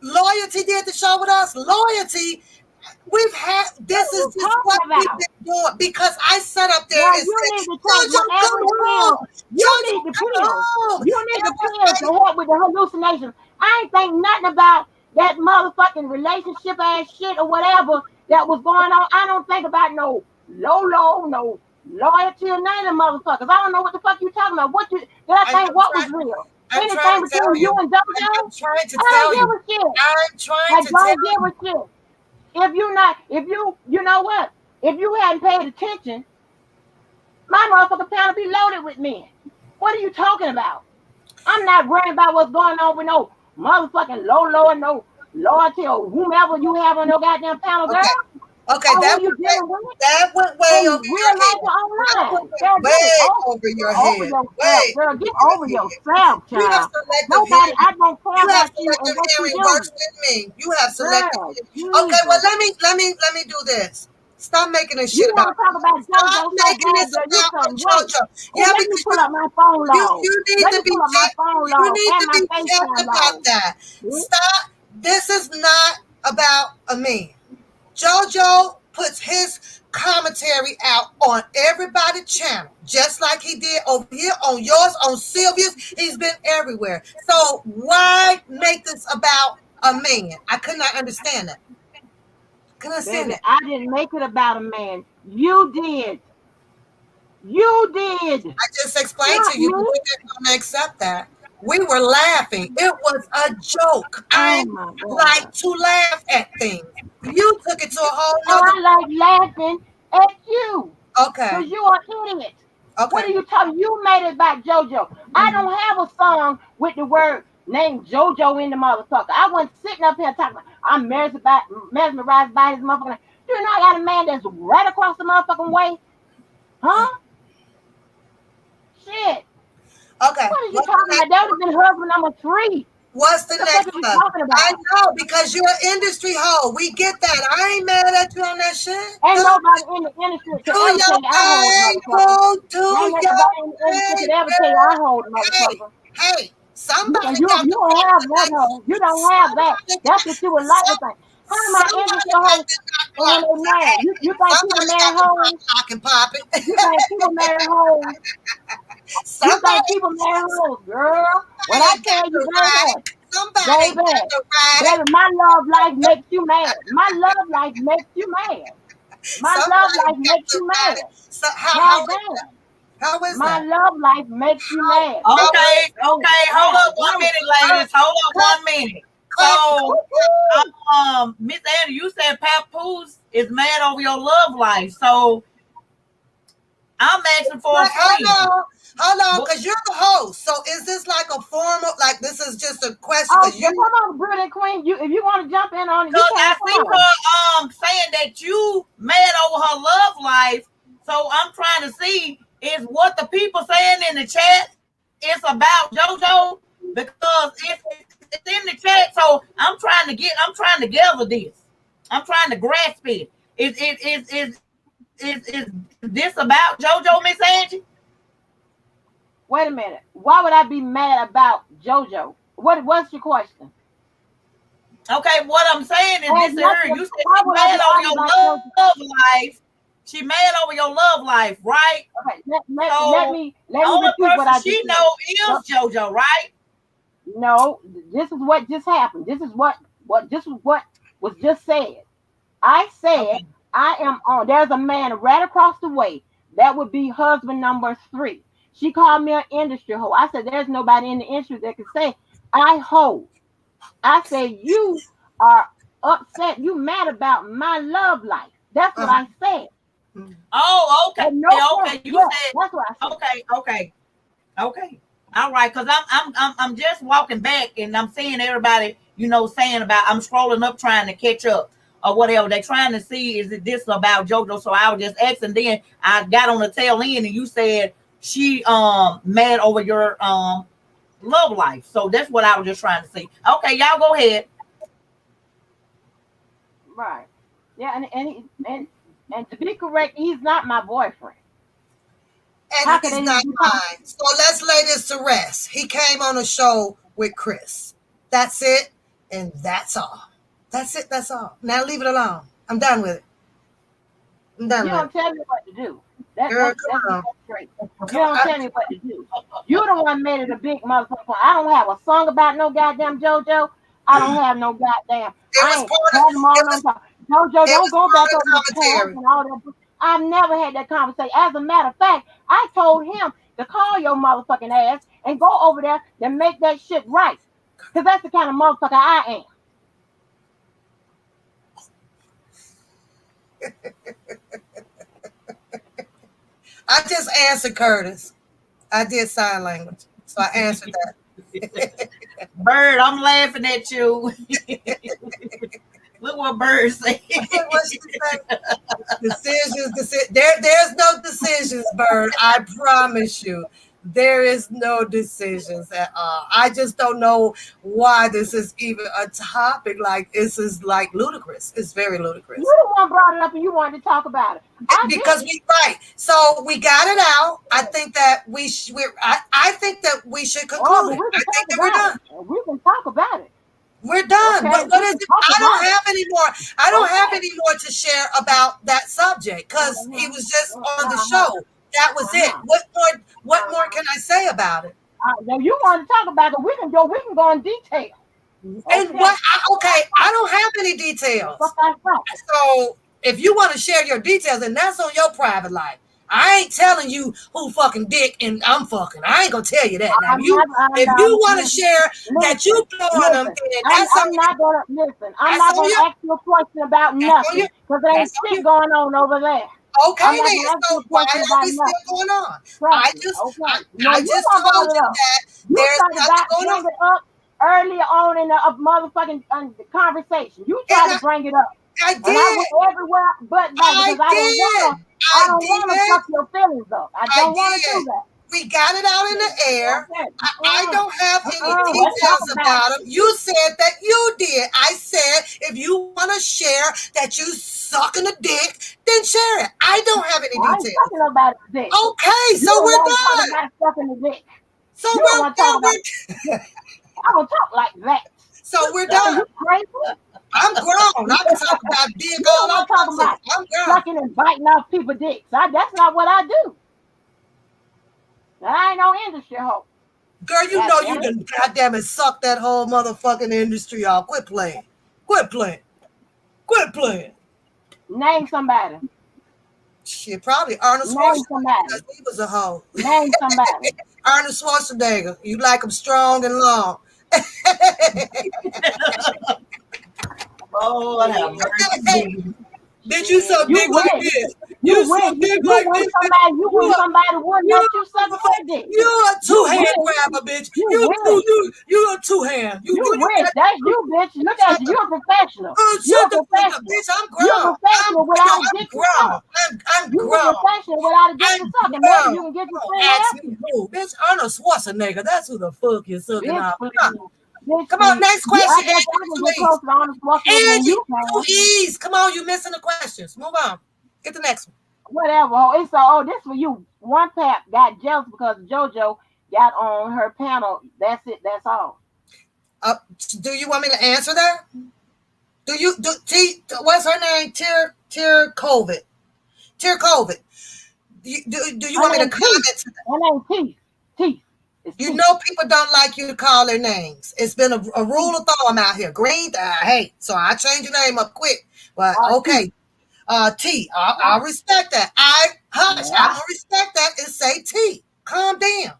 Loyalty did the show with us. Loyalty. We've had this What are is you just what talking we've about? been doing because I sat up there Well, and you said, need to take Jojo, whatever come the pills. home. You Jojo, need the come pills. home. You need the It was pills to like, help with the hallucinations. I ain't think nothing about that motherfucking relationship ass shit or whatever that was going on. I don't think about no Lolo, no loyalty or none of them motherfuckers. I don't know what the fuck you talking about. What you did I think what was real? I'm trying Anything to tell between you you. and JoJo? I'm trying to I don't tell give you. a shit. I'm trying I to don't tell give you. a shit. You know what? If you hadn't paid attention, my motherfucking town would be loaded with men. What are you talking about? I'm not worrying about what's going on with no motherfucking Lolo and no loyalty or whomever you have on your goddamn panel, girl. Okay. Okay, Or who you dealing with that went way in over real your head. life or That online. went Girl, way over your get over head. yourself, Way girl. Get over your over head. yourself, You have child. selective Nobody, hearing. I don't care You have about you and selective what you hearing doing. worse than me. You have selective Girl, hearing. Okay, well Jesus. let me do this. Stop making this You shit want about to talk about Stop JoJo so making bad, this girl. You about couldn't wait. JoJo. Oh, Yeah, let me because pull up my phone log. you need Let to me be pull up my checked. phone You log need and to my be checked FaceTime about log. that. Hmm? Stop. This is not about a man. JoJo puts his commentary out on everybody's channel, just like he did over here on yours, on Sylvia's. He's been everywhere. So why make this about a man? I could not understand that. Couldn't understand Baby, that. I didn't make it about a man. You did. You did. I just explained Not to you, but me. you didn't want to accept that. We were laughing. It was a joke. I Oh my like God. to laugh at things. You took it to a whole And nother. I like laughing at you. Okay. Because you are an idiot. What Okay. are you talking? You made it about JoJo. I don't have a song with the word named JoJo in the motherfucker. I wasn't sitting up here talking about I'm mesmerized by his motherfucker. Do you know I got a man that's right across the motherfucking way? Huh? Shit. Okay. What are you What's the talking about? next That would one? have been husband number 3. What's the What the fuck next are you one? talking I about? know because you're an industry hoe. We get that. I ain't mad at you on that shit. Ain't nobody in the industry Do could ever your tell you I hold thing, motherfucker. boo. Do Ain't your nobody in the industry thing, could ever tell you I girl. hold Hey, motherfucker. hey. You Somebody you got you to don't rock have the that, night. no. You don't have that. Somebody That's got what you would like to some, think. How am I industry somebody got hoes to knock and when block. they mad? You think people Somebody got marry to pop, hoes? lock, and pop it. You think people marry hoes? You think Somebody, people marry hoes, girl? What I somebody got tell you, to ride baby, it. Somebody got to ride it. baby, my love life makes you mad. My love life makes you mad. My love Somebody life got makes to you ride it. mad. So God how is that? damn. How is My that? love life makes you mad. How God Okay, okay, hold damn. up 1 minute, ladies. Hold up cut, 1 minute. cut, So, Woo-hoo. Miss Annie, you said Papoose is mad over your love life. So I'm asking for a cut. friend. Hold on, What- because you're the host. So is this like a formal, like this is just a question? Oh, Because come you, on, Brilliant Queen. You, if you want to jump in on it, you Cause can. I Come see on. her saying that you mad over her love life. So I'm trying to see is what the people saying in the chat is about JoJo because it's in the chat. So I'm trying to gather this. I'm trying to grasp it. Is this about JoJo, Miss Angie? Wait a minute. Why would I be mad about JoJo? What's your question? Okay, what I'm saying is Has this to her. nothing. You said Why she would I be mad over arguing your about JoJo? love life. She mad over your love life, right? Okay, let So me the only repeat what person I just she said. know No, is JoJo, right? no, this is what just happened. This is what was just said. I said Okay. I am on. There's a man right across the way. That would be husband number 3. She called me an industry hoe. I said there's nobody in the industry that can say I hoe. I said you are upset. You mad about my love life. That's what uh, I said. Oh, okay, At no point. okay. You Yeah, said that's what I said. okay. All right, because I'm just walking back and I'm seeing everybody, saying about I'm scrolling up trying to catch up. or whatever. They trying to see is it this about JoJo. So I was just asking. Then I got on the tail end, and you said she mad over your love life. So that's what I was just trying to see. Okay, y'all go ahead. Right. Yeah, and to be correct, he's not my boyfriend. How And could he's they not be mine. So let's lay this to rest. He came on a show with Chris. That's it, and that's all. That's it. That's all. Now leave it alone. I'm done with it. I'm done You with don't it. tell me what to do. That Girl, that's come on. straight. You Come on. don't tell me what to do. You the one made it a big motherfucker. I don't have a song about no goddamn JoJo. I don't have no goddamn. It I was ain't part of had them all it on was top. JoJo, it don't was go part back of over the past commentary. and all that. I've never had that conversation. As a matter of fact, I told him to call your motherfucking ass and go over there and make that shit right. Cause that's the kind of motherfucker I am. I just answered Curtis. I did sign language, so I answered that. Bird, I'm laughing at you. Look what Bird said. What she say? Decisions. There's no decisions, Bird. I promise you. There is no decisions at all. I just don't know why this is even a topic. Like this is like ludicrous. It's very ludicrous. You the one brought it up and you wanted to talk about it. I Because didn't. we right. So we got it out. I think that I think that we should Oh, conclude but it. we I can think talk that we're about done. it. We can talk about it. We're done. Okay, What we is can it? talk I don't about it. have any more. I don't have Okay. any more to share about that subject because he was just on the show. That was it. What more can I say about it? Now you want to talk about it? We can go in detail. And okay, I don't have any details. That's So if you want to share your details, then that's on your private life. I ain't telling you who fucking dick and I'm fucking. I ain't gonna tell you that. Now, I'm not. if you want to share that you Listen, blowing them, listen. then I'm not gonna listen. I'm that's not on gonna you. ask you a question about That's on you. nothing because there ain't That's on shit you. going on over there. Okay, I'm not then. gonna ask you So a why question are about we still nothing. going on? Trust me. Okay. No, I you just gonna brought told it you up. that You there's tried to nothing going bring on. it up earlier on in the motherfucking conversation. You tried to And bring it up, I and I did. went everywhere but back I because I don't did. wanna. I I don't wanna did. fuck your feelings up. I I don't wanna did. do that. We got it out in the air. Okay. I don't have any Let's talk details about about it. them. You said that you did. I said if you want to share that you sucking a dick, then share it. I don't have any I ain't details. talking about dick. Okay, You so don't we're want to talk done. about sucking the dick. So You don't we're want to talk yeah, about dick. I don't talk like that. so we're Are done. you crazy? I'm grown. I can talk about dick You all don't I want to talk want to. about I'm grown. sucking and biting off people's dicks. That's not what I do. I ain't no industry hoe. Girl, you God know damn you it. done goddamn it sucked that whole motherfucking industry off. Quit playing. Quit playing. Quit playing. Name somebody. Shit, probably Arnold Name Schwarzenegger because somebody. he was a hoe. Name somebody. Arnold Schwarzenegger, you like him strong and long. Oh, I have mercy. Bitch, you so You big like win. this. You You so win. big You like win this. somebody. You You win a, somebody wouldn't you let you suck their dick. you a two You hand win. grabber, bitch. You You win. you a two hand. You wish. Got That's you, bitch. Look shut at you. the You're a professional. You're shut a the fuck up, professional. bitch. I'm You're a grown. professional without a I'm dick to grown. suck. I'm You're a grown. professional without a dick to I'm suck. And maybe grown. you can get your Don't friend to ask help me you. who, bitch. Arnold Schwarzenegger. That's who the fuck you're sucking Bitch, off. please. Bitch, Come on, please. next You question, I guess Angie. I can Two get E's. closer to Arnold Schwarzenegger than Angie, you two can. E's. Come on, you missing the questions. Move on. Get the next one. Whatever. Oh, it's this for you. One pap got jealous because JoJo got on her panel. That's it. That's all. Uh, do you want me to answer that? What's her name? Tier COVID. Tier COVID. Do you Her want me to name Teeth. comment to that? Her name Teeth. Teeth. It's You Teeth. know people don't like you to call their names. It's been a rule of thumb out here. Green, I hate. So I change your name up quick. But Teeth. okay. I'll respect that. I'm Yeah. gonna respect that and say T. Calm down.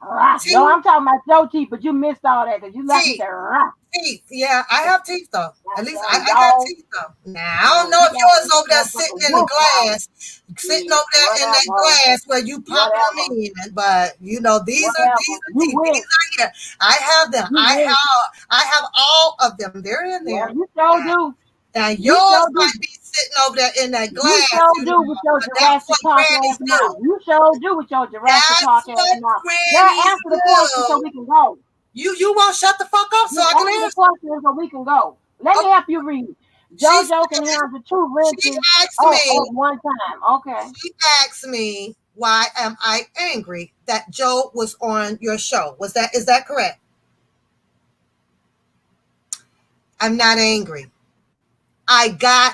No, T I'm talking about your teeth, but you missed all that because you left me T there. Rah. teeth. Yeah, I have teeth though. At least I got Y'all, teeth though. Now I don't know if you got yours this over there sitting motherfucking in the wolf mouth. sitting over there in that Whatever. glass where you pop them Whatever. in. But you know these Whatever. are You teeth. win. These are here. I have them. You win. I have all of them. They're in Yeah, there. you sure Now, do. Now You yours sure do. might be sitting over there in that You glass, sure you do know, with your but that's Jurassic what Park ass grannies mouth. do. You sure do with your Jurassic That's Park ass what mouth. Girl, grannies answer the question so do. we can go. You won't shut the fuck up so You I can answer the answer. question so we can go. Let me Okay. help you read. She JoJo can said, handle 2 she wrenches asked me, at one time. Okay. she asked me, why am I angry that Joe was on your show? Is that correct? I'm not angry. I got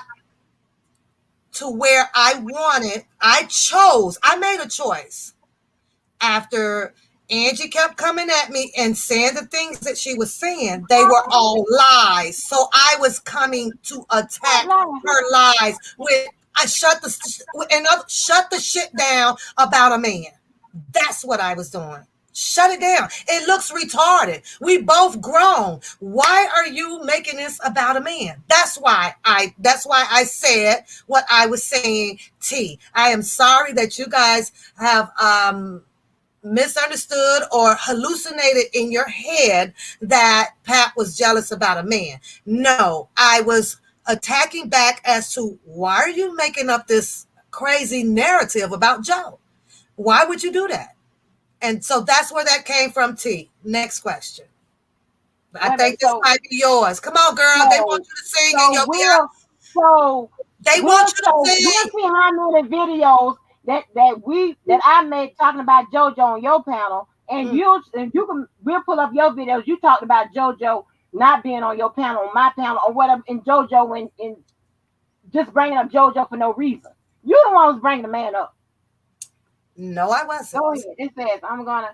to where I wanted. I made a choice after Angie kept coming at me and saying the things that she was saying. They were all lies. So I was coming to attack her lies with shut the shit down about a man. That's what I was doing. Shut it down. It looks retarded. We both grown. Why are you making this about a man? That's why I said what I was saying, T. I am sorry that you guys have misunderstood or hallucinated in your head that Pat was jealous about a man. No, I was attacking back as to why are you making up this crazy narrative about Joe? Why would you do that? And so that's where that came from, T. Next question. I Wait a think minute. this might be yours. Come on, girl. They want So, you to sing in so your we'll, so They want you to we'll sing. see how many videos that I made talking about JoJo on your panel, and we'll pull up your videos. You talked about JoJo not being on your panel, on my panel, or whatever, and JoJo and just bringing up JoJo for no reason. You the one who's bringing the man up. No, I wasn't. Go ahead. It says I'm gonna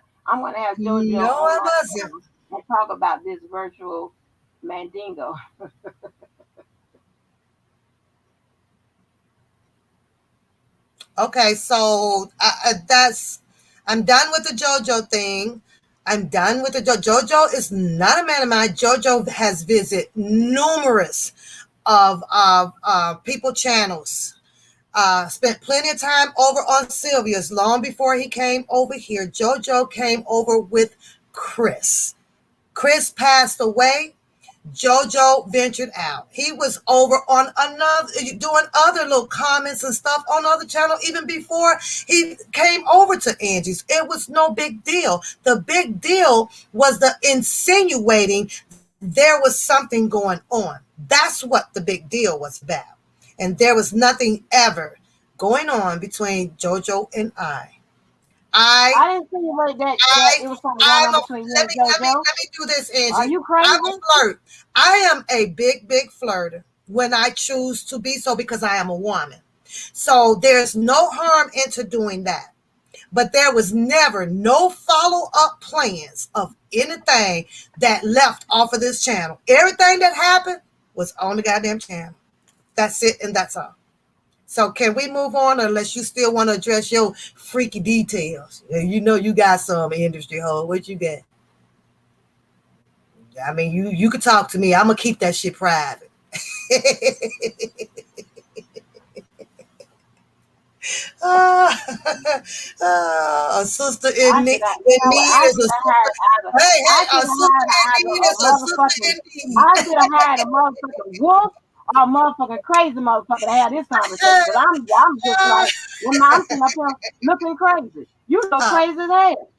have JoJo No, on I my wasn't. panel and talk about this virtual mandingo. Okay, so I'm done with the JoJo thing. I'm done with the JoJo is not a man of mine. JoJo has visited numerous of people channels. Spent plenty of time over on Sylvia's long before he came over here. JoJo came over with Chris. Chris passed away. JoJo ventured out. He was over on another, doing other little comments and stuff on other channel even before he came over to Angie's. It was no big deal. The big deal was the insinuating there was something going on. That's what the big deal was about. And there was nothing ever going on between JoJo and I. I I didn't see that I it was something going I'm on a between you let and me JoJo. do this, Are Angie. you I'm a crazy? flirt. I am a big flirter when I choose to be so because I am a woman. So there's no harm into doing that. But there was never no follow-up plans of anything that left off of this channel. Everything that happened was on the goddamn channel. That's it, and that's all. So can we move on unless you still want to address your freaky details? You know you got some industry hoe. What you got? I mean, you could talk to me. I'm gonna keep that shit private. A sister I in should need, have, you know what? I is a should have hired sister. either. Hey, I a should have sister hired in either need a is a sister motherfucking. in need. I should have hired a motherfucking wolf or a motherfucking crazy motherfucker to have this conversation. But I'm just like, I'm sitting up here looking crazy. You look Uh, crazy as hell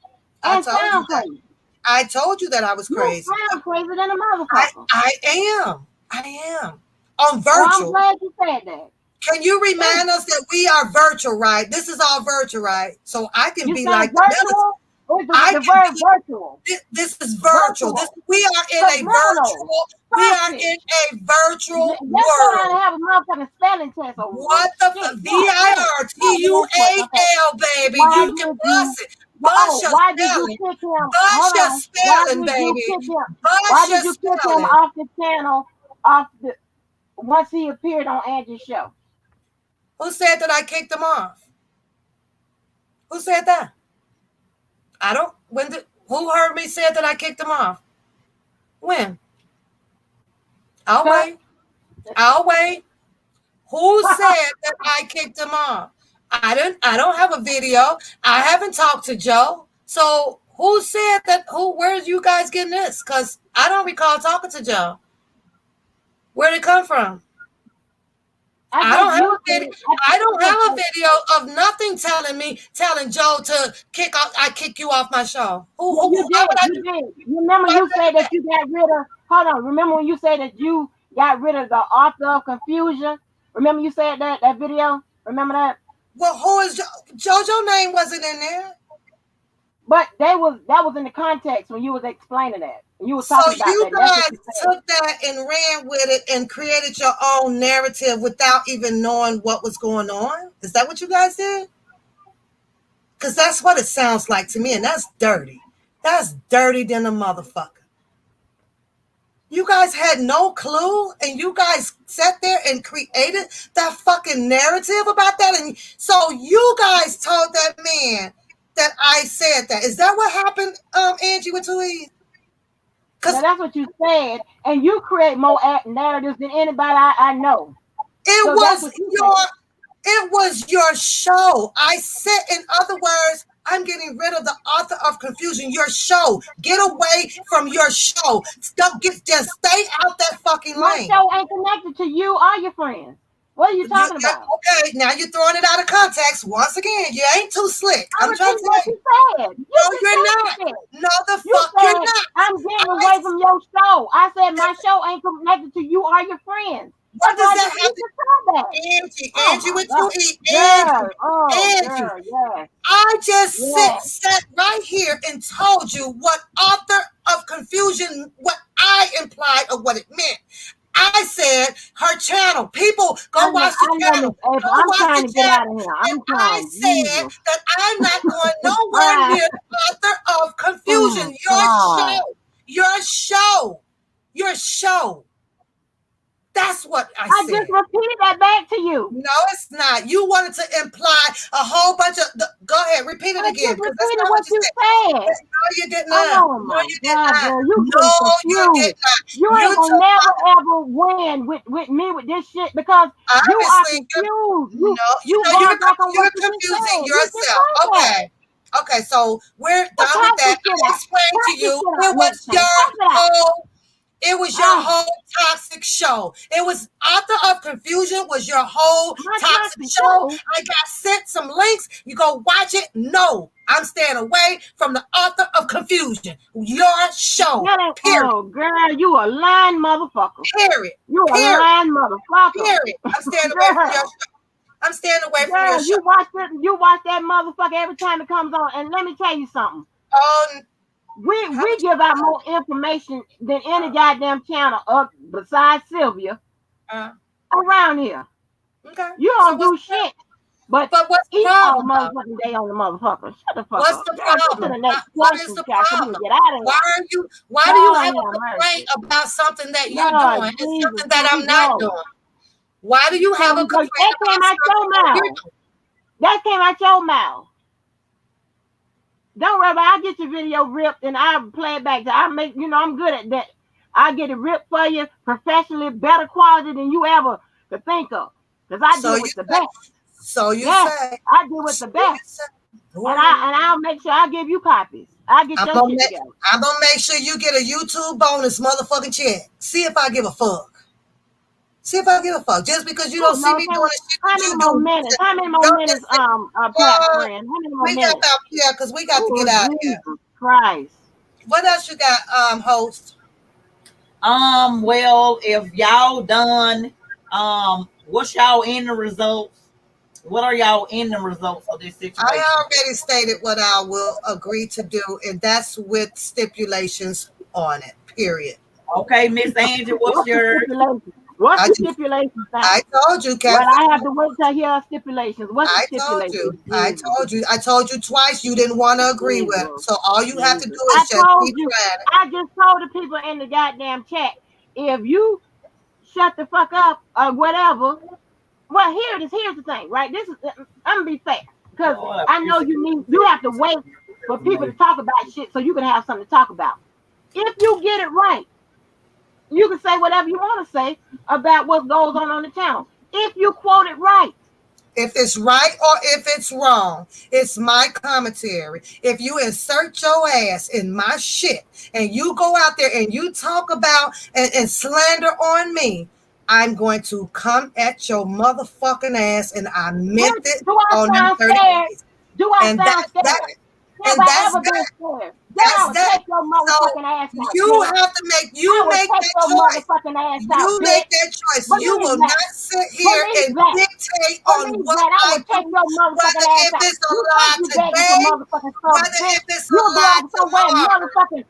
I and told you sound that. crazy. I told you that I was You crazy. sound crazy than a I motherfucker. I am. I am on Well, I'm virtual. glad you said that. Can you Thank remind you. us that we are virtual, right? This is all virtual, right? So I can You be saying like the military. virtual? Or I the can word be. virtual? This is virtual. Virtual. We are in a Subliminal. virtual. We are in Sausage. a virtual Let's go out and world. have a motherfucking spelling test or What the shit. God damn. Now the next question. Okay. VIRTUAL, baby? Why You can did you bust it. Bust your why did you spelling. kick him? Bust Hold your on. Why spelling, did you baby. kick him? Why Bust did your you kick him spelling. off the channel off the once he appeared on Angie's show? Who said that I kicked him off? Who said that? I don't. Who heard me say that I kicked him off? When? I'll Cut. wait. I'll wait. Who said that I kicked him off? I don't have a video. I haven't talked to Joe. So who said that? Where's you guys getting this? Because I don't recall talking to Joe. Where'd it come from? I don't have a video. I don't have a video of nothing telling Joe to kick you off my show. You did. Remember you said that you got rid of. Hold on. Remember when you said that you got rid of the author of confusion? Remember you said that video? Remember that? Well, who is JoJo? Name wasn't in there. But that was in the context when you was explaining that. You was talking about that. So you guys took that and ran with it and created your own narrative without even knowing what was going on? Is that what you guys did? Because that's what it sounds like to me, and that's dirty. That's dirty than a motherfucker. You guys had no clue, and you guys sat there and created that fucking narrative about that, and so you guys told that man that I said that. Is that what happened, Angie, with 2 E's? Because that's what you said, and you create more narratives than anybody I know. It was your show. I said, in other words, I'm getting rid of the author of confusion. Your show. Get away from your show. Just stay out that fucking lane. My show ain't connected to you or your friends. What are you talking about? Okay, now you're throwing it out of context. Once again, you ain't too slick. I'm trying to say. No, you're not. No, the fuck you're not. I'm getting away from your show. I said my show ain't connected to you or your friends. What does that have to do? Angie with 2 E's. Angie. I just sat right here and told you what author of confusion, what I implied of what it meant. I said her channel. People go watch the channel. I'm trying to get out of here. I said that I'm not going nowhere near the author of confusion. Your show. That's what I said. I just repeated that back to you. No, it's not. You wanted to imply a whole bunch of. Go ahead, repeat it again. Repeat what you said. No, you did not. No, you did not. You ain't gonna never ever win with me with this shit because you are confused. You're confusing yourself. Okay, so we're done with that. I explained to you it was your whole toxic show. It was author of confusion was your whole toxic show. I got sent some links. You go watch it. No, I'm staying away from the author of confusion. Your show. Period. Oh, girl, you a lying motherfucker. Period. You a lying motherfucker. Period. I'm staying away from your show. I'm staying away from your show. You watch that motherfucker every time it comes on. And let me tell you something. We give out more information than any goddamn channel up besides Sylvia around here. Okay. You don't do shit. But what's the problem? Motherfucking day on the motherfucker. Shut the fuck what's up. The problem? What is the problem? Get out of here. Why do you have a complaint about something that you're doing? It's something that I'm not doing. Why do you have a complaint about something? That came out your mouth. Don't worry about it. I'll get your video ripped and I'll play it back. I'm good at that. I get it ripped for you professionally, better quality than you ever could think of. Because I do it with the best. So you say. I do it with the best. And I'll make sure I give you copies. I'll get your shit together. I'm going to make sure you get a YouTube bonus motherfucking check. See if I give a fuck. Just because you don't see me doing the shit that you do. How many more minutes, Pat, friend? How many more minutes? Because we got to get out of here. Christ. What else you got, host? Well, if y'all done, what's y'all end results? What are y'all end results of this situation? I already stated what I will agree to do, and that's with stipulations on it, period. Okay, Miss Angie, what's your... What's the stipulations? I told you, Captain. Well, I have to wait till hear stipulations. What's the stipulations? I told you twice you didn't want to agree with. So all you have to do is just keep trying. I just told the people in the goddamn chat, if you shut the fuck up or whatever, well, here's the thing, right? I'm gonna be fair because I know you have to wait for people to talk about shit so you can have something to talk about. If you get it right, you can say whatever you want to say about what goes on the channel. If you quote it right. If it's right or if it's wrong, it's my commentary. If you insert your ass in my shit and you go out there and you talk about and slander on me, I'm going to come at your motherfucking ass, and I meant it Do I on them sound 30 scared? days. Do I And sound scared? Have and I that's ever been that. scared? Then I That's would that. take your So motherfucking ass out, you bitch. have to I would make take that your choice. motherfucking ass out, You make bitch. that choice. You Believe will that. not sit here Believe and that. dictate on Believe what that. I I would take do, your motherfucking whether ass if out. it's a You think lie you begging for today, motherfucking service, whether bitch. if it's a You'll be lie over somewhere tomorrow. motherfucking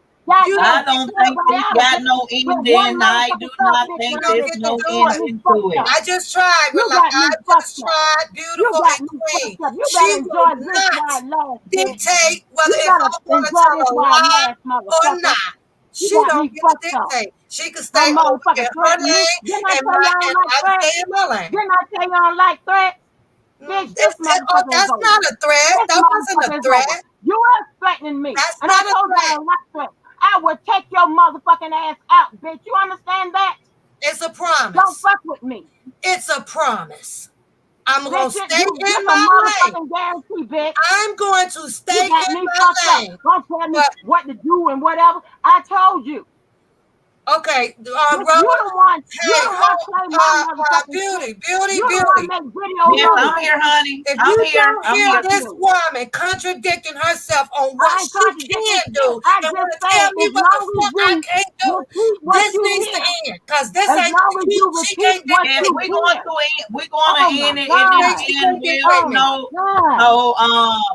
You goddamn I don't get don't to live think do right this it. out of got this no with one ending. I do motherfucking sub not bitch You think under don't there's this get to no bitch. do And it. ending you to fucked it. up. I just tried. You I got me just fucked up. tried, You beautiful got and me queen. fucked up. You better She will enjoy this not while it lasts, bitch. dictate whether You if better I want to enjoy tell this a while it lie lasts, or motherfucker. not. You She got don't me get to fucked up. dictate. She can stay Some over motherfucker in her threatening me. lane, Didn't I and tell you I and don't like I can threats? stay in my lane. Didn't I tell you I don't like threats? Bitch, this motherfucker is That's over. not a threat. This That wasn't a motherfucker is over. threat. You are threatening me. That's And I not a told you I threat. don't like threats. I would take your motherfucking ass out, bitch. You understand that? It's a Don't promise. fuck with me. It's a promise. I'm going to Bitch, stay this in a my lane. motherfucking guarantee, bitch. I'm going to You stay got in me fucked my up. lane. Don't tell me But what to do and whatever. I told you. okay, Bitch, Rose. you Hey, the one play my motherfucking shit. You the one beauty. make videos Yes, You, on I'm my here, shit. honey. if I'm you here. don't I'm hear here. Fuck this you. woman contradicting herself on what I ain't she contradicting can shit. do I and just want to tell saying me as what the long as fuck I you can't do, repeat what this you needs to hear. end. Because this As ain't, long as you she repeat can't what Yes, dictate. you we're going hear. to end. We're going Oh to my end it, and then God. She again, can't we'll dictate Oh me. my God.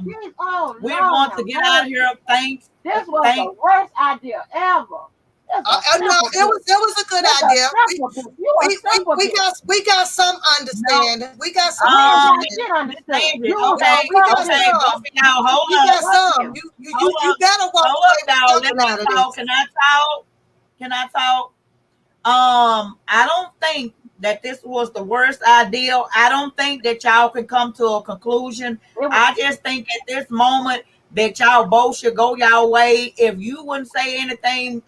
Jeez, oh we Lord want have to get out of mercy. here. Thanks, This was the thank. worst idea ever. It's a No, simple bitch. it was a good It's a idea. simple bitch. You a simple bitch. We got some No, understanding. We got some You ain't got understanding. shit Miss understood. Angie. You was a Okay, We fuck got okay, bitch. both some. of y'all, hold We up, got Fuck some. you. hold You up, better walk hold up, away with y'all. Let something me out of talk. this. Can I talk? Can I talk? I don't think that this was the worst idea. I don't think that y'all can come to a conclusion. It was I just think at this moment that y'all both should go y'all way. If you wouldn't say anything,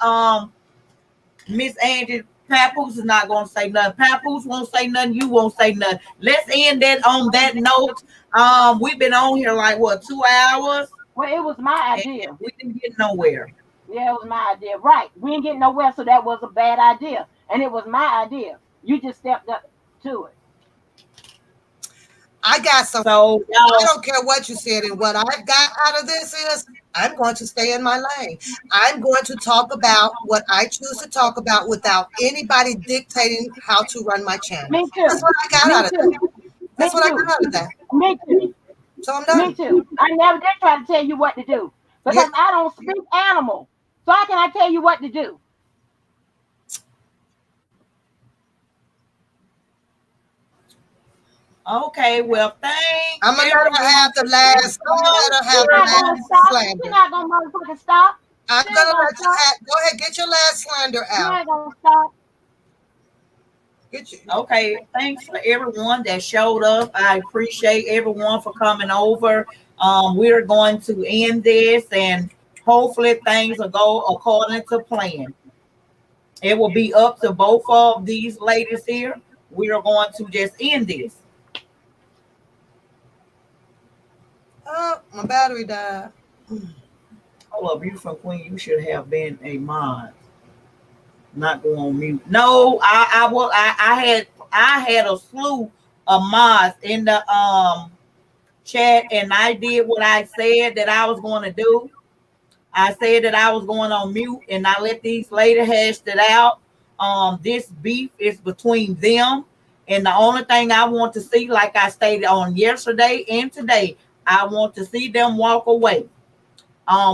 Miss Angie, Papoose is not gonna say nothing. Papoose won't say nothing. You won't say nothing. Let's end that on that note. We've been on here like what 2 hours, well, it was my and idea. we didn't get nowhere. Yeah, it was my idea. Right. We ain't getting nowhere, so that was a bad idea. And it was my idea. You just stepped up to it. I got some. So I y'all, don't care what you said, and what I've got out of this is I'm going to stay in my lane. I'm going to talk about what I choose to talk about without anybody dictating how to run my channel. Me too. That's what I got Me out of that. too. Me That's what I too. got out of that. Me too. So I'm Me done. too. I never did try to tell you what to do Yeah. because I don't speak animal. So how can I tell you what to do? okay. Well, thanks I'm gonna let her everyone have the for last. I'm gonna showing let her She's have the not gonna up. last stop. She's slander. not gonna motherfucking stop. I'm She gonna ain't gonna let you stop. have. Go ahead, get your last slander She out. ain't gonna stop. Get you. Okay, thanks for everyone that showed up. I appreciate everyone for coming over. We're going to end this, and hopefully things will go according to plan. It will be up to both of these ladies here. We are going to just end this. Oh, my battery died. Hold up, you from Queen. You should have been a mod, not go on mute. No, I had a slew of mods in the chat, and I did what I said that I was going to do. I said that I was going on mute, and I let these ladies hash it out. This beef is between them, and the only thing I want to see, like I stated on yesterday and today, I want to see them walk away.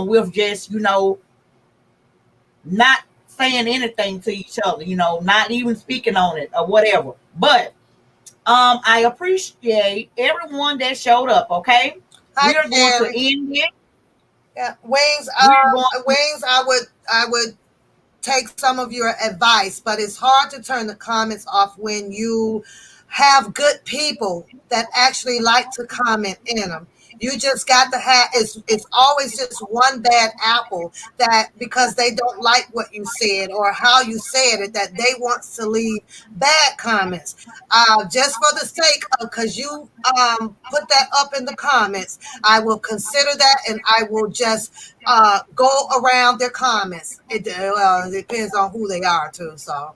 With just not saying anything to each other, not even speaking on it or whatever. But I appreciate everyone that showed up. Okay, Hi, we are going to Jerry. end it. Yeah, Wings. We're going to Wings. I would take some of your advice, but it's hard to turn the comments off when you have good people that actually like to comment in them. You just got to have it's always just one bad apple that because they don't like what you said or how you said it that they want to leave bad comments. Just for the sake of because you put that up in the comments, I will consider that and I will just go around their comments. It depends on who they are too. So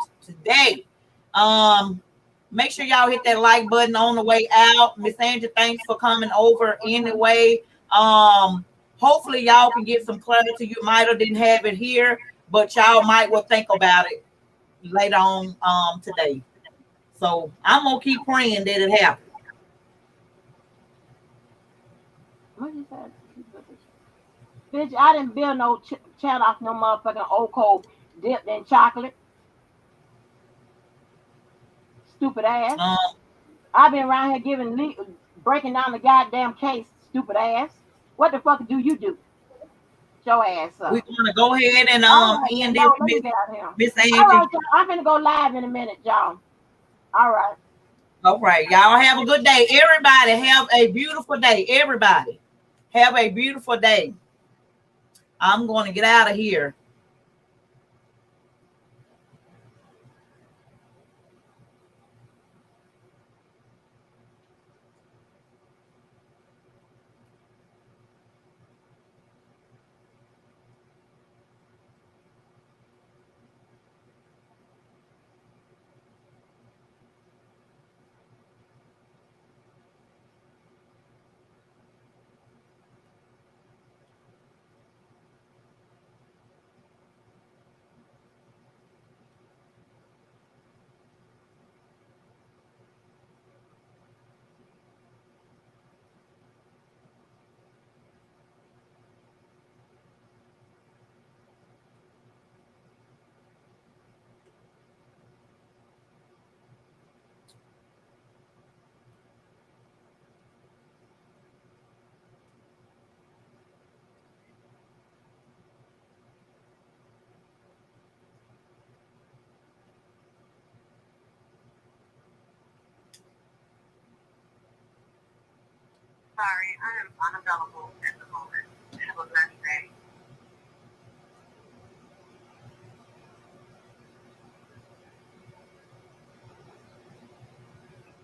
today. Make sure y'all hit that like button on the way out. Miss Angie, thanks for coming over anyway. hopefully y'all can get some clarity. You might have didn't have it here, but y'all might well think about it later on today. So I'm gonna keep praying that it happens. What you said? Bitch, I didn't build no chat off no motherfucking old cold dipped in chocolate. Stupid ass. Um, I've been around here breaking down the goddamn case. Stupid ass. What the fuck do you do? Your ass we're up. gonna go ahead and All right, end no, this, let me get out here. Miss All right, Angie. y'all. I'm gonna go live in a minute, y'all. All right. All right, y'all have a good day. Everybody have a beautiful day. Everybody have a beautiful day. I'm going to get out of here. Sorry, I am unavailable at the moment. Have a blessed day.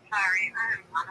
Sorry, I am unavailable.